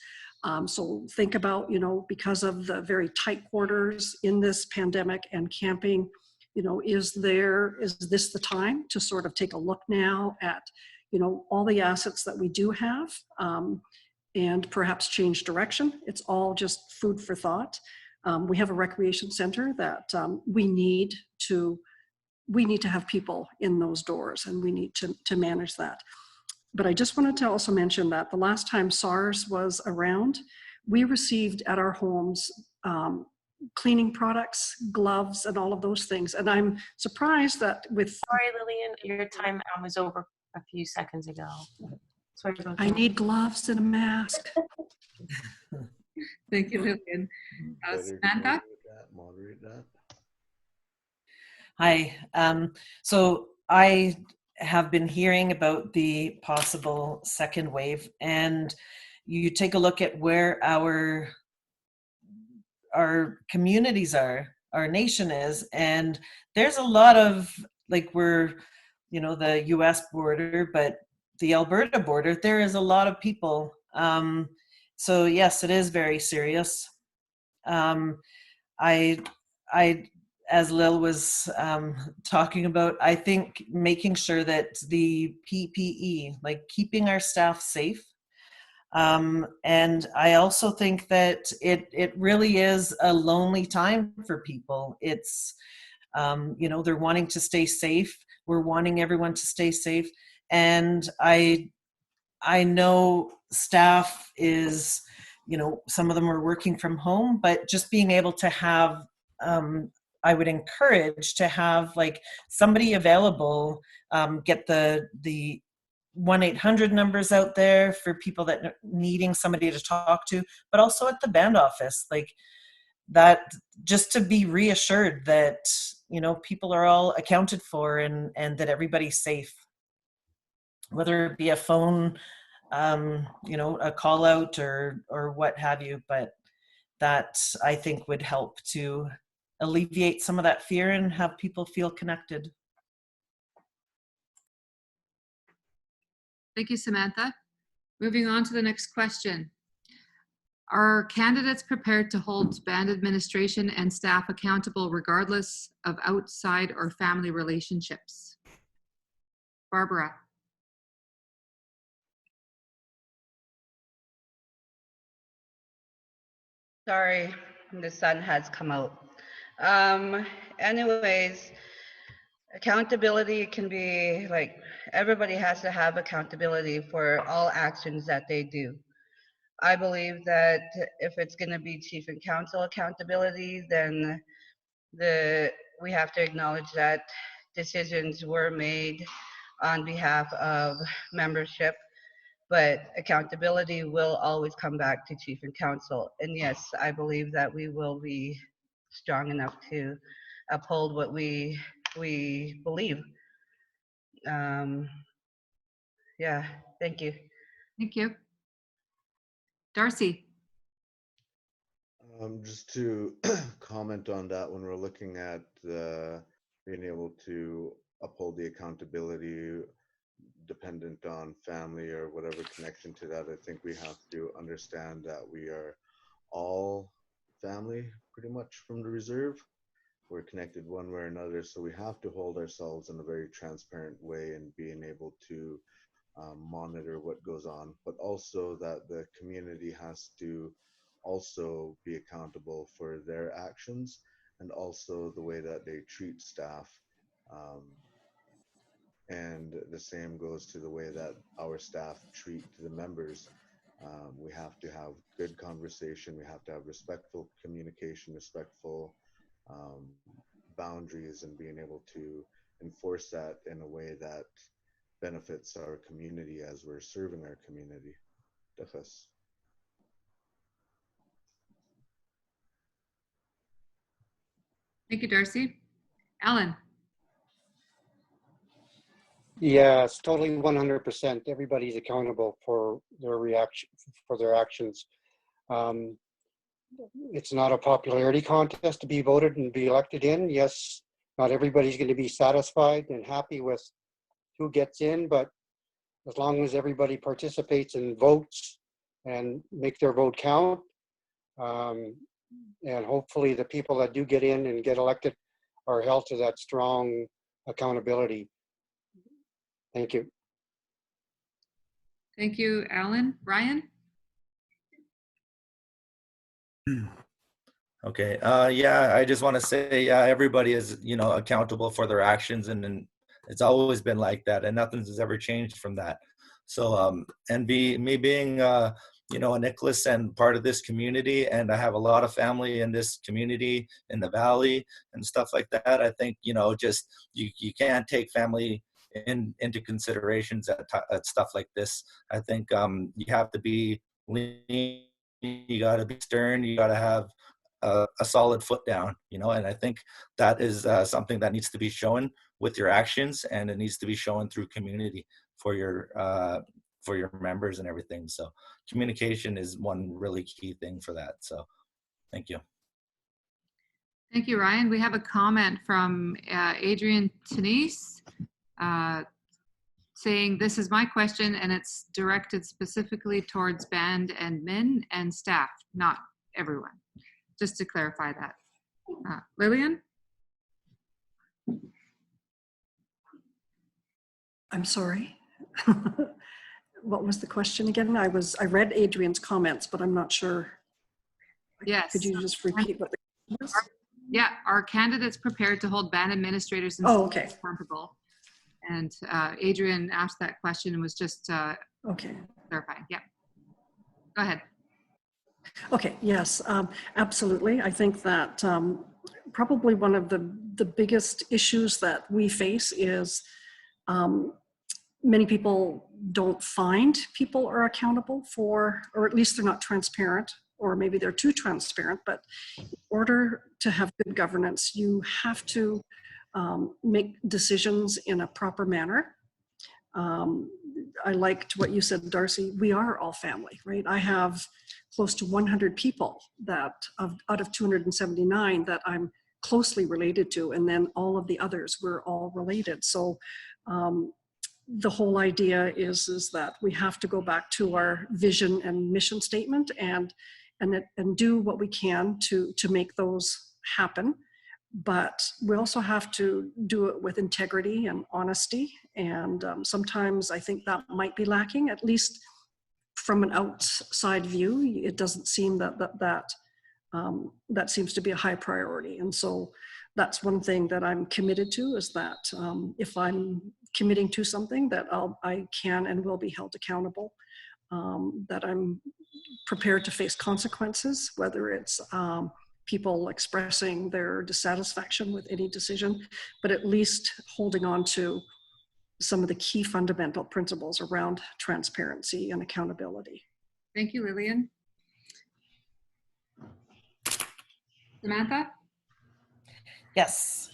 So think about, because of the very tight quarters in this pandemic and camping, is this the time to sort of take a look now at, all the assets that we do have, and perhaps change direction? It's all just food for thought. We have a recreation center that we need to have people in those doors, and we need to manage that. But I just wanted to also mention that the last time SARS was around, we received at our homes cleaning products, gloves, and all of those things. And I'm surprised that with... Sorry, Lillian, your time was over a few seconds ago. Sorry about that. I need gloves and a mask. Thank you, Lillian. Samantha? Moderate that. Hi. So I have been hearing about the possible second wave, and you take a look at where our communities are, our nation is, and there's a lot of, like, we're, the US border, but the Alberta border, there is a lot of people. So yes, it is very serious. I as Lil was talking about, I think making sure that the PPE, like keeping our staff safe. And I also think that it really is a lonely time for people. It's, they're wanting to stay safe. We're wanting everyone to stay safe. And I know staff is, some of them are working from home, but just being able to have, I would encourage to have like somebody available, get the 1-800 numbers out there for people that are needing somebody to talk to, but also at the band office, like that, just to be reassured that, you know, people are all accounted for and that everybody's safe, whether it be a phone, you know, a call out or what have you. But that, I think, would help to alleviate some of that fear and have people feel connected. Thank you, Samantha. Moving on to the next question. Are candidates prepared to hold band administration and staff accountable regardless of outside or family relationships? Barbara. Sorry, the sun has come out. Anyways, accountability can be like, everybody has to have accountability for all actions that they do. I believe that if it's going to be chief and council accountability, then we have to acknowledge that decisions were made on behalf of membership, but accountability will always come back to chief and council. And yes, I believe that we will be strong enough to uphold what we believe. Yeah, thank you. Thank you. Darcy. Just to comment on that, when we're looking at being able to uphold the accountability dependent on family or whatever connection to that, I think we have to understand that we are all family pretty much from the reserve. We're connected one way or another, so we have to hold ourselves in a very transparent way and being able to monitor what goes on, but also that the community has to also be accountable for their actions and also the way that they treat staff. And the same goes to the way that our staff treat the members. We have to have good conversation. We have to have respectful communication, respectful boundaries, and being able to enforce that in a way that benefits our community as we're serving our community. Thank you, Darcy. Alan. Yes, totally 100%. Everybody's accountable for their reaction, for their actions. It's not a popularity contest to be voted and be elected in. Yes, not everybody's going to be satisfied and happy with who gets in, but as long as everybody participates and votes and make their vote count, and hopefully the people that do get in and get elected are held to that strong accountability. Thank you. Thank you, Alan. Ryan? Okay. Yeah, I just want to say, yeah, everybody is, you know, accountable for their actions, and it's always been like that, and nothing has ever changed from that. So, and me being, you know, a Nicholas and part of this community, and I have a lot of family in this community in the Valley and stuff like that. I think, you know, just you can't take family into considerations at stuff like this. I think you have to be lean, you got to be stern, you got to have a solid foot down, you know, and I think that is something that needs to be shown with your actions, and it needs to be shown through community for your members and everything. So communication is one really key thing for that. So thank you. Thank you, Ryan. We have a comment from Adrian Tenise saying, this is my question, and it's directed specifically towards band and min and staff, not everyone. Just to clarify that. Lillian? I'm sorry. What was the question again? I read Adrian's comments, but I'm not sure. Yes. Could you just repeat what the question was? Yeah, are candidates prepared to hold band administrators and okay. accountable? And Adrian asked that question and was just okay, clarifying. Yeah. Go ahead. Okay, yes, absolutely. I think that probably one of the biggest issues that we face is many people don't find people are accountable for, or at least they're not transparent, or maybe they're too transparent. But in order to have good governance, you have to make decisions in a proper manner. I liked what you said, Darcy. We are all family, right? I have close to 100 people that out of 279 that I'm closely related to, and then all of the others, we're all related. So the whole idea is that we have to go back to our vision and mission statement and do what we can to make those happen. But we also have to do it with integrity and honesty. And sometimes I think that might be lacking, at least from an outside view. It doesn't seem that seems to be a high priority. And so that's one thing that I'm committed to, is that if I'm committing to something, that I can and will be held accountable, that I'm prepared to face consequences, whether it's people expressing their dissatisfaction with any decision, but at least holding on to some of the key fundamental principles around transparency and accountability. Thank you, Lillian. Samantha? Yes.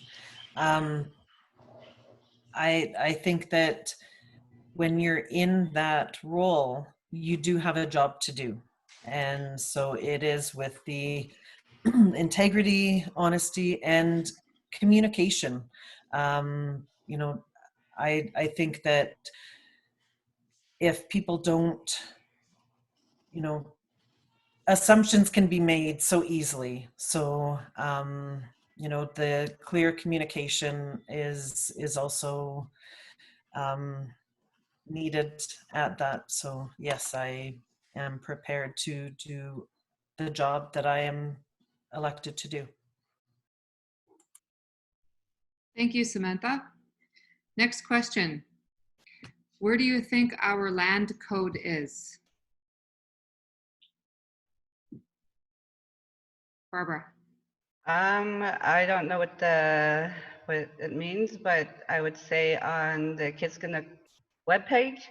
I think that when you're in that role, you do have a job to do. And so it is with the integrity, honesty, and communication. You know, I think that if people don't, you know, assumptions can be made so easily. So, you know, the clear communication is also needed at that. So yes, I am prepared to do the job that I am elected to do. Thank you, Samantha. Next question. Where do you think our land code is? Barbara. I don't know what it means, but I would say on the Akisqnuk webpage.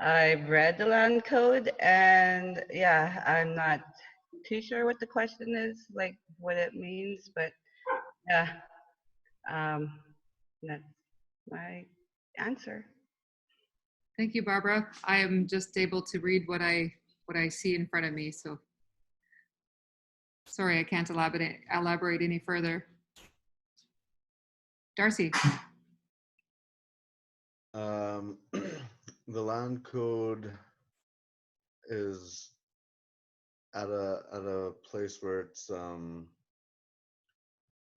I've read the land code, and yeah, I'm not too sure what the question is, like what it means, but yeah, that's my answer. Thank you, Barbara. I am just able to read what I see in front of me, so sorry, I can't elaborate any further. Darcy. The land code is at a place where it's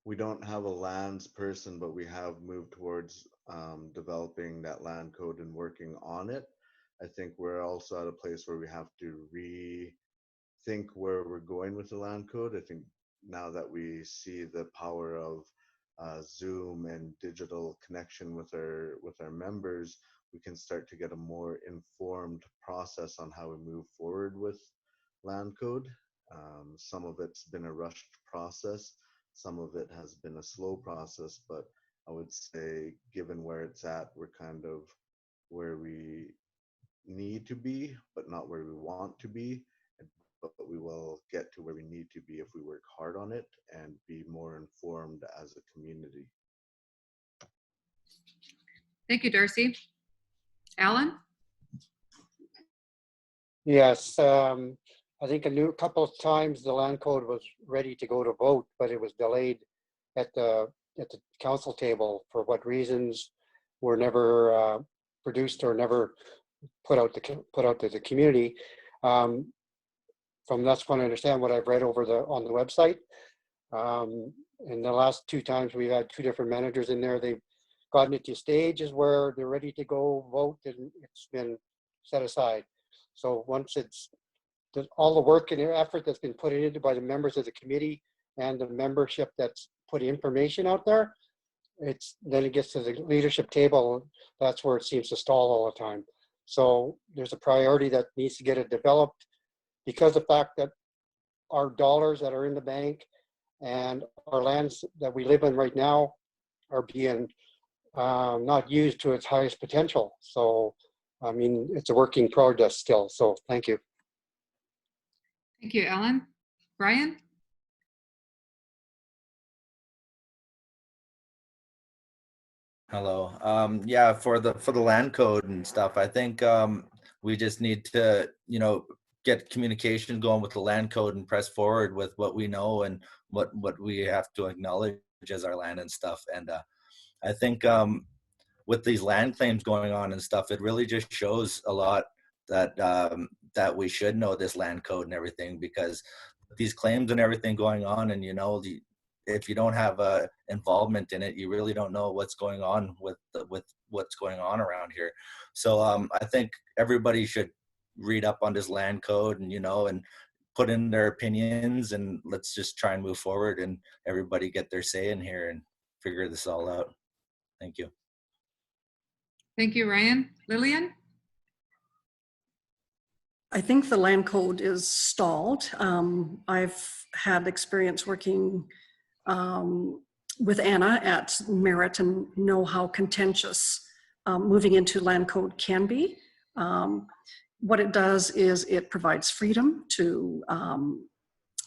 we don't have a lands person, but we have moved towards developing that land code and working on it. I think we're also at a place where we have to rethink where we're going with the land code. I think now that we see the power of Zoom and digital connection with our members, we can start to get a more informed process on how we move forward with land code. Some of it's been a rushed process, some of it has been a slow process, but I would say given where it's at, we're kind of where we need to be, but not where we want to be. But we will get to where we need to be if we work hard on it and be more informed as a community. Thank you, Darcy. Alan? Yes, I think a couple of times the land code was ready to go to vote, but it was delayed at the council table. For what reasons were never produced or never put out to the community. From that's what I understand what I've read on the website. In the last two times we've had two different managers in there. They've gotten it to stages where they're ready to go vote, and it's been set aside. So once all the work and effort that's been put into by the members of the committee and the membership that's put information out there, then it gets to the leadership table. That's where it seems to stall all the time. So there's a priority that needs to get it developed, because the fact that our dollars that are in the bank and our lands that we live in right now are being not used to its highest potential. So, I mean, it's a work in progress still. So thank you. Thank you, Ellen. Brian? Hello. Yeah, for the land code and stuff, I think we just need to, get communication going with the land code and press forward with what we know and what we have to acknowledge as our land and stuff. And I think with these land claims going on and stuff, it really just shows a lot that that we should know this land code and everything, because these claims and everything going on, and if you don't have involvement in it, you really don't know what's going on with what's going on around here. So I think everybody should read up on this land code and and put in their opinions, and let's just try and move forward and everybody get their say in here and figure this all out. Thank you. Thank you, Ryan. Lillian? I think the land code is stalled. I've had experience working with Anna at Merit and know how contentious moving into land code can be. What it does is it provides freedom to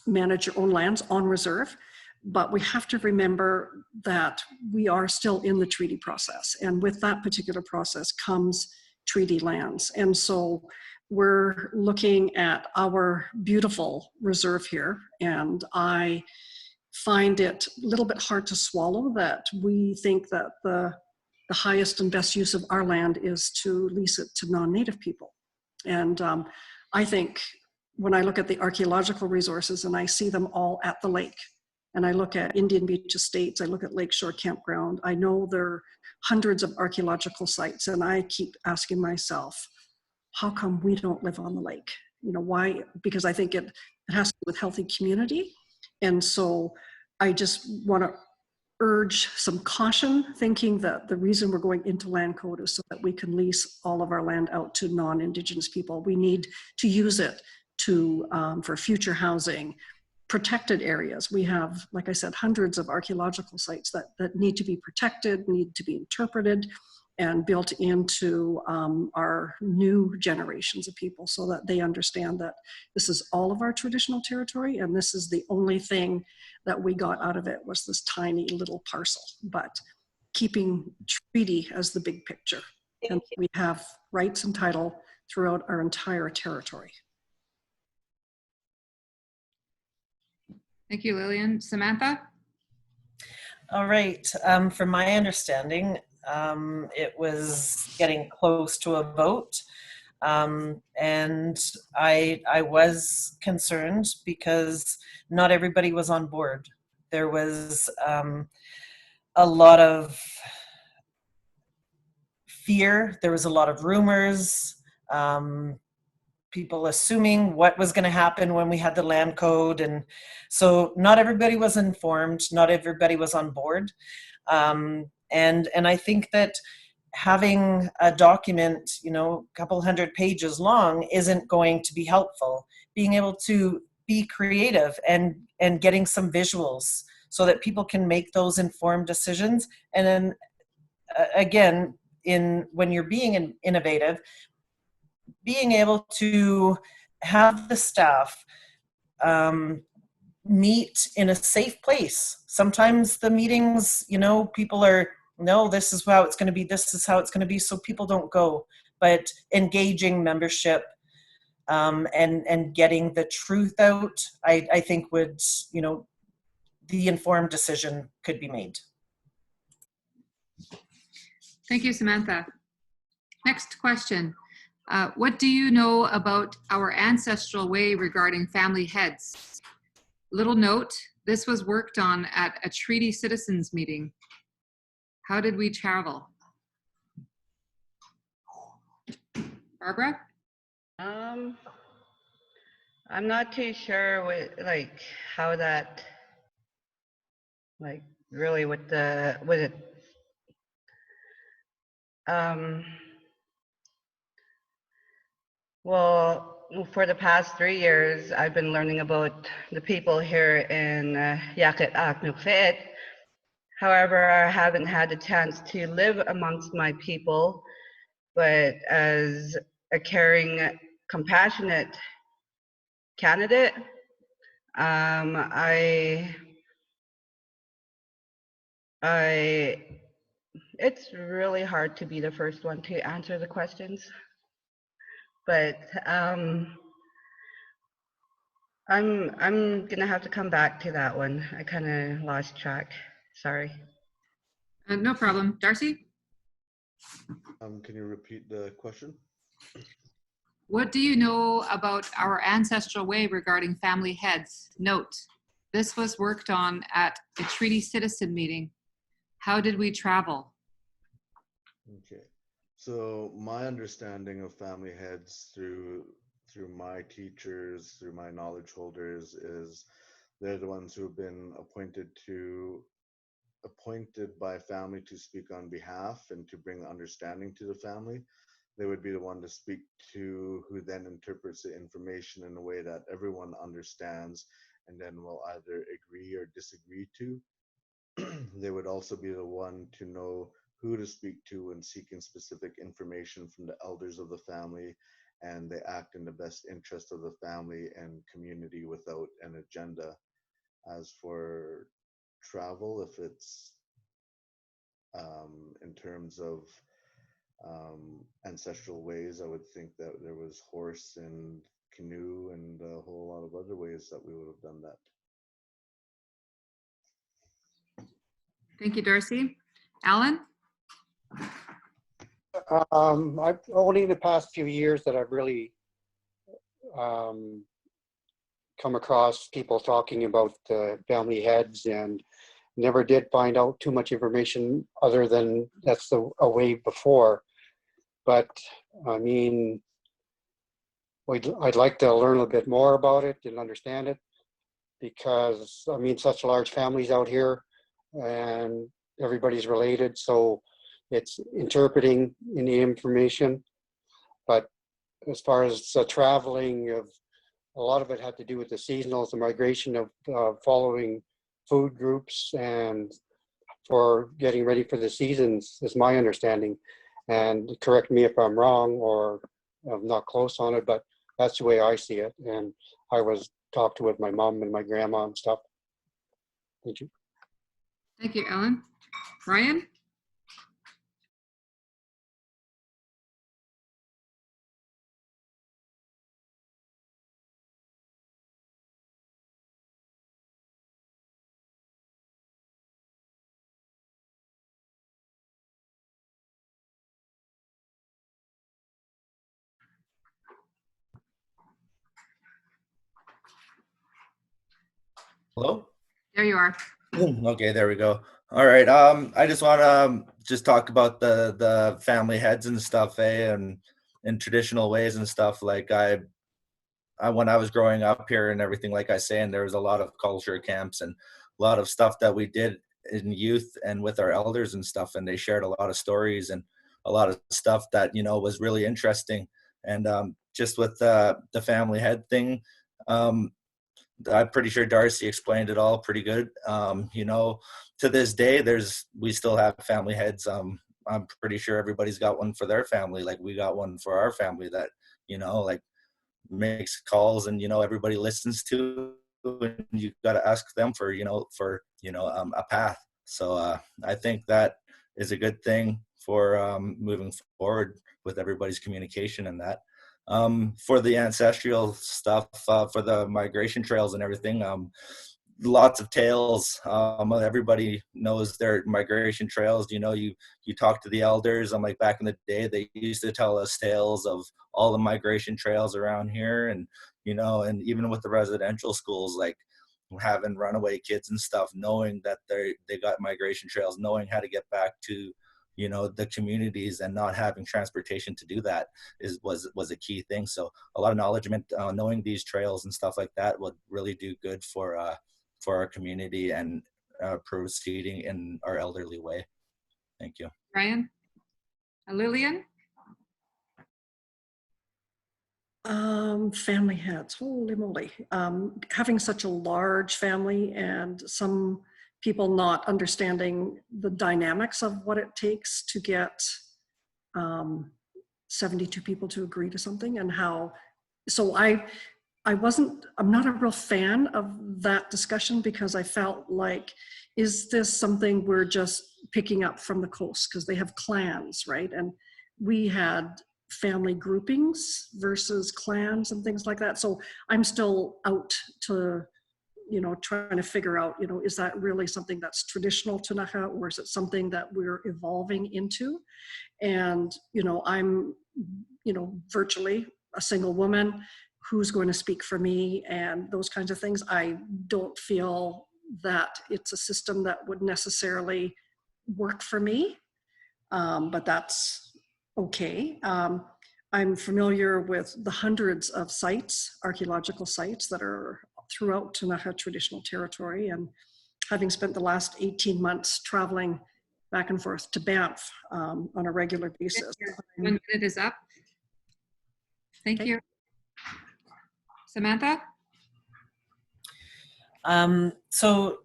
manage your own lands on reserve, but we have to remember that we are still in the treaty process, and with that particular process comes treaty lands. And so we're looking at our beautiful reserve here, and I find it a little bit hard to swallow that we think that the highest and best use of our land is to lease it to non-native people. And I think when I look at the archaeological resources and I see them all at the lake, and I look at Indian Beach Estates, I look at Lakeshore Campground, I know there are hundreds of archaeological sites, and I keep asking myself, how come we don't live on the lake? Why? Because I think it has to do with healthy community. And so I just want to urge some caution, thinking that the reason we're going into land code is so that we can lease all of our land out to non-Indigenous people. We need to use it to for future housing, protected areas. We have, like I said, hundreds of archaeological sites that need to be protected, need to be interpreted and built into our new generations of people so that they understand that this is all of our traditional territory, and this is the only thing that we got out of it was this tiny little parcel, but keeping treaty as the big picture. And we have rights and title throughout our entire territory. Thank you, Lillian. Samantha? All right. From my understanding, it was getting close to a vote. And I was concerned because not everybody was on board. There was a lot of fear. There was a lot of rumors. People assuming what was going to happen when we had the land code. And so not everybody was informed. Not everybody was on board. And I think that having a document, a couple hundred pages long isn't going to be helpful. Being able to be creative and getting some visuals so that people can make those informed decisions. And then again, when you're being innovative, being able to have the staff meet in a safe place. Sometimes the meetings, people are, no, this is how it's going to be, this is how it's going to be, so people don't go. But engaging membership and getting the truth out, I think would, the informed decision could be made. Thank you, Samantha. Next question. What do you know about our ancestral way regarding family heads? Little note, this was worked on at a treaty citizens meeting. How did we travel? Barbara? I'm not too sure how that, really with it. Well, for the past 3 years, I've been learning about the people here in Akisqnuk, However, I haven't had a chance to live amongst my people, but as a caring, compassionate candidate, I it's really hard to be the first one to answer the questions, but I'm gonna have to come back to that one. I kind of lost track. Sorry. No problem. Darcy, Can you repeat the question? what do you know about our ancestral way regarding family heads? Note, this was worked on at a treaty citizen meeting. How did we travel? Okay. So my understanding of family heads through my teachers, through my knowledge holders, is they're the ones who have been appointed by family to speak on behalf and to bring understanding to the family. They would be the one to speak to, who then interprets the information in a way that everyone understands and then will either agree or disagree to. They would also be the one to know who to speak to when seeking specific information from the elders of the family, and they act in the best interest of the family and community without an agenda. As for travel, if it's in terms of ancestral ways, I would think that there was horse and canoe and a whole lot of other ways that we would have done that. Thank you, Darcy. Alan? I've only in the past few years that I've really come across people talking about family heads, and never did find out too much information other than that's a way before. But I mean, I'd like to learn a little bit more about it and understand it, because I mean, such large families out here and everybody's related. So it's interpreting any information. But as far as traveling, a lot of it had to do with the seasonals, the migration of following food groups and for getting ready for the seasons, is my understanding. And correct me if I'm wrong or I'm not close on it, but that's the way I see it. And I was talked to with my mom and my grandma and stuff. Thank you. Thank you, Ellen. Ryan? Hello? There you are. Okay, there we go. All right. I just want to just talk about the family heads and stuff, and in traditional ways and stuff. Like I when I was growing up here and everything, like I say, and there was a lot of culture camps and a lot of stuff that we did in youth and with our elders and stuff, and they shared a lot of stories and a lot of stuff that was really interesting. And just with the family head thing, I'm pretty sure Darcy explained it all pretty good. To this day, we still have family heads. I'm pretty sure everybody's got one for their family. Like we got one for our family that, like makes calls and, everybody listens to, and you got to ask them for, a path. So I think that is a good thing for moving forward with everybody's communication and that. For the ancestral stuff, for the migration trails and everything, lots of tales. Everybody knows their migration trails. You talk to the elders. Like back in the day, they used to tell us tales of all the migration trails around here, and and even with the residential schools, like having runaway kids and stuff, knowing that they got migration trails, knowing how to get back to the communities, and not having transportation to do that was a key thing. So a lot of acknowledgement, knowing these trails and stuff like that would really do good for our community and proceeding in our elderly way. Thank you. Ryan? Lillian? Family heads, holy moly. Having such a large family, and some people not understanding the dynamics of what it takes to get 72 people to agree to something, and how, so I'm not a real fan of that discussion, because I felt like, is this something we're just picking up from the coast? Because they have clans, right? And we had family groupings versus clans and things like that. So I'm still out to, trying to figure out, is that really something that's traditional to Naha, or is it something that we're evolving into? And, I'm, virtually a single woman. Who's going to speak for me and those kinds of things. I don't feel that it's a system that would necessarily work for me, but that's okay. I'm familiar with the hundreds of sites, archaeological sites, that are throughout Ktunaxa traditional territory, and having spent the last 18 months traveling back and forth to Banff on a regular basis. 1 minute is up. Thank you. Samantha? So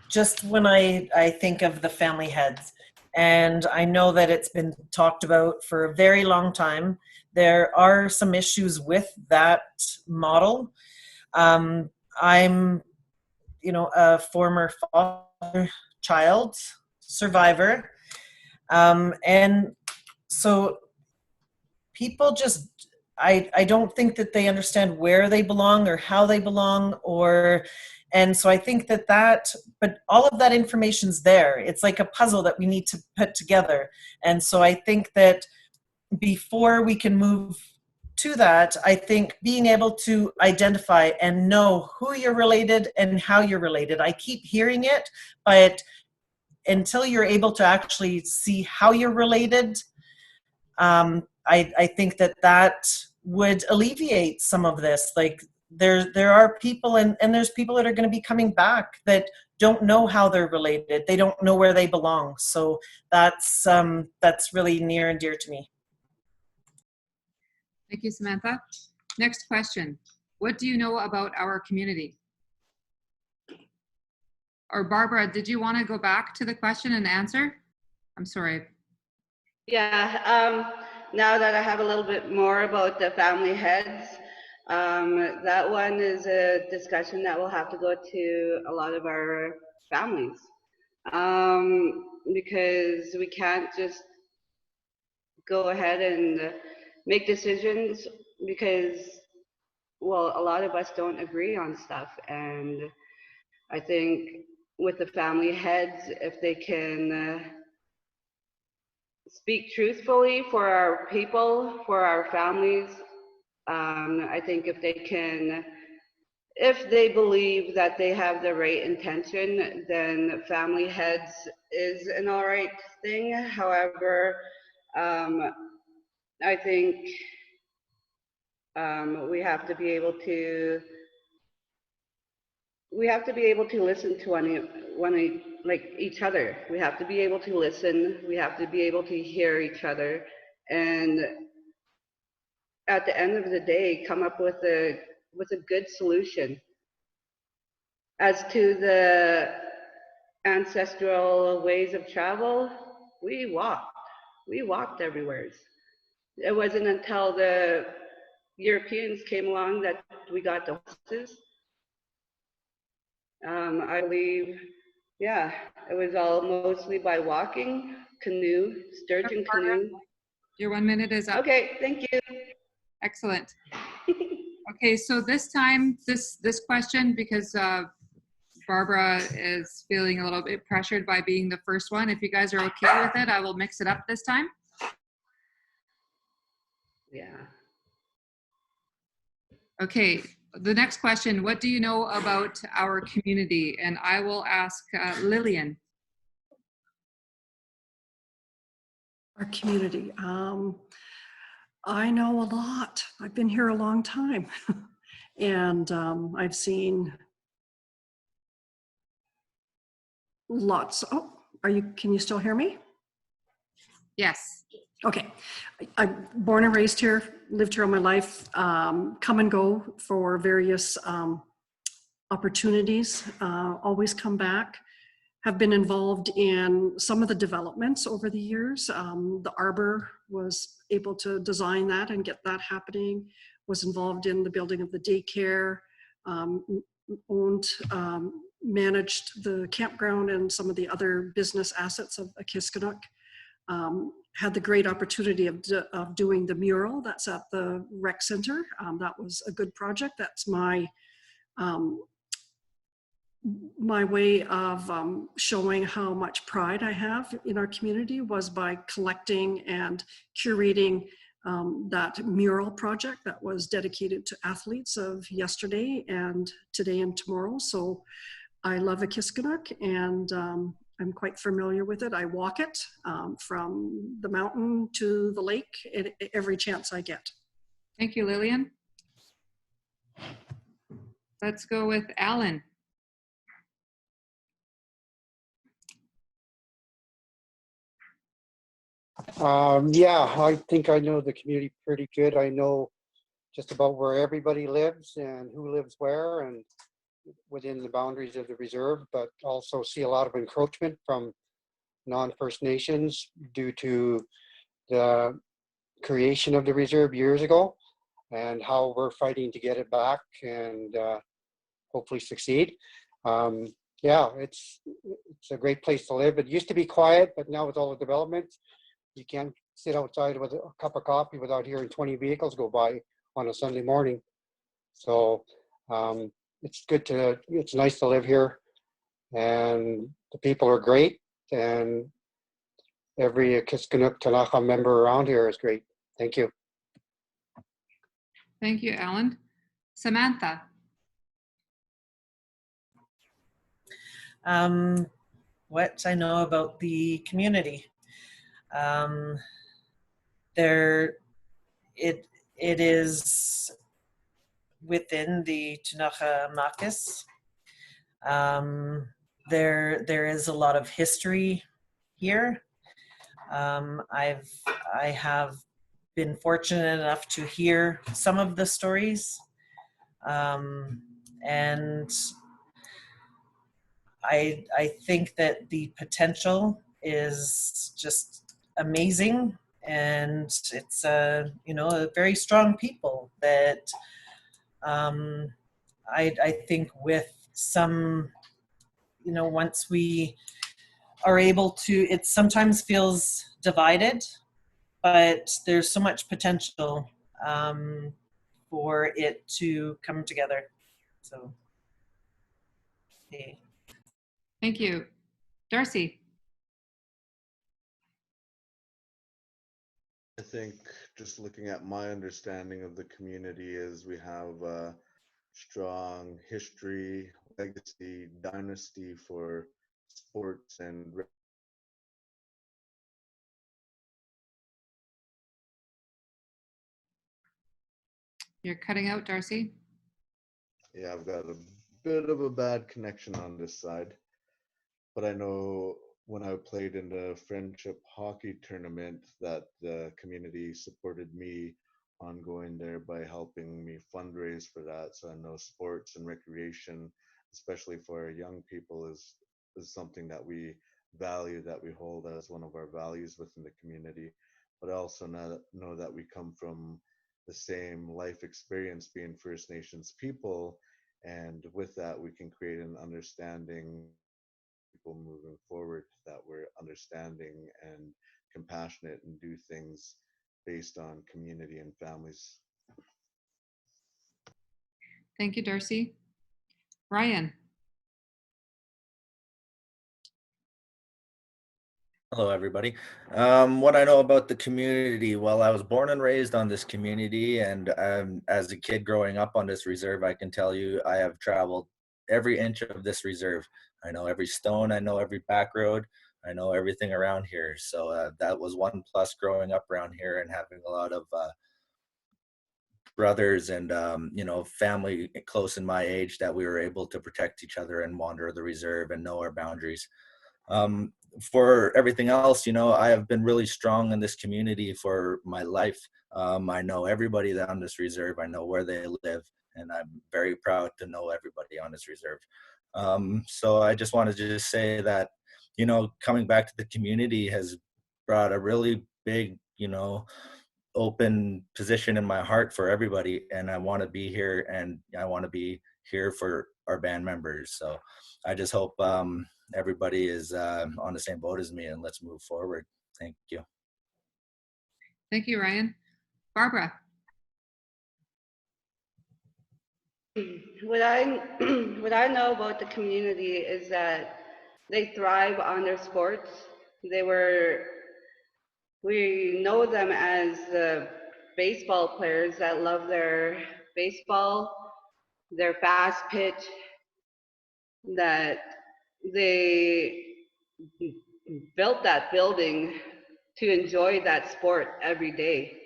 just when I think of the family heads, and I know that it's been talked about for a very long time, there are some issues with that model. I'm, a former father child survivor. And so people just, I don't think that they understand where they belong or how they belong, and so I think but all of that information's there. It's like a puzzle that we need to put together. And so I think that before we can move to that, I think being able to identify and know who you're related and how you're related. I keep hearing it, but until you're able to actually see how you're related, I think that would alleviate some of this. Like there are people and there's people that are going to be coming back that don't know how they're related. They don't know where they belong. So that's really near and dear to me. Thank you, Samantha. Next question. What do you know about our community? Or Barbara, did you want to go back to the question and answer? I'm sorry. Yeah, now that I have a little bit more about the family heads, that one is a discussion that will have to go to a lot of our families, because we can't just go ahead and make decisions, because, well, a lot of us don't agree on stuff. And I think with the family heads, if they can speak truthfully for our people, for our families, I think if they believe that they have the right intention, then family heads is an all right thing. However, I think we have to be able to listen to like each other. We have to be able to listen. We have to be able to hear each other, and at the end of the day, come up with a good solution. As to the ancestral ways of travel, we walked everywhere. It wasn't until the Europeans came along that we got the horses. I believe, yeah, it was all mostly by walking, canoe, sturgeon canoe. Your 1 minute is up. Okay, thank you. Excellent. Okay, so this time, this question, because Barbara is feeling a little bit pressured by being the first one. If you guys are okay with it, I will mix it up this time. Yeah. Okay, the next question, what do you know about our community? And I will ask Lillian. Our community. I know a lot. I've been here a long time. And I've seen lots. Oh, can you still hear me? Yes. Okay. I'm born and raised here, lived here all my life, come and go for various opportunities, always come back. have been involved in some of the developments over the years. The Arbor was able to design that and get that happening, was involved in the building of the daycare, owned, managed the campground and some of the other business assets of Akisqnuk. Had the great opportunity of doing the mural that's at the rec center. That was a good project. That's my my way of showing how much pride I have in our community was by collecting and curating that mural project that was dedicated to athletes of yesterday and today and tomorrow. So I love Akisqnuk, and I'm quite familiar with it. I walk it from the mountain to the lake every chance I get. Thank you, Lillian. Let's go with Alan. Yeah, I think I know the community pretty good. I know just about where everybody lives and who lives where and within the boundaries of the reserve, but also see a lot of encroachment from non-First Nations due to the creation of the reserve years ago and how we're fighting to get it back and hopefully succeed. Yeah, it's a great place to live. It used to be quiet, but now with all the development, you can't sit outside with a cup of coffee without hearing 20 vehicles go by on a Sunday morning. So it's nice to live here, and the people are great, and every Akisqnuk Tanaka member around here is great. Thank you. Thank you, Alan. Samantha. What I know about the community. It is within the Tunaqa Makis. There is a lot of history here. I have been fortunate enough to hear some of the stories, and I think that the potential is just amazing, and it's a very strong people that I think with some once we are able to, it sometimes feels divided, but there's so much potential for it to come together. So, okay. Thank you. Darcy. I think just looking at my understanding of the community is we have a strong history, legacy, dynasty for sports and You're cutting out, Darcy. yeah, I've got a bit of a bad connection on this side, but I know when I played in the friendship hockey tournament that the community supported me on going there by helping me fundraise for that. So I know sports and recreation, especially for our young people, is something that we value, that we hold as one of our values within the community. But I also know that we come from the same life experience being First Nations people, and with that we can create an understanding people moving forward, that we're understanding and compassionate and do things based on community and families. Thank you, Darcy. Ryan. Hello, everybody. What I know about the community, well, I was born and raised on this community, and as a kid growing up on this reserve, I can tell you I have traveled every inch of this reserve. I know every stone, I know every back road, I know everything around here. So that was one plus growing up around here and having a lot of brothers and family close in my age, that we were able to protect each other and wander the reserve and know our boundaries. For everything else, I have been really strong in this community for my life. I know everybody on this reserve. I know where they live, and I'm very proud to know everybody on this reserve. So I just wanted to just say that, you know, coming back to the community has brought a really big, you know, open position in my heart for everybody, and I want to be here, and I want to be here for our band members. So I just hope everybody is on the same boat as me, and let's move forward. Thank you. Thank you, Ryan. Barbara. What I what I know about the community is that they thrive on their sports. They were we know them as the baseball players that love their baseball, their fast pitch, that they built that building to enjoy that sport every day.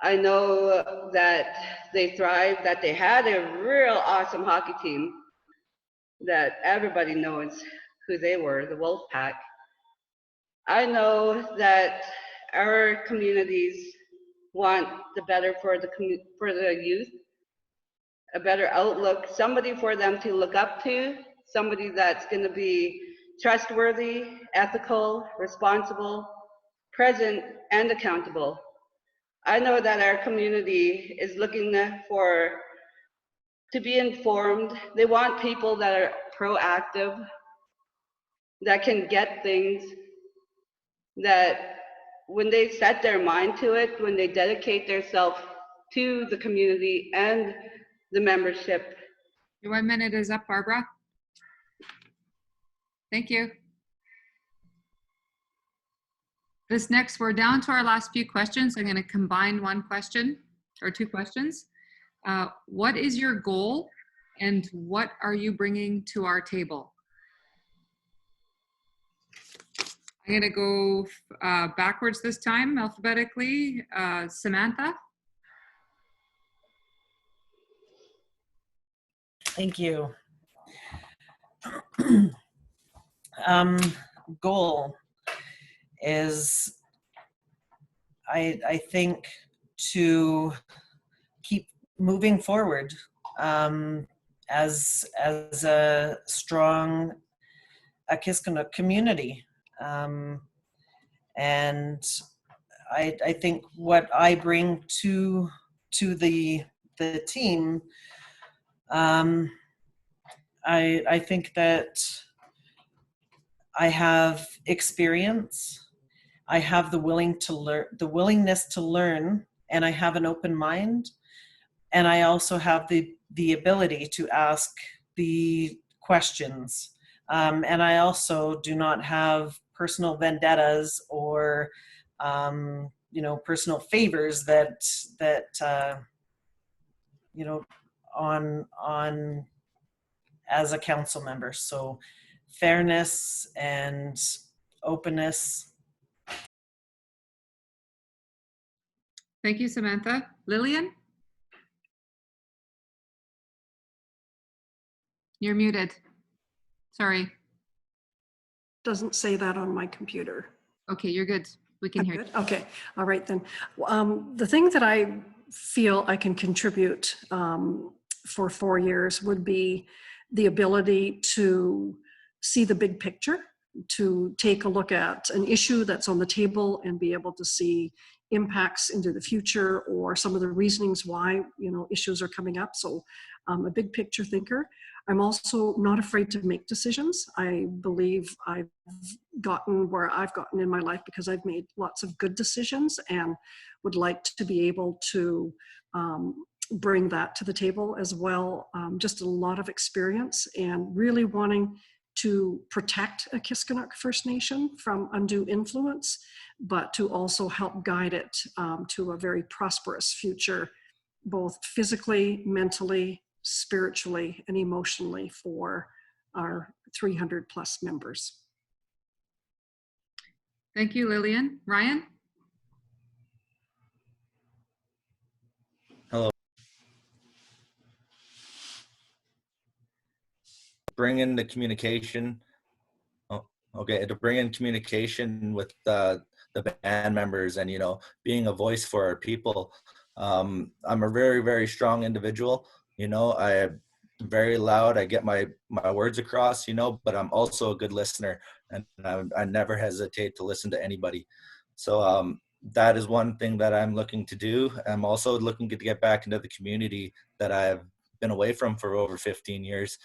I know that they thrive, that they had a real awesome hockey team that everybody knows who they were, the Wolfpack. I know that our communities want the better for for the youth, a better outlook, somebody for them to look up to, somebody that's going to be trustworthy, ethical, responsible, present, and accountable. I know that our community is looking for to be informed. They want people that are proactive, that can get things, that when they set their mind to it, when they dedicate themselves to the community and the membership. Your 1 minute is up, Barbara. Thank you. This next, we're down to our last few questions. I'm going to combine one question or two questions. What is your goal and what are you bringing to our table? I'm going to go backwards this time, alphabetically. Samantha? Thank you. Goal is, I think, to keep moving forward as a strong Akisqnuk community. And I think what I bring to the team, I think that I have experience, I have the willingness to learn, and I have an open mind, and I also have the ability to ask the questions. And I also do not have personal vendettas or you know, personal favors that you know, on as a council member. So fairness and openness. Thank you, Samantha. Lillian? You're muted. Sorry. Doesn't say that on my computer. Okay, you're good. We can hear you. Good. Okay, all right then. The thing that I feel I can contribute for 4 years would be the ability to see the big picture, to take a look at an issue that's on the table and be able to see impacts into the future or some of the reasonings why, you know, issues are coming up. So I'm a big picture thinker. I'm also not afraid to make decisions. I believe I've gotten where I've gotten in my life because I've made lots of good decisions and would like to be able to bring that to the table as well. Just a lot of experience and really wanting to protect Akisqnuk First Nation from undue influence, but to also help guide it to a very prosperous future, both physically, mentally, spiritually, and emotionally for our 300 plus members. Thank you, Lillian. Ryan? Hello. Bring in the communication. Oh, okay, to bring in communication with the band members and, you know, being a voice for our people. I'm a very, very strong individual. You know, very loud. I get my words across, but I'm also a good listener, and I never hesitate to listen to anybody. So that is one thing that I'm looking to do. I'm also looking to get back into the community that I've been away from for over 15 years.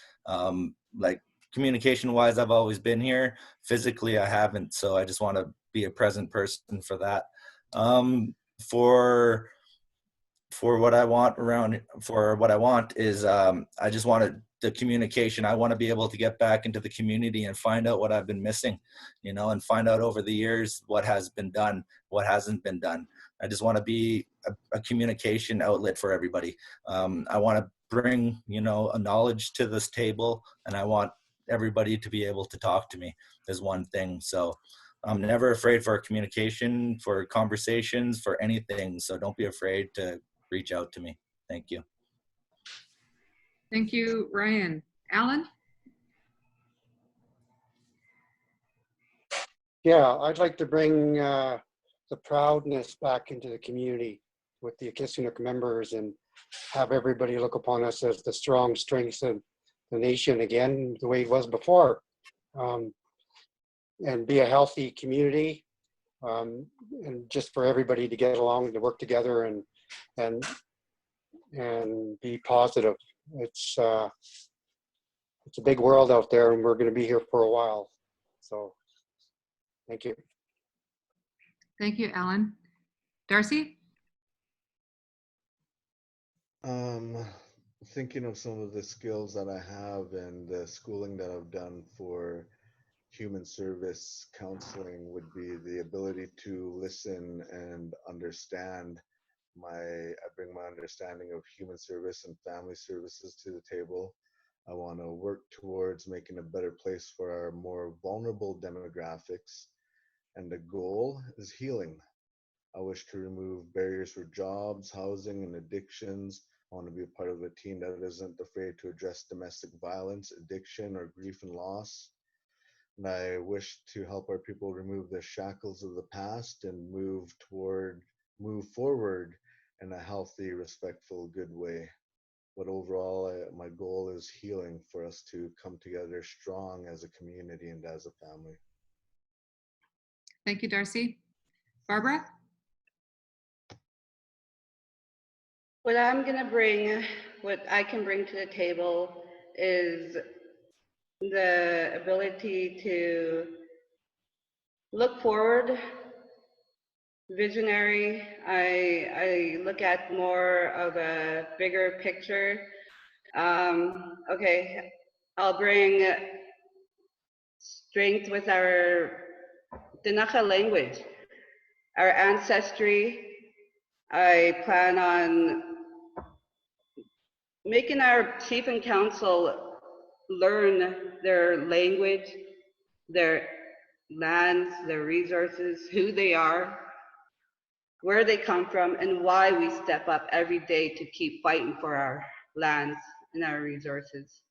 Like communication wise, I've always been here. Physically, I haven't. So I just want to be a present person for that. For what I want is I just wanted the communication. I want to be able to get back into the community and find out what I've been missing, and find out over the years what has been done, what hasn't been done. I just want to be a communication outlet for everybody. I want to bring, a knowledge to this table, and I want everybody to be able to talk to me is one thing. So I'm never afraid for communication, for conversations, for anything. So don't be afraid to reach out to me. Thank you. Thank you, Ryan. Alan? Yeah, I'd like to bring the proudness back into the community with the Akisqnuk members and have everybody look upon us as the strong strengths of the nation again, the way it was before, and be a healthy community, and just for everybody to get along and to work together and be positive. It's a big world out there, and we're going to be here for a while. So, thank you. Thank you, Alan. Darcy? Thinking of some of the skills that I have and the schooling that I've done for human service counseling would be the ability to listen and understand. I bring my understanding of human service and family services to the table. I want to work towards making a better place for our more vulnerable demographics, and the goal is healing. I wish to remove barriers for jobs, housing, and addictions. I want to be a part of a team that isn't afraid to address domestic violence, addiction, or grief and loss. And I wish to help our people remove the shackles of the past and move forward in a healthy, respectful, good way. But overall, my goal is healing, for us to come together strong as a community and as a family. Thank you, Darcy. Barbara? What I can bring to the table is the ability to look forward, visionary. I look at more of a bigger picture. Okay, I'll bring strength with our Dinaka language, our ancestry. I plan on making our chief and council learn their language, their lands, their resources, who they are, where they come from, and why we step up every day to keep fighting for our lands and our resources.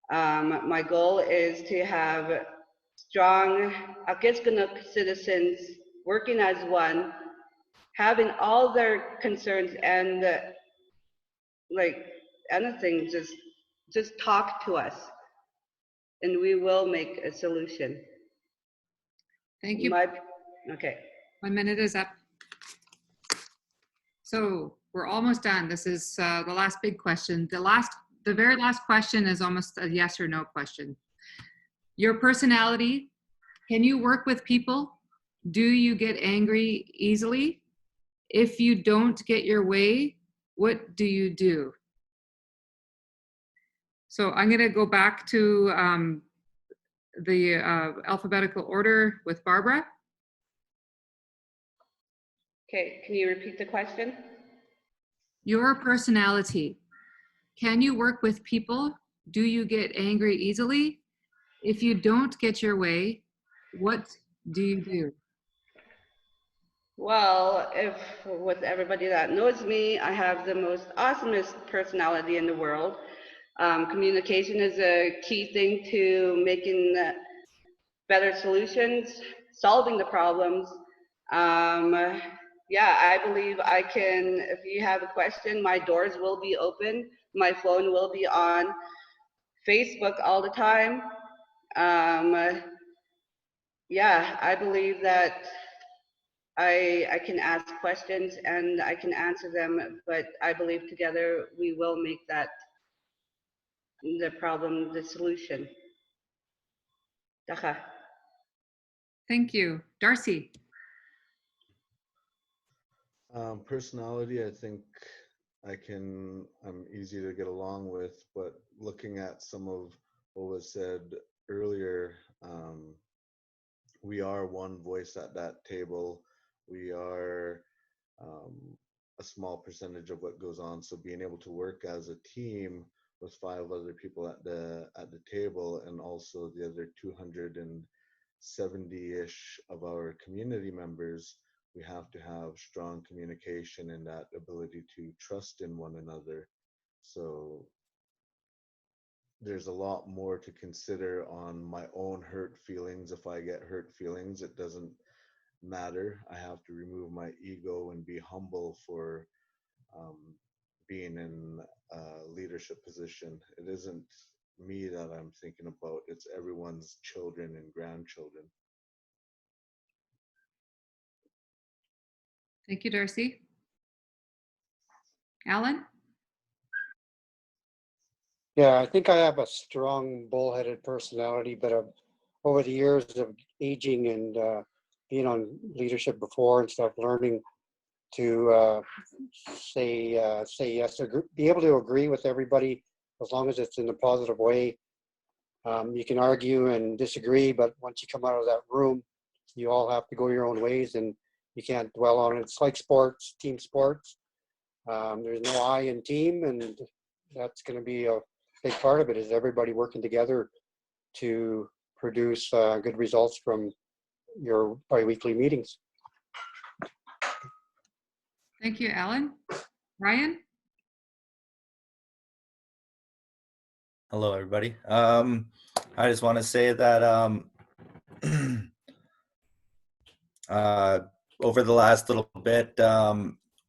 My goal is to have strong Akisqnuk citizens working as one, having all their concerns and like anything, just talk to us, and we will make a solution. Thank you. Okay. 1 minute is up. So we're almost done. This is the last big question. The very last question is almost a yes or no question. Your personality, can you work with people? Do you get angry easily? If you don't get your way, what do you do? So I'm going to go back to the alphabetical order with Barbara. Okay, can you repeat the question? Your personality. Can you work with people? Do you get angry easily? If you don't get your way, what do you do? Well, if with everybody that knows me, I have the most awesomest personality in the world. Communication is a key thing to making better solutions, solving the problems. Yeah, I believe I can, if you have a question, my doors will be open. My phone will be on Facebook all the time. Yeah, I believe that I can ask questions and I can answer them, but I believe together we will make that the problem the solution. Taka. Thank you. Darcy. Personality, I think I'm easy to get along with, but looking at some of what was said earlier, we are one voice at that table. We are um, a small percentage of what goes on. So being able to work as a team with 5 other people at the table, and also the other 270-ish of our community members, we have to have strong communication and that ability to trust in one another. So there's a lot more to consider on my own hurt feelings. If I get hurt feelings, it doesn't matter. I have to remove my ego and be humble for um, being in a leadership position. It isn't me that I'm thinking about, it's everyone's children and grandchildren. Thank you, Darcy. Alan? Yeah, I think I have a strong bullheaded personality, but over the years of aging and being on leadership before and stuff, learning to say yes, be able to agree with everybody as long as it's in a positive way. You can argue and disagree, but once you come out of that room, you all have to go your own ways, and you can't dwell on it. It's like sports, team sports. There's no I in team, and that's going to be a big part of it, is everybody working together to produce good results from your biweekly meetings. Thank you, Alan. Ryan? Hello, everybody. I just want to say that over the last little bit,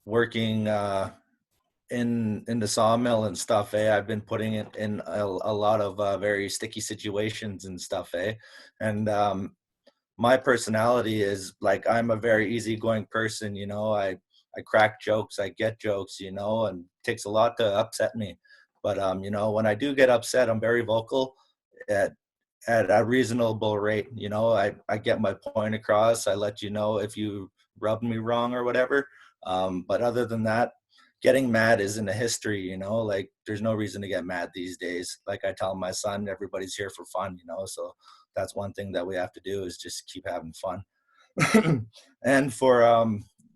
working in the sawmill and stuff, I've been putting it in a lot of very sticky situations and stuff, and my personality is like, I'm a very easygoing person, you know. I crack jokes, I get jokes, you know, and it takes a lot to upset me. But you know, when I do get upset, I'm very vocal at a reasonable rate. You know, I get my point across. I let you know if you rubbed me wrong or whatever. But other than that, getting mad isn't a history, you know. Like, there's no reason to get mad these days. Like I tell my son, everybody's here for fun, you know. So that's one thing that we have to do, is just keep having fun. And for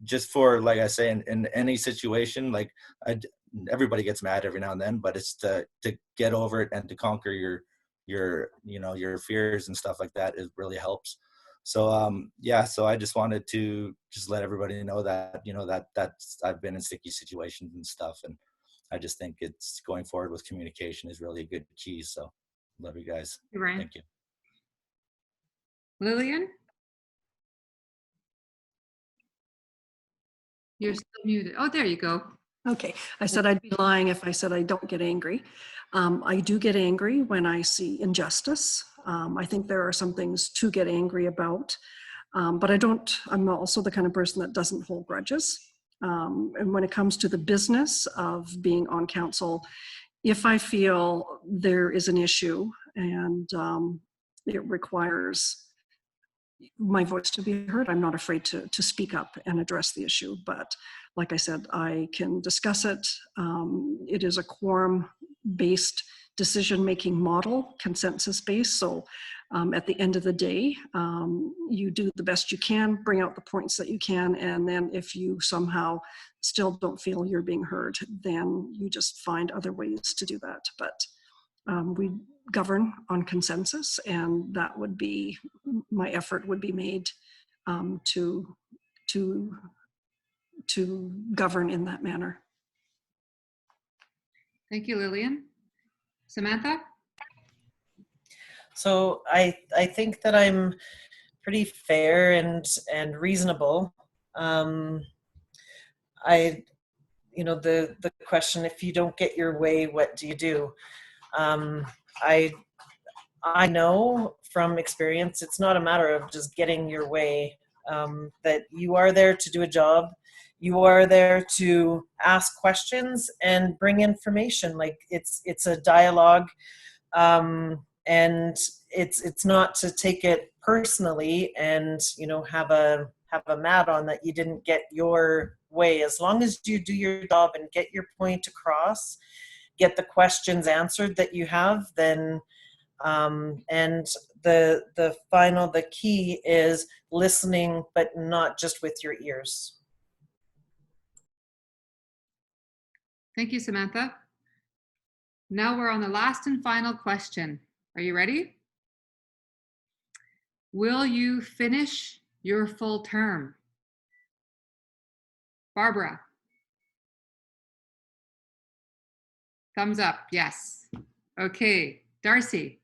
just for, like I say, in any situation, like everybody gets mad every now and then, but it's to get over it and to conquer your you know, your fears and stuff like that. It really helps. So yeah, so I just wanted to just let everybody know that, you know, that's I've been in sticky situations and stuff, and I just think it's going forward with communication is really a good key. So love you guys. Hey, Ryan. Thank you. Lillian? You're still muted. Oh, there you go. Okay, I said I'd be lying if I said I don't get angry. I do get angry when I see injustice. I think there are some things to get angry about, but I'm also the kind of person that doesn't hold grudges. And when it comes to the business of being on council, if I feel there is an issue and it requires my voice to be heard, I'm not afraid to speak up and address the issue. But like I said, I can discuss it. It is a quorum-based decision-making model, consensus-based. So at the end of the day, you do the best you can, bring out the points that you can, and then if you somehow still don't feel you're being heard, then you just find other ways to do that. But we govern on consensus, and that would be, my effort would be made to govern in that manner. Thank you, Lillian. Samantha? So I think that I'm pretty fair and reasonable. you know, the question, if you don't get your way, what do you do? I know from experience, it's not a matter of just getting your way, that you are there to do a job. You are there to ask questions and bring information. Like it's a dialogue, and it's not to take it personally and, you know, have a mad on that you didn't get your way. As long as you do your job and get your point across, get the questions answered that you have, then and the key is listening, but not just with your ears. Thank you, Samantha. Now we're on the last and final question. Are you ready? Will you finish your full term? Barbara. Thumbs up, yes. Okay, Darcy.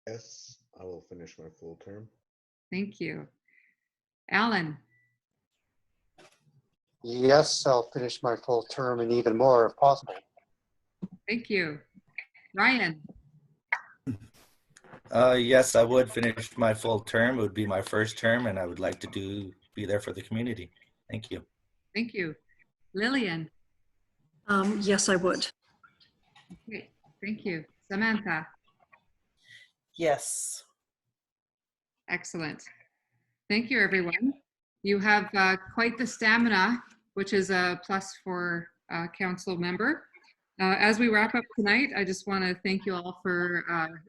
Yes, I will finish my full term. Thank you. Alan. Yes, I'll finish my full term and even more if possible. Thank you. Ryan. Yes, I would finish my full term. It would be my first term, and I would like to be there for the community. Thank you. Thank you. Lillian. Yes, I would. Okay, thank you. Samantha. Yes. Excellent. Thank you, everyone. You have quite the stamina, which is a plus for a council member. As we wrap up tonight, I just want to thank you all for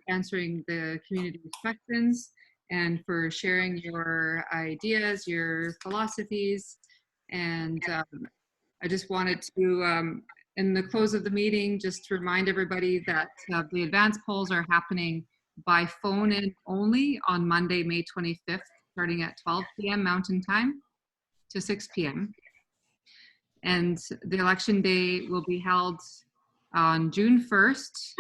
answering the community's questions and for sharing your ideas, your philosophies. And I just wanted to, in the close of the meeting, just to remind everybody that the advance polls are happening by phone in only on Monday, May 25th, starting at 12 p.m. Mountain Time to 6 p.m. And the election day will be held on June 1st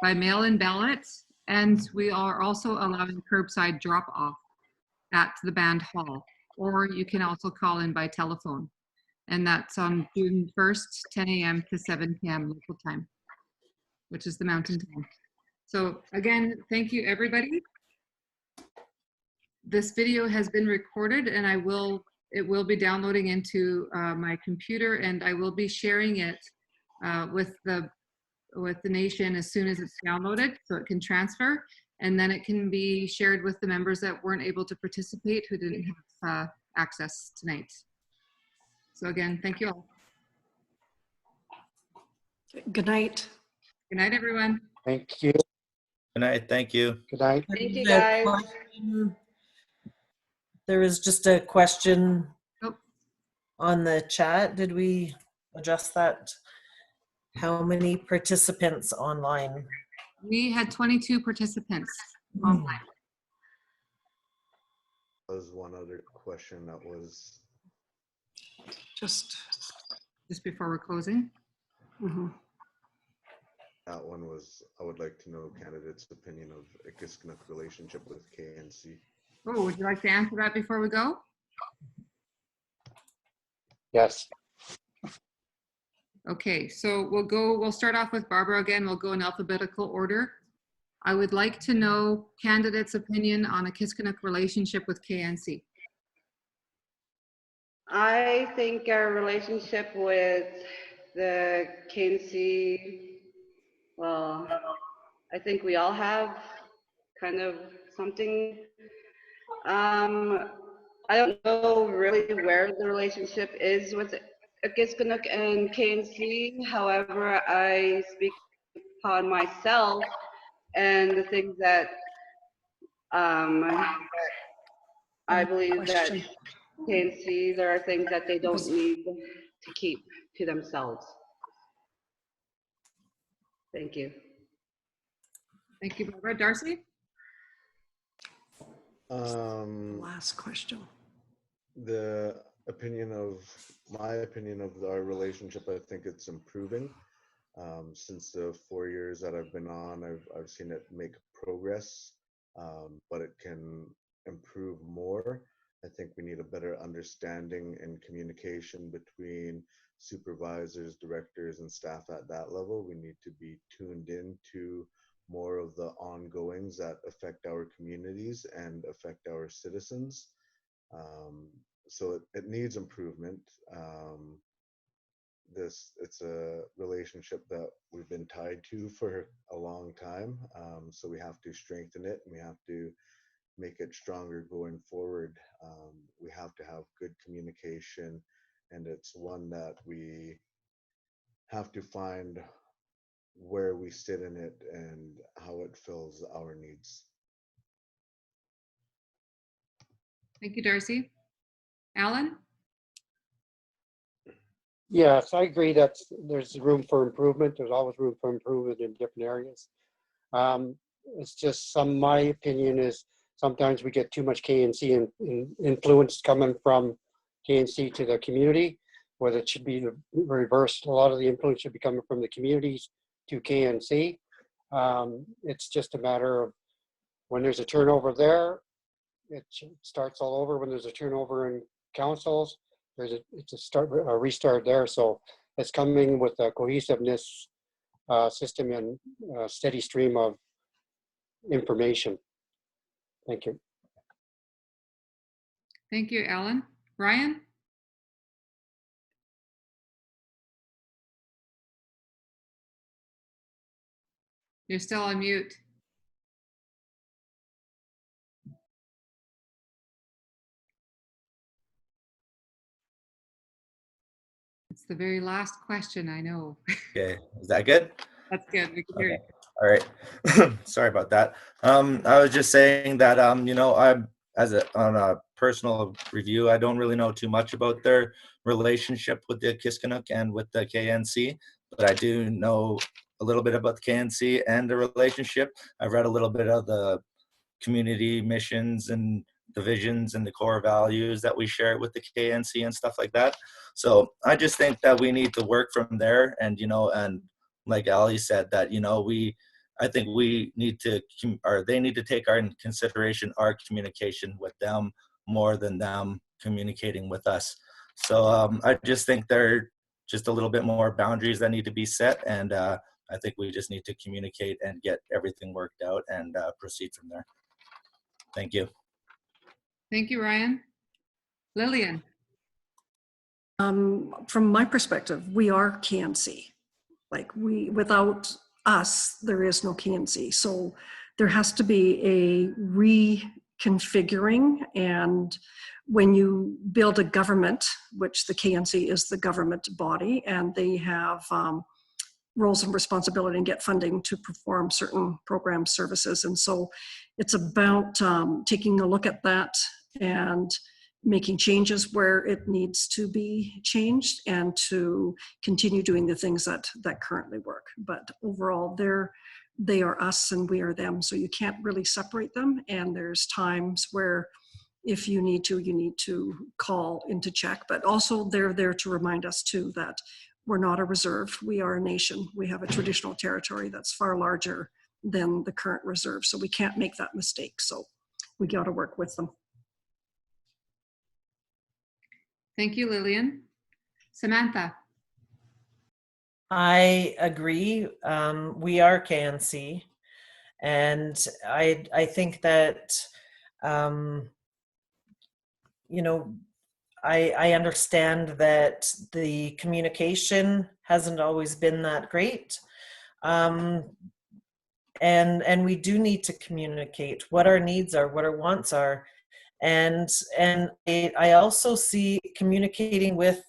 by mail-in ballot, and we are also allowing curbside drop-off at the band hall, or you can also call in by telephone. And that's on June 1st, 10 a.m. to 7 p.m. local time, which is the mountain time. So again, thank you, everybody. This video has been recorded, and it will be downloading into my computer, and I will be sharing it with the nation as soon as it's downloaded, so it can transfer, and then it can be shared with the members that weren't able to participate, who didn't have access tonight. So again, thank you all. Good night. Good night, everyone. Thank you. Good night. Thank you. Good night. Thank you, guys. There is just a question Oh. on the chat. Did we address that? How many participants online? We had 22 participants online. There was one other question that was Just before we're closing. mhm. that one was, I would like to know candidates' opinion of Akisqnuk relationship with KNC. Oh, would you like to answer that before we go? Yes. Okay, so we'll start off with Barbara again. We'll go in alphabetical order. I would like to know candidates' opinion on Akisqnuk relationship with KNC. I think our relationship with the KNC, well, I think we all have kind of something. I don't know really where the relationship is with Akisqnuk and KNC. However, I speak upon myself and the things that I believe that KNC, there are things that they don't need to keep to themselves. Thank you. Thank you, Barbara. Darcy? Last question. My opinion of our relationship, I think it's improving. Since the 4 years that I've been on, I've seen it make progress, but it can improve more. I think we need a better understanding and communication between supervisors, directors, and staff at that level. We need to be tuned in to more of the ongoings that affect our communities and affect our citizens. So it needs improvement. It's a relationship that we've been tied to for a long time. So we have to strengthen it, and we have to make it stronger going forward. We have to have good communication, and it's one that we have to find where we sit in it and how it fills our needs. Thank you, Darcy. Alan? Yes, I agree that there's room for improvement. There's always room for improvement in different areas. It's just my opinion is sometimes we get too much KNC and influence coming from KNC to the community, whether it should be the reverse. A lot of the influence should be coming from the communities to KNC. It's just a matter of when there's a turnover there, it starts all over. When there's a turnover in councils, it's a restart there. So it's coming with a cohesiveness system and a steady stream of information. Thank you. Thank you, Alan. Ryan? You're still on mute. It's the very last question, I know. Okay, is that good? That's good. We can hear you. All right. Sorry about that. I was just saying that you know, I'm on a personal review, I don't really know too much about their relationship with the Akisqnuk and with the KNC, but I do know a little bit about the KNC and the relationship. I've read a little bit of the community missions and the visions and the core values that we share with the KNC and stuff like that. So I just think that we need to work from there, and you know, and like Ali said, that you know, I think we need to, or they need to take in consideration our communication with them more than them communicating with us. So I just think there are just a little bit more boundaries that need to be set, and I think we just need to communicate and get everything worked out and proceed from there. Thank you. Thank you, Ryan. Lillian? From my perspective, we are KNC. Like without us, there is no KNC. So there has to be a reconfiguring, and when you build a government, which the KNC is the government body, and they have roles and responsibility and get funding to perform certain program services. And so it's about taking a look at that and making changes where it needs to be changed, and to continue doing the things that currently work. But overall, they are us and we are them. So you can't really separate them. And there's times where if you need to call into check, but also they're there to remind us too that we're not a reserve, we are a nation. We have a traditional territory that's far larger than the current reserve. So we can't make that mistake. So we got to work with them. Thank you, Lillian. Samantha? I agree. We are KNC, and I think that you know, I understand that the communication hasn't always been that great, and we do need to communicate what our needs are, what our wants are, and I also see communicating with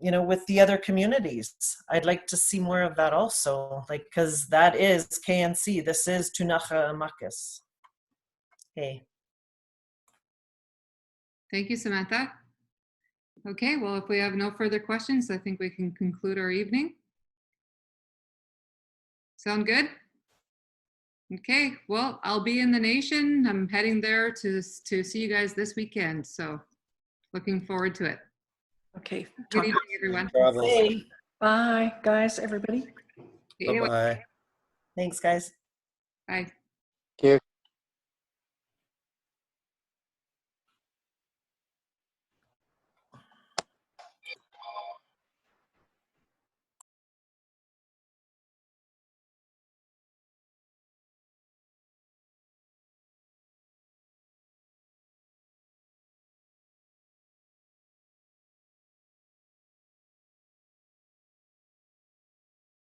you know, with the other communities. I'd like to see more of that also, like, because that is KNC. This is Tunacha Amakis. Hey. Thank you, Samantha. Okay, well, if we have no further questions, I think we can conclude our evening. Sound good? Okay, well, I'll be in the nation. I'm heading there to see you guys this weekend. So looking forward to it. Okay. Good evening, everyone. Hey. Bye, guys, everybody. Bye-bye. Thanks, guys. Bye. Thank you.